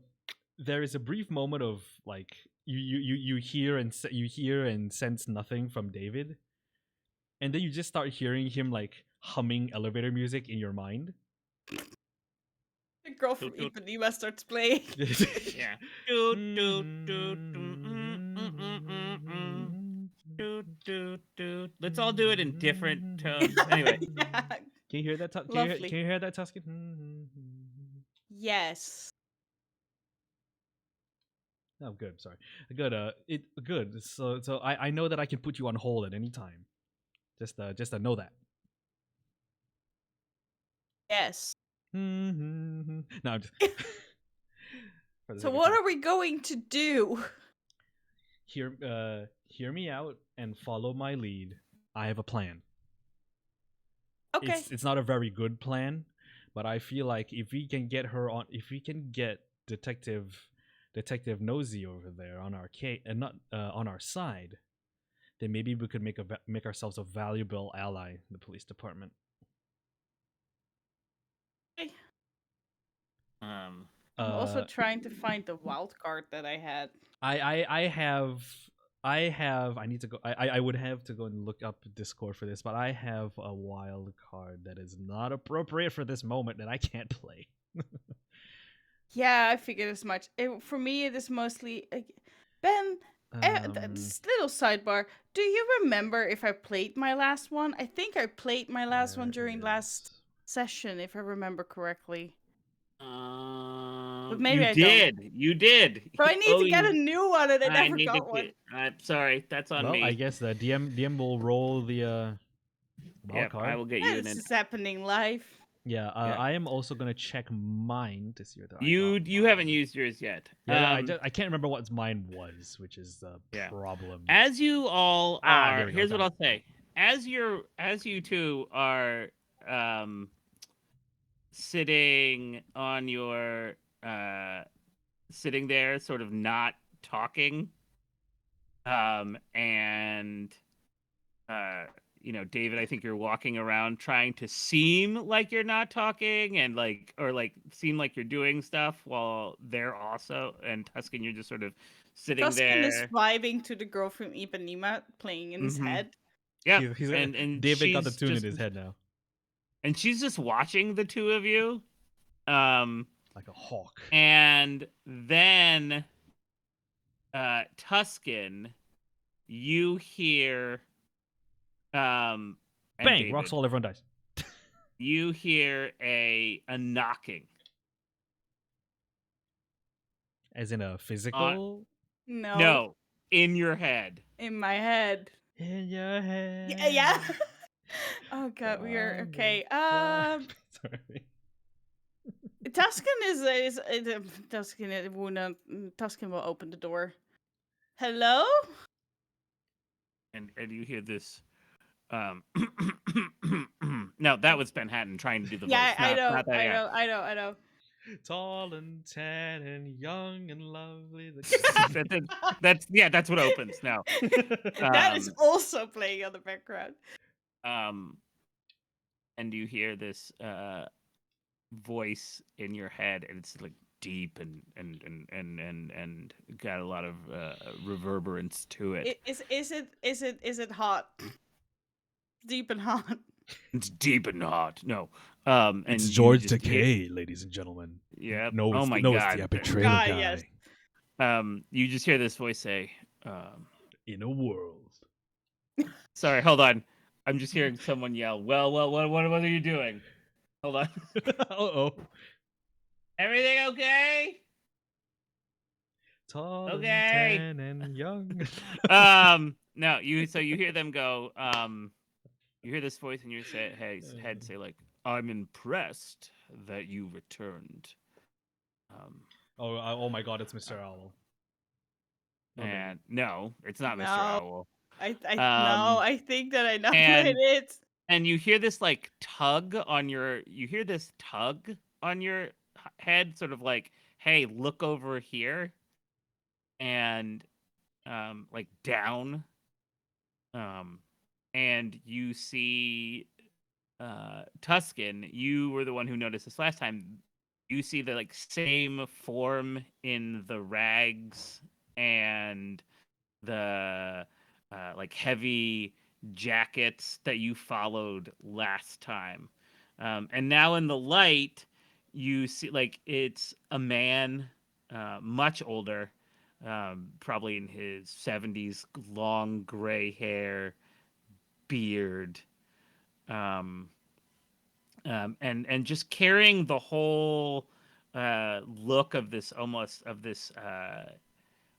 there is a brief moment of like you hear and you hear and sense nothing from David, and then you just start hearing him like humming elevator music in your mind. The girl from Toot, toot. Ipanema starts playing. Yeah. Doot, doot, doot, doot, doot, doot. Let's all do it in different tones. Anyway. Yeah. Can you hear that? Lovely. Can you hear that, Tuscan? Yes. Oh, good. Sorry. Good. Good. So I know that I can put you on hold at any time. Just to know that. Yes. No, I'm just. For the So sake of what time. are we going to do? Hear me out and follow my lead. I have a plan. Okay. It's not a very good plan, but I feel like if we can get her on, if we can get Detective Nosy over there on our and not on our side, then maybe we could make ourselves a valuable ally in the police department. Um. I'm also trying to find the wild card that I had. I need to go. I would have to go and look up Discord for this, but I have a wild card that is not appropriate for this moment that I can't play. Yeah, I figured as much. For me, it is mostly Ben. Little sidebar. Do you remember if I played my last one? I think I played my last one during last session, if I remember correctly. But maybe you I did. don't. You did. So I need to get a new one, and I never need to got one. I'm sorry. That's on Well, me. I guess the DM will roll the wild Yep, card. I will get Yeah, you this an. is happening live. Yeah, Yeah. I am also gonna check mine to see whether You haven't used yours yet. Yeah, I can't remember what mine was, which is the Yeah. problem. As you all are, there we go, here's got what I'll say. As you two are sitting on your sitting there sort of not talking and David, I think you're walking around trying to seem like you're not talking and seem like you're doing stuff while they're also, and Tuscan, you're just sort of sitting Tuscan there. is vibing to the girl from Ipanema playing in his head. Yeah, He's and David got the she's tune just, in his head now, and she's just watching the two of you, like a hawk. and then Tuscan, you hear and Bang! David, Rocks fall, everyone dies. you hear a knocking. As in a physical? No. No, in your head. In my head. In your head. Yeah. Oh god, we are okay. Sorry. Tuscan is Tuscan will open the door. Hello? And you hear this. No, that was Ben Hatton trying to do the Yeah, voice. I know, Not that, yeah. I know. Tall and tan and young and lovely. That's what opens now. That is Um, also playing on the background. And you hear this voice in your head, and it's like deep and got a lot of reverberance to it. Is it hot? Deep and hot. It's deep and hot. No. It's and George you just Takei, ladies and gentlemen. Yeah. No, Oh my no, god. it's the epic trailer God, guy. yes. You just hear this voice say, In a world. sorry, hold on. I'm just hearing someone yell, well, what are you doing? Hold on. Uh-oh. Everything okay? Tall Okay. and tan and young. No, you hear them go, you hear this voice in your head say like, I'm impressed that you returned. Oh my god, it's Mr. Owl. Okay. And no, it's not Mr. No. Owl. No, I think that I know what and- it is. And you hear this like tug on your head, sort of like, hey, look over here. And like down. And you see Tuscan, you were the one who noticed this last time. You see the like same form in the rags and the like heavy jackets that you followed last time. And now in the light, you see like it's a man, much older, probably in his 70s, long gray hair, beard, and just carrying the whole look of this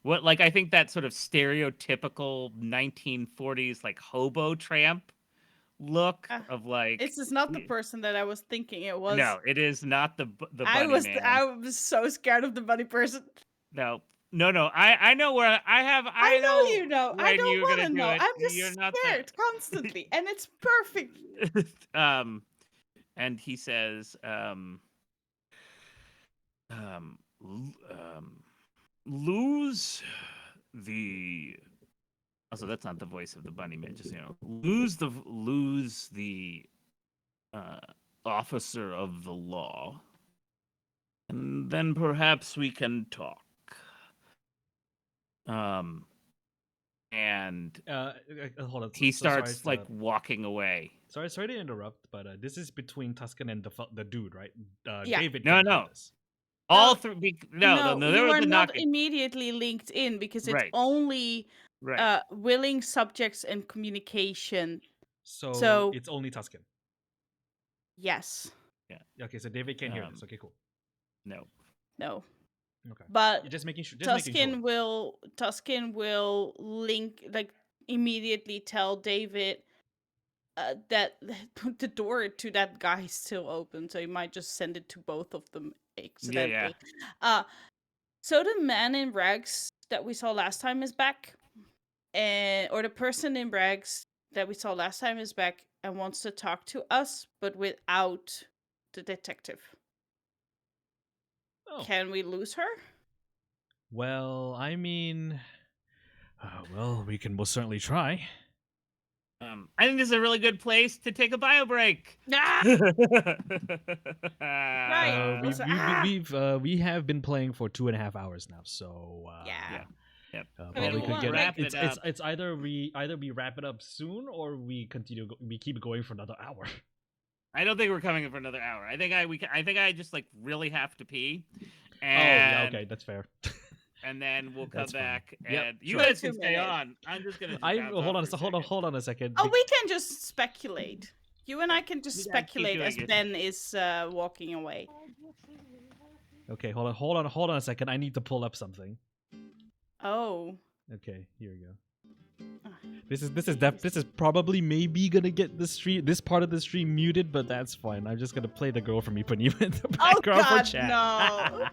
what, like, I think that sort of stereotypical 1940s like hobo tramp look of like. This is not the person that I was thinking it was. No, it is not the I bunny man. I was so scared of the bunny person. No. I know where I know you know. I when don't you're want gonna to do know. it. I'm just You're not scared constantly, and it's perfect. And he says, lose the. Also, that's not the voice of the bunny man. Just lose the officer of the law, and then perhaps we can talk. And hold on. he starts sorry like walking away. Sorry to interrupt, but this is between Tuscan and the dude, right? Yeah. David. No. Hear this. All three. No. There you was are a not knock. immediately linked in because it's Right. only Right. willing subjects and communication. So it's only Tuscan. Yes. Yeah. Okay, so David can't hear this. Okay, cool. No. Okay. But You're just making sure. Tuscan will link, like, immediately tell David that the door to that guy is still open, so he might just send it to both of them accidentally. So the man in rags that we saw last time is back, or the person in rags that we saw last time is back and wants to talk to us, but without the detective. Oh. Can we lose her? Well, I mean, we can most certainly try. I think this is a really good place to take a bio break. Ah! Right. We have been playing for 2.5 hours now, so Yeah. Yep. probably could get wrap it. it up. It's either we wrap it up soon or we continue. We keep going for another hour. I don't think we're coming in for another hour. I think I just like really have to pee. And, yeah, okay, that's fair. And then we'll come That's fine. back, Yep, and you sure. guys 2 can stay minutes. on. I'm just gonna. Hold on a second. Oh, we can just speculate. You and I can just You guys keep speculate doing as it. Ben is walking away. Okay, hold on a second. I need to pull up something. Oh. Okay, here we go. Ah, This is jeez. probably maybe gonna get this part of the stream muted, but that's fine. I'm just gonna play the girl from Ipanema in the Oh background for God, chat. no.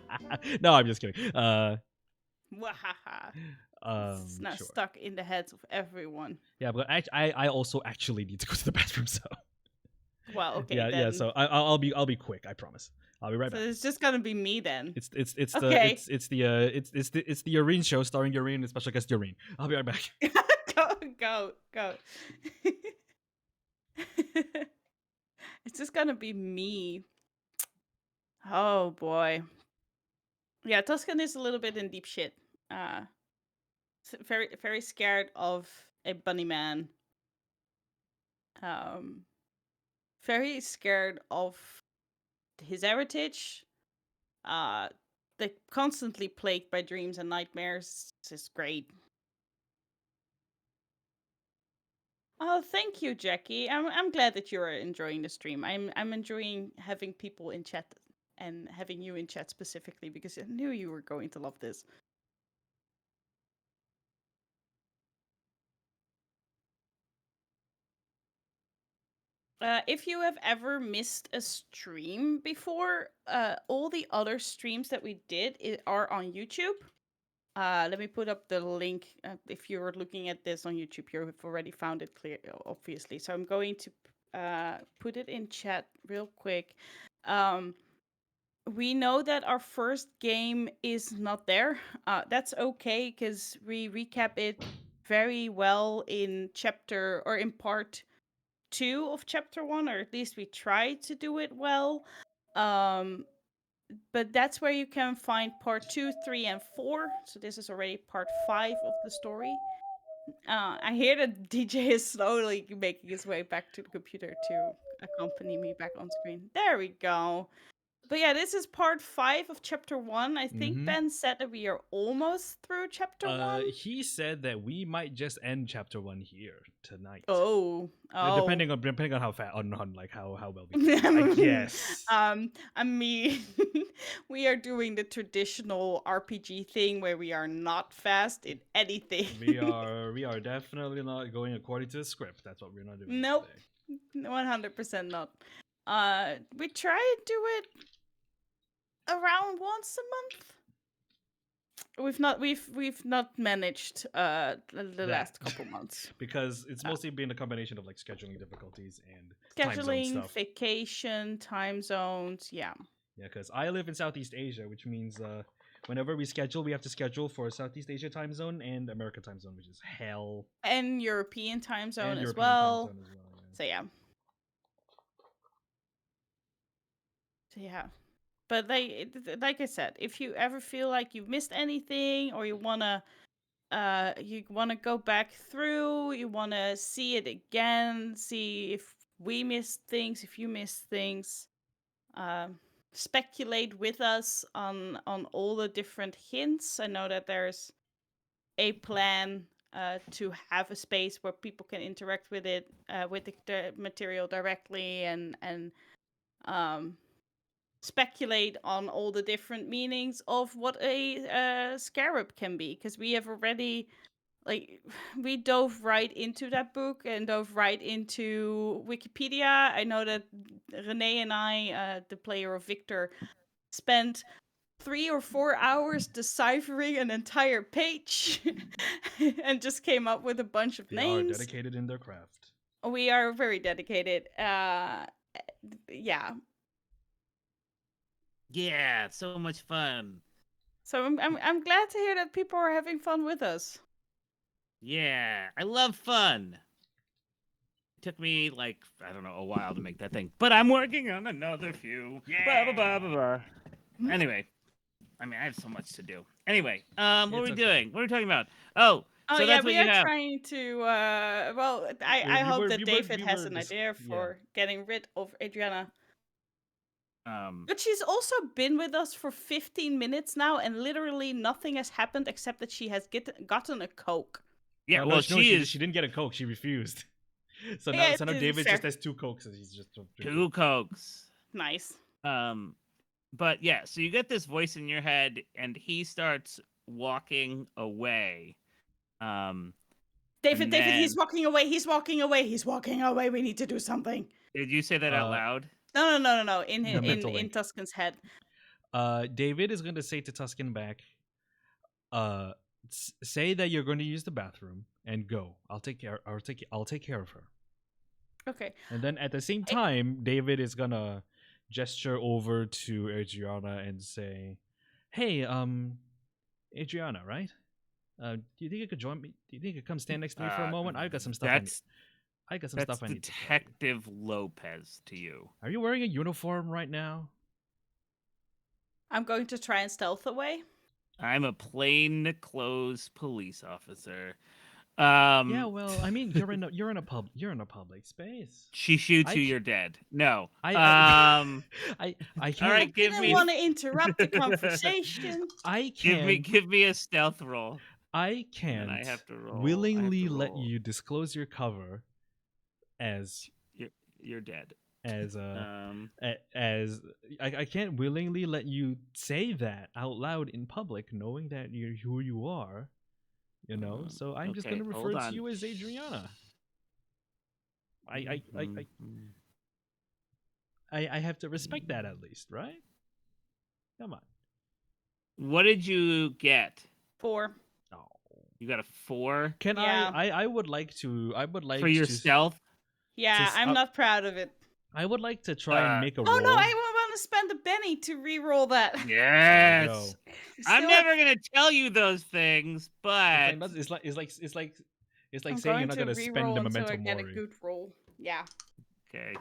No, I'm just kidding. Wahaha. It's now Sure. stuck in the heads of everyone. Yeah, but I also actually need to go to the bathroom, so Well, okay yeah, then. yeah. So I'll be quick. I promise. I'll be right So back. it's just gonna be me then. It's Okay. the Urine show starring Urine and special guest Urine. I'll be right back. Go. It's just gonna be me. Oh boy. Yeah, Tuscan is a little bit in deep shit. Very very scared of a bunny man. Very scared of his heritage. They're constantly plagued by dreams and nightmares. This is great. Oh, thank you, Jackie. I'm glad that you're enjoying the stream. I'm enjoying having people in chat and having you in chat specifically because I knew you were going to love this. If you have ever missed a stream before, all the other streams that we did are on YouTube. Let me put up the link. If you're looking at this on YouTube, you have already found it clear, obviously. So I'm going to put it in chat real quick. We know that our first game is not there. That's okay because we recap it very well in chapter or in part 2 of chapter 1, or at least we try to do it well. But that's where you can find part 2, 3, and 4. So this is already part 5 of the story. I hear that DJ is slowly making his way back to the computer to accompany me back on screen. There we go. But yeah, this is part 5 of chapter 1. I think Mhm. Ben said that we are almost through chapter 1. He said that we might just end chapter 1 here tonight. Oh. Depending on how fast on like how well we do, I guess. I mean, we are doing the traditional RPG thing where we are not fast in anything. we are definitely not going according to the script. That's what we're not doing Nope. today. 100% not. We try and do it around once a month. We've not managed the last couple months. Because it's mostly been a combination of like scheduling difficulties and time zone Scheduling, stuff. vacation, time zones, yeah. Yeah, because I live in Southeast Asia, which means whenever we schedule, we have to schedule for Southeast Asia time zone and America time zone, which is hell. And European time zone And as European well. time zone as well. Yeah. So yeah. But like I said, if you ever feel like you've missed anything or you wanna go back through, you wanna see it again, see if we missed things, if you missed things, speculate with us on all the different hints. I know that there's a plan to have a space where people can interact with it, with the material directly, and speculate on all the different meanings of what a scarab can be, because we have already we dove right into that book and dove right into Wikipedia. I know that Renee and I, the player of Victor, spent 3 or 4 hours deciphering an entire page and just came up with a bunch of They names. are dedicated in their craft. We are very dedicated. Yeah. Yeah, so much fun. So I'm glad to hear that people are having fun with us. Yeah, I love fun. It took me like I don't know a while to make that thing, but I'm working on another few. Blah blah blah blah blah. Anyway, I mean I have so much to do. Anyway, what are It's we okay. doing? What are we talking about? Oh, Oh so yeah, that's what we you are have. trying to. Well, I You hope were- that you were- David you has were an dis- idea yeah. for getting rid of Adriana. Um, But she's also been with us for 15 minutes now, and literally nothing has happened except that she has gotten a Coke. yeah, Oh, well no, she is she didn't get a Coke. She refused. So Yeah, now it is David fair. just has 2 Cokes and he's just drinking. 2 Cokes. Nice. But yeah, so you get this voice in your head, and he starts walking away. David, And David, then he's walking away. He's walking away. He's walking away. We need to do something. did you say that out loud? No. In The mental in link. Tuscan's head. David is going to say to Tuscan back, say that you're going to use the bathroom and go. I'll take care of her. Okay. And then at the same time, David is gonna gesture over to Adriana and say, "Hey, Adriana, right? Do you think you could join me? Do you think you could come stand next to me for a moment? I got some stuff. I got some That's stuff I need to tell you. Detective Lopez to you. Are you wearing a uniform right now? I'm going to try and stealth away. I'm a plain clothes police officer. Yeah, well, I mean, you're in a public space. She shoots I you, ca- you're dead. No. I All can't. right, give Didn't me want to interrupt the conversation. I give me can't. give me a stealth roll. I And then I can't have to roll. willingly let you disclose your cover as You're dead. as Um I can't willingly let you say that out loud in public, knowing that you're who you are. You know, so I'm just okay, gonna refer hold to on. you as Adriana. Mhm. I have to respect that at least, right? Come on. What did you get? 4. Oh. You got a 4 Can Yeah. I would like to for your stealth? Yeah, Just- I'm not proud of it. I would like to try and make a Oh roll. no, I want to spend a penny to re-roll that. Yes. Go. I'm Still never gonna tell you those things, but It's like I'm saying you're going not to gonna spend re-roll the until memento I get a mori. good roll. Yeah, okay.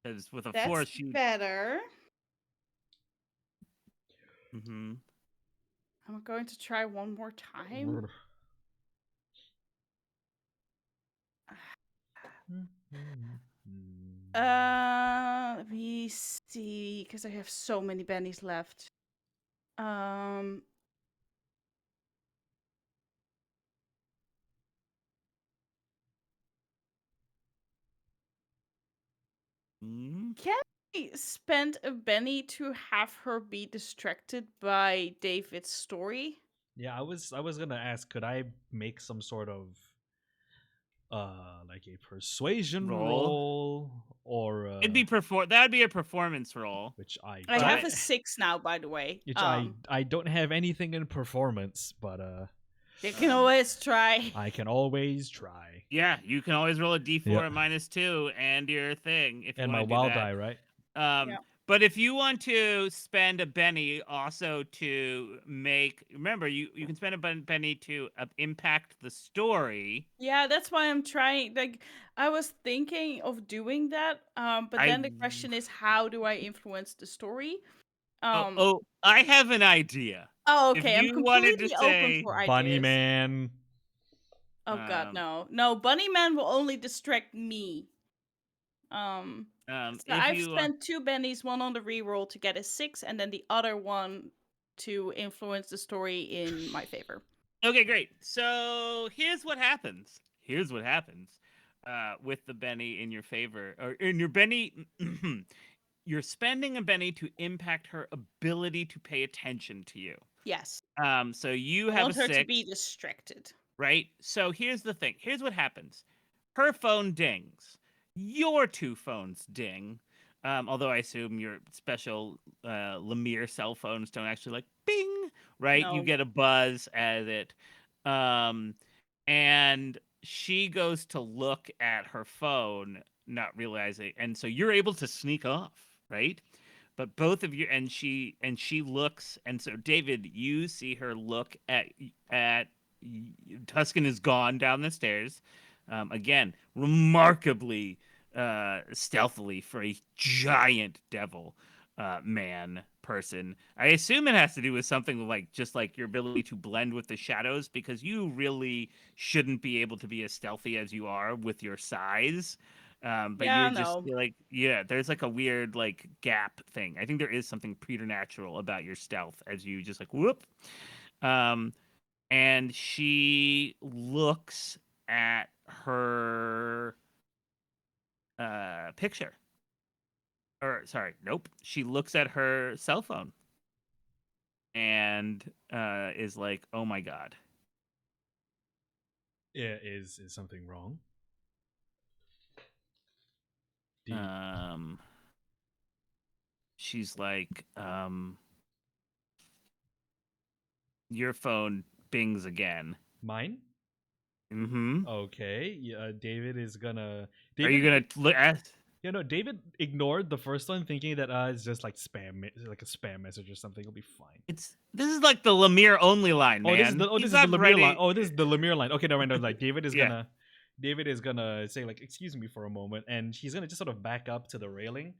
Because with a that's 4, she. better. Mm-hmm. I'm going to try one more time. Let me see, because I have so many bennies left. Mm-hmm. Can I spend a Benny to have her be distracted by David's story? Yeah, I was gonna ask, could I make some sort of like a persuasion roll or It'd be that would be a performance roll. which I But- have a 6 now, by the way. which I don't have anything in performance, but You can always try. I can always try. Yeah, you can always roll a d4 Yeah. at -2 and your thing if And you my want to do wild that. die, right? Yeah. But if you want to spend a Benny also to make, remember, you can spend a Benny to impact the story. Yeah, that's why I'm trying. Like, I was thinking of doing that, but then the question is, how do I influence the story? I have an idea. Oh, If okay. I'm you wanted to completely open say for ideas. Bunny man. Oh God, Um, no! Bunny Man will only distract me. So if I've you spent 2 bennies, one on the reroll to get a 6, and then the other one to influence the story in my favor. Okay, great. So here's what happens. With the Benny in your favor, or in your Benny. You're spending a Benny to impact her ability to pay attention to you. Yes. So you I have want a her 6, to be distracted. right? So here's the thing. Here's what happens. Her phone dings. Your 2 phones ding. Although I assume your special Lemire cell phones don't actually like bing, right? You No. get a buzz as it. And she goes to look at her phone, not realizing, and so you're able to sneak off, right? But both of you, and she looks, and so David, you see her look at Tuscan is gone down the stairs, again, remarkably stealthily for a giant devil man person. I assume it has to do with something like just like your ability to blend with the shadows, because you really shouldn't be able to be as stealthy as you are with your size. But Yeah, you're just no. like, yeah, there's like a weird like gap thing. I think there is something preternatural about your stealth as you just like whoop. And she looks at her picture. or sorry, nope. She looks at her cell phone and is like, "Oh my god." Yeah, is something wrong? Do you- Um, she's like, your phone bings again. mine? Mm-hmm. Okay. Yeah, David is gonna. Are you David. gonna look at? You know, David ignored the first one, thinking that it's just like like a spam message or something. It'll be fine. This is like the Lemire only line, Oh, man. this He's is the not Lemire line. ready. Oh, this is the Lemire line. Okay, no, right, no, like Yeah. David is gonna say like, "Excuse me for a moment," and he's gonna just sort of back up to the railing,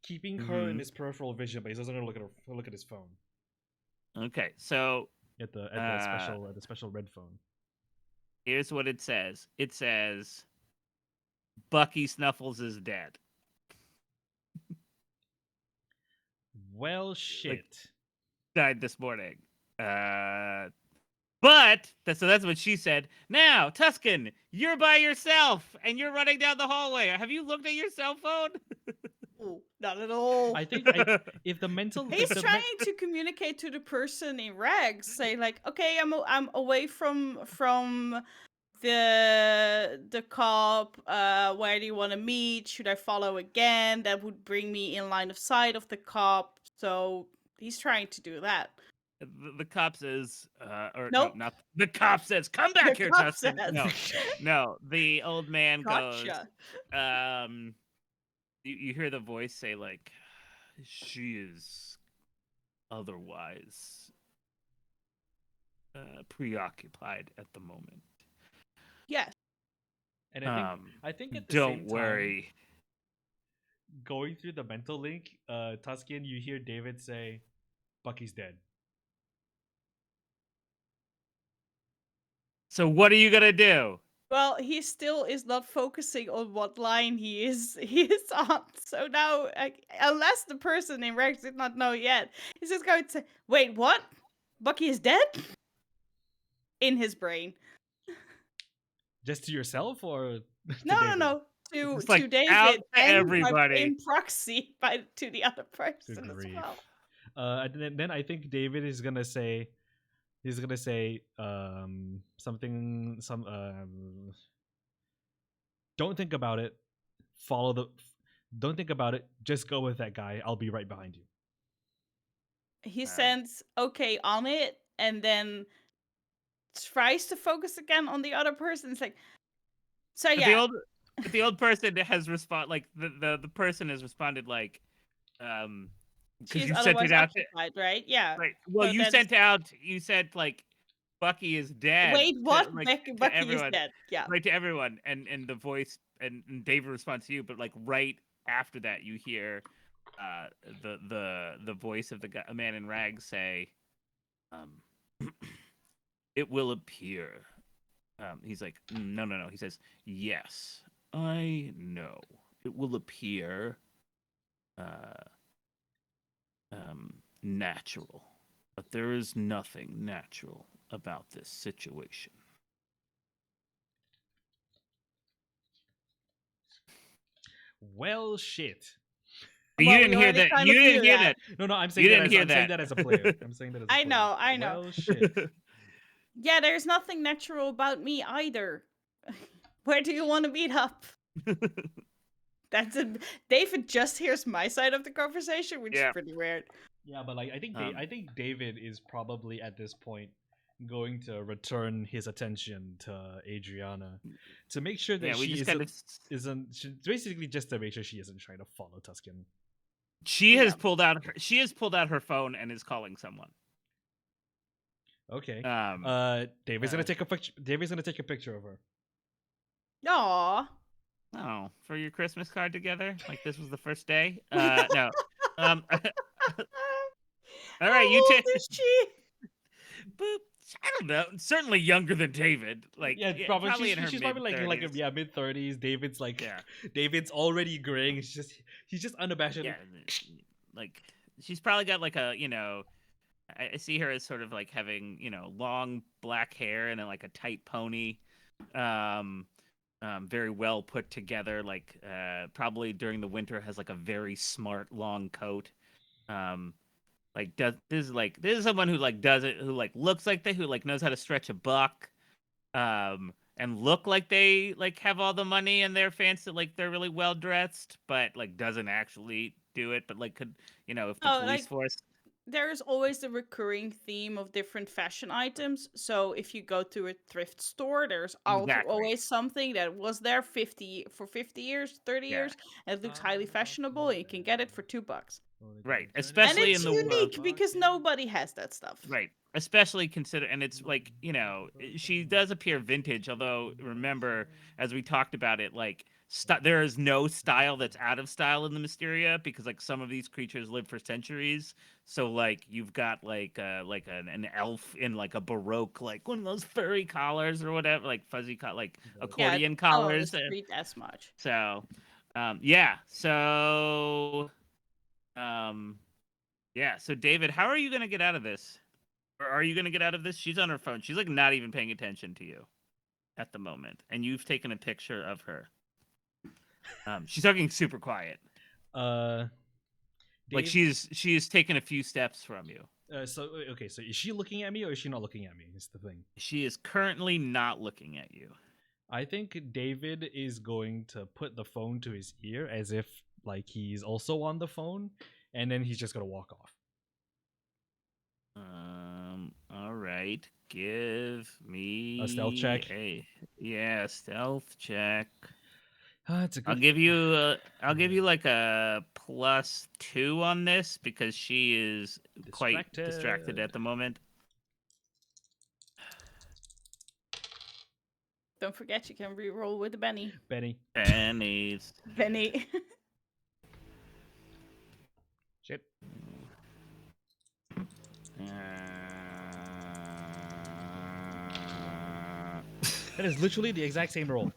keeping her in Mhm. his peripheral vision, but he's also gonna look at his phone Okay, so at the uh, special red phone. here's what it says. It says Bucky Snuffles is dead. Well, shit. Died this morning. But that's what she said. Now, Tuscan, you're by yourself and you're running down the hallway. Have you looked at your cell phone? Ooh, not at all. I think if the mental He's if the trying to communicate to the person in rags, say like, "Okay, I'm away from the cop. Where do you want to meet? Should I follow again? That would bring me in line of sight of the cop." So he's trying to do that. The cop says, or Nope. no, not the cop says, "Come The back here, cop Tuscan." says. No. The old man Gotcha. goes, you hear the voice say like, "She is otherwise preoccupied at the moment." Yes. and I think at the Don't same worry. time, going through the mental link, Tuscan, you hear David say, "Bucky's dead." So what are you gonna do? Well, he still is not focusing on what line he is he is on. So now, unless the person in Rex did not know yet, he's just going to say, "Wait, what? Bucky is dead?" In his brain. Just to yourself or to No, David? no. To It's like David out to and everybody. in proxy to the other Good person as grief. well. And then I think David is gonna say, something, don't think about it. Follow the. Don't think about it. Just go with that guy. I'll be right behind you. He Um, sends okay on it and then tries to focus again on the other person. It's like, so But yeah, the old person has like the person has responded like, because she's you sent otherwise it out occupied, right? Yeah. right. Well, So that's you sent like Bucky is dead wait, to what? like to Bucky is everyone, dead. Yeah. right, to everyone, and the voice and David responds to you, but like right after that you hear the voice of the guy, a man in rags say, um, it will appear. He's like, no, no, no. He says, yes, I know. It will appear uh, natural, but there is nothing natural about this situation. Well, shit. You Well, we didn't hear already that. kind You of didn't knew hear that. that. No, I'm You didn't hear I'm saying that. that as a player. I'm saying that as a I player. know, I know. Well, shit. Yeah, there's nothing natural about me either. Where do you want to meet up? That's it. David just hears my side of the conversation, which is Yeah. pretty weird. Yeah, but like I Um, think David is probably at this point going to return his attention to Adriana to make sure that yeah, we she just kind basically just to make sure she isn't trying to follow Tuscan. She Yeah. has pulled out. She has pulled out her phone and is calling someone. Okay. David's uh, gonna take a picture. David's gonna take a picture of her. Aww. Oh, for your Christmas card together? Like this was the first day? No. All right, you How old take. is she? Boop. I don't know. Certainly younger than David. Like Yeah, yeah, probably in her she's mid probably like in 30s. like mid-30s. David's like Yeah, David's already graying. He's just unabashed. yeah. Like she's probably got like a I see her as sort of like having long black hair and then like a tight pony. very well put together. Like probably during the winter has like a very smart long coat. Like this is someone who like does it, who like looks like who like knows how to stretch a buck, and look like they like have all the money and they're fancy, like they're really well dressed, but like doesn't actually do it. But like could if the Oh, police like force. there is always the recurring theme of different fashion items. So if you go to a thrift store, there's also Exactly. always something that was there 50 years, 30 Yeah. years, and it looks highly fashionable, and you can get it for $2. Right. And Especially in it's the world. unique because nobody has that stuff. Right. Especially consider, and it's like, she does appear vintage, although remember, as we talked about it, like, there is no style that's out of style in the Mysteria because, like, some of these creatures live for centuries. So, like, you've got, like, an elf in, like, a Baroque, like, one of those furry collars or whatever, like, fuzzy, like, Yeah, accordion not on the collars. street as much. So, yeah. So, um, yeah. So, David, how are you going to get out of this? Or are you going to get out of this? She's on her phone. She's like not even paying attention to you at the moment, and you've taken a picture of her. She's talking super quiet. Like Dave, she's taken a few steps from you. so is she looking at me or is she not looking at me? Is the thing. She is currently not looking at you. I think David is going to put the phone to his ear as if like he's also on the phone, and then he's just gonna walk off. All right. Give me A stealth check? Yeah, stealth check. It's a good. I'll give you like a +2 on this because she is quite distracted at the moment. Don't forget you can re-roll with the Benny. Benny. Pennies. Benny. Shit. That is literally the exact same roll.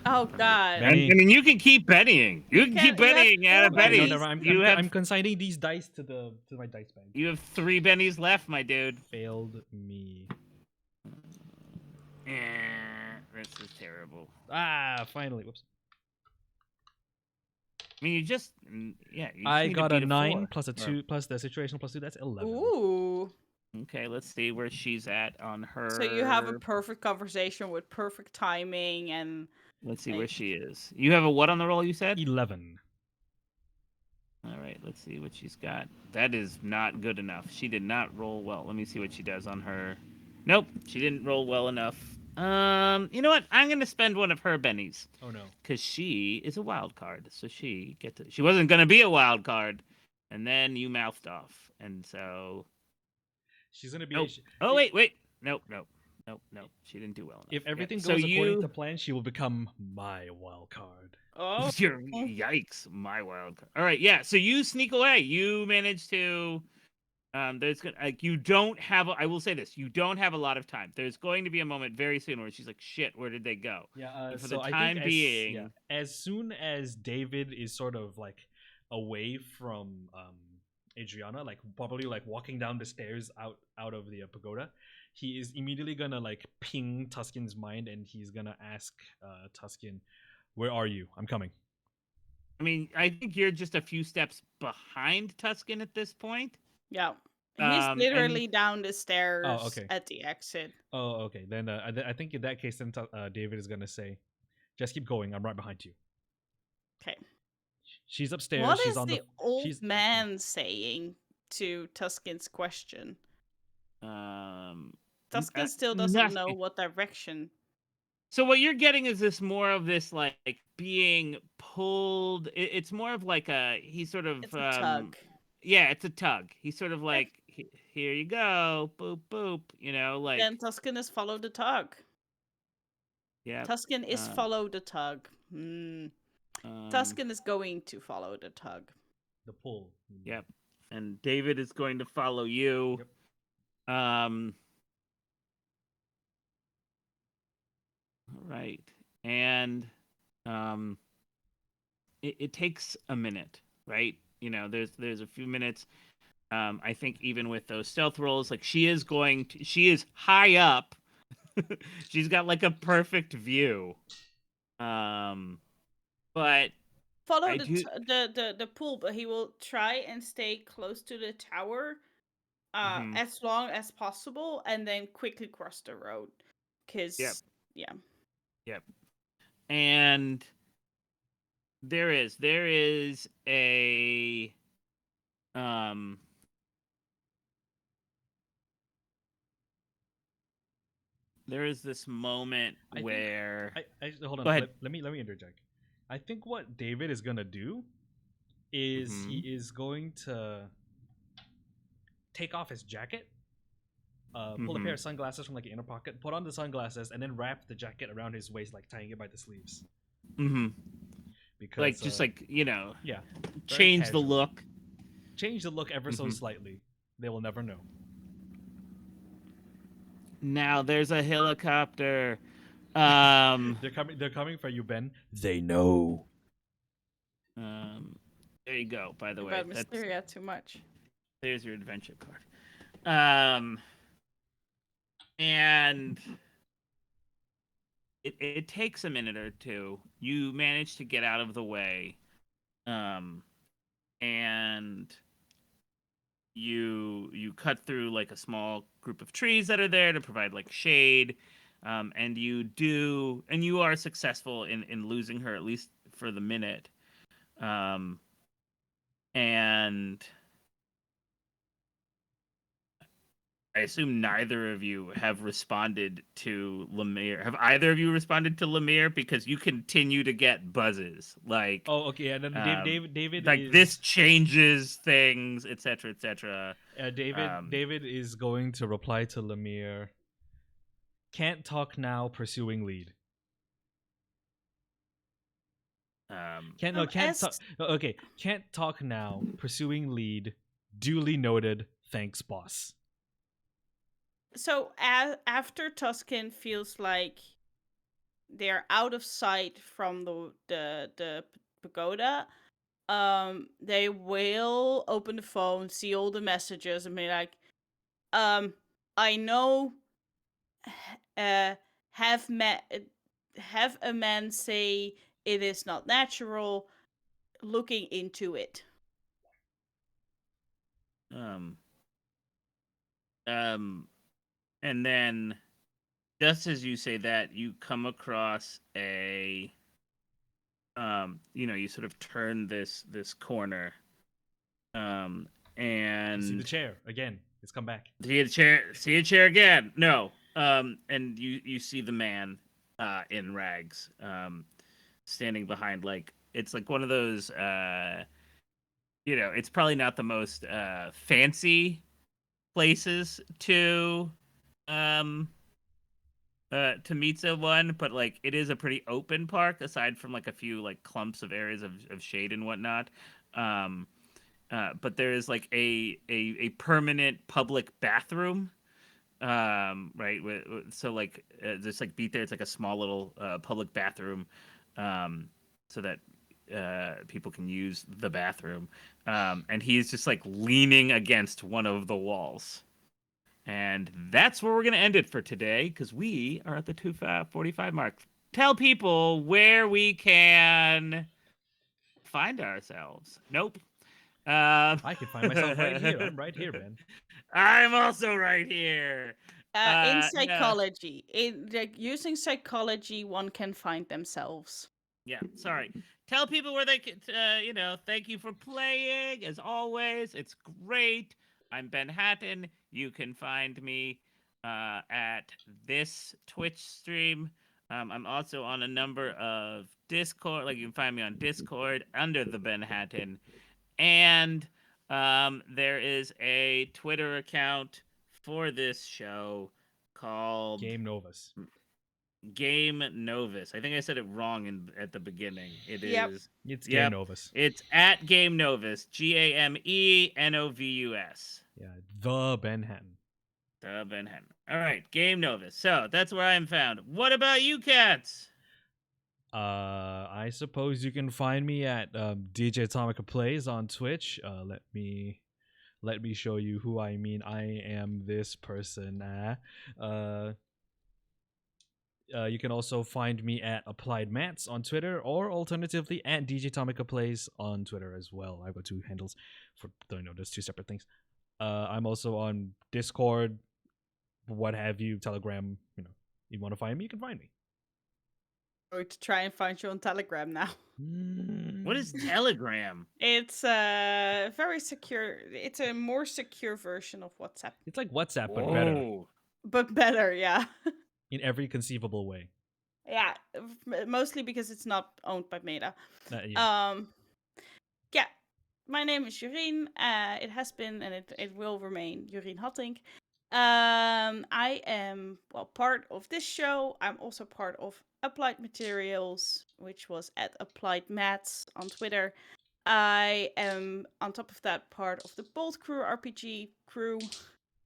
Oh God. Benny. I mean, you can keep betting. You can keep You have betting out of four Benny. bennies. I'm consigning these dice to my dice bag. You have 3 bennies left, my dude. Failed me. This is terrible. Finally. Whoops. I mean, you just I need to got a beat 9 4. plus a 2 plus the situational plus 2. That's 11. Ooh. Okay, let's see where she's at on her. So you have a perfect conversation with perfect timing and. Let's see like- where she is. You have a what on the roll? You said 11. All right, let's see what she's got. That is not good enough. She did not roll well. Let me see what she does on her. Nope, she didn't roll well enough. You know what? I'm gonna spend one of her bennies. Oh no. Because she is a wild card, so she wasn't gonna be a wild card, and then you mouthed off, and so. She's gonna be. Nope. Oh wait. Nope. She didn't do well enough. If everything So goes according to plan, she will become my wild card. Oh. Yikes, my wild card. All right, yeah. So you sneak away. You manage to. There's like you don't have. I will say this: you don't have a lot of time. There's going to be a moment very soon where she's like, "Shit, where did they go?" Yeah. And for So the time I think being, as soon as David is sort of like away from Adriana, like probably like walking down the stairs out of the pagoda, he is immediately gonna like ping Tuscan's mind, and he's gonna ask Tuscan, "Where are you? I'm coming." I mean, I think you're just a few steps behind Tuscan at this point. Yeah. He's literally and- down the stairs okay. at the exit. Oh, okay. Then I think in that case, then David is gonna say, "Just keep going. I'm right behind you." Okay. She's upstairs. What she's is on the old she's- man saying to Tuscan's question? Tuscan still doesn't know nothing. what direction. So what you're getting is more of this like being pulled. It's more of like he's sort of It's a tug. Yeah, it's a tug. He's sort of like here you go, boop boop. Like Then Tuscan is follow the tug. yeah. Tuscan is follow the tug. Tuscan is going to follow the tug. the pull. Yep. And David is going to follow you. Yep. All right. And it takes a minute, right? There's a few minutes. I think even with those stealth rolls, like she is high up She's got like a perfect view. But Follow I the, do. the pool, but he will try and stay close to the tower Mhm. as long as possible, and then quickly cross the road. Yep. Cause yeah, Yep. And there is a um there is this moment I think where I hold go on. ahead. Let me interject. I think what David is gonna do is he Hmm. is going to take off his jacket, pull a Hmm. pair of sunglasses from like an inner pocket, put on the sunglasses, and then wrap the jacket around his waist, like tying it by the sleeves. Hmm. Like Because just like, yeah, very change the casual. look. Change the look ever so Hmm. slightly. They will never know. Now there's a helicopter. Um They're coming. They're coming for you, Ben. They know. um there you go, by the way. about That's Mysteria too much. there's your adventure card. And it takes a minute or two. You manage to get out of the way. Um and you cut through like a small group of trees that are there to provide like shade. And you are successful in losing her, at least for the minute. um and I assume neither of you have responded to Lemire. Have either of you responded to Lemire? Because you continue to get buzzes Oh, okay. And then um David like is this changes things, etc., etc. um David is going to reply to Lemire. Can't talk now. Pursuing lead. um Can't talk. As Okay, can't talk now. Pursuing lead. Duly noted. Thanks, boss. so after Tuscan feels like they're out of sight from the pagoda, they will open the phone, see all the messages, and be like, I know, uh, have met, have a man say it is not natural. Looking into it. um um and then just as you say that, you come across a you sort of turn this corner. um You see the and chair again. It's come back. see a chair again. No. And you see the man in rags, standing behind, like it's like one of those it's probably not the most fancy places um to meet someone, but like it is a pretty open park aside from like a few like clumps of areas of shade and whatnot. um but there is like a permanent public bathroom, right, so like just like beat there, it's like a small little public bathroom, so that people can use the bathroom. And he's just like leaning against one of the walls. And that's where we're going to end it for today, because we are at the 2:45 mark. Tell people where we can find ourselves. Nope. I can find myself right here. I'm right here, man. I'm also right here. In No. psychology, in like using psychology, one can find themselves. Yeah, sorry. Tell people where they can, thank you for playing. As always, it's great. I'm Ben Hatton. You can find me at this Twitch stream. I'm also on a number of Discord. Like, you can find me on Discord under the Ben Hatton. And there is a Twitter account for this show called Game Novus. Game Novus. I think I said it wrong at the beginning. It Yep. is. It's Game Yep. Novus. It's at Game Novus. GAMENOVUS. Yeah, the Ben Hatton. The Ben Hatton. All right, Game Novus. So that's where I am found. What about you, cats? I suppose you can find me at DJ Atomica Plays on Twitch. Let me show you who I mean. I am this person. You can also find me at Applied Mats on Twitter, or alternatively at DJ Tomica Plays on Twitter as well. I've got two handles for there's two separate things. I'm also on Discord, what have you, Telegram. You want to find me, you can find me. I'm going to try and find you on Telegram now. What is Telegram? It's a very secure. It's a more secure version of WhatsApp, It's like WhatsApp, but better Whoa. but better. Yeah, in every conceivable way. yeah. Mostly because it's not owned by Meta. Yeah. Yeah. My name is Jorien. It has been and it will remain Jorien Hattink. I am part of this show. I'm also part of Applied Materials, which was at Applied Mats on Twitter. I am on top of that part of the Bolt Crew RPG crew,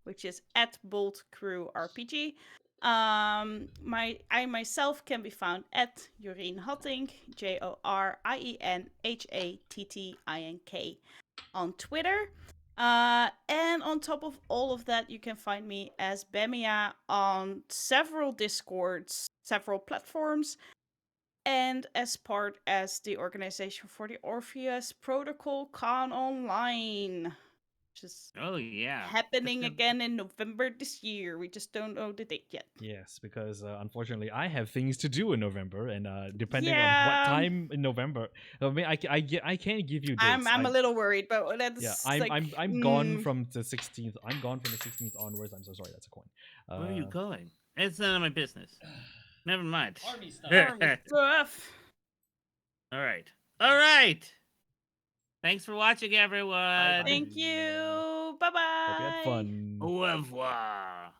which is at Bolt Crew RPG. I myself can be found at Jorien Hattink, JORIENHATTINK on Twitter. And on top of all of that, you can find me as Bemia on several Discords, several platforms, and as the organization for the Orpheus Protocol Con Online, which is Oh yeah. happening That's again in November this year. We just don't know the date yet. Yes, because unfortunately I have things to do in November, and depending on Yeah. what time in November, I mean, I can't give you dates. I'm a little worried, but that's Yeah, like, I'm gone from the 16th. I'm gone from the 16th onwards. I'm so sorry. That's a coin. Where are you going? It's none of my business. Never mind. Army stuff. army stuff. All right. All right. Thanks for watching, everyone. Thank you. Bye bye. Hope you had fun. Au revoir.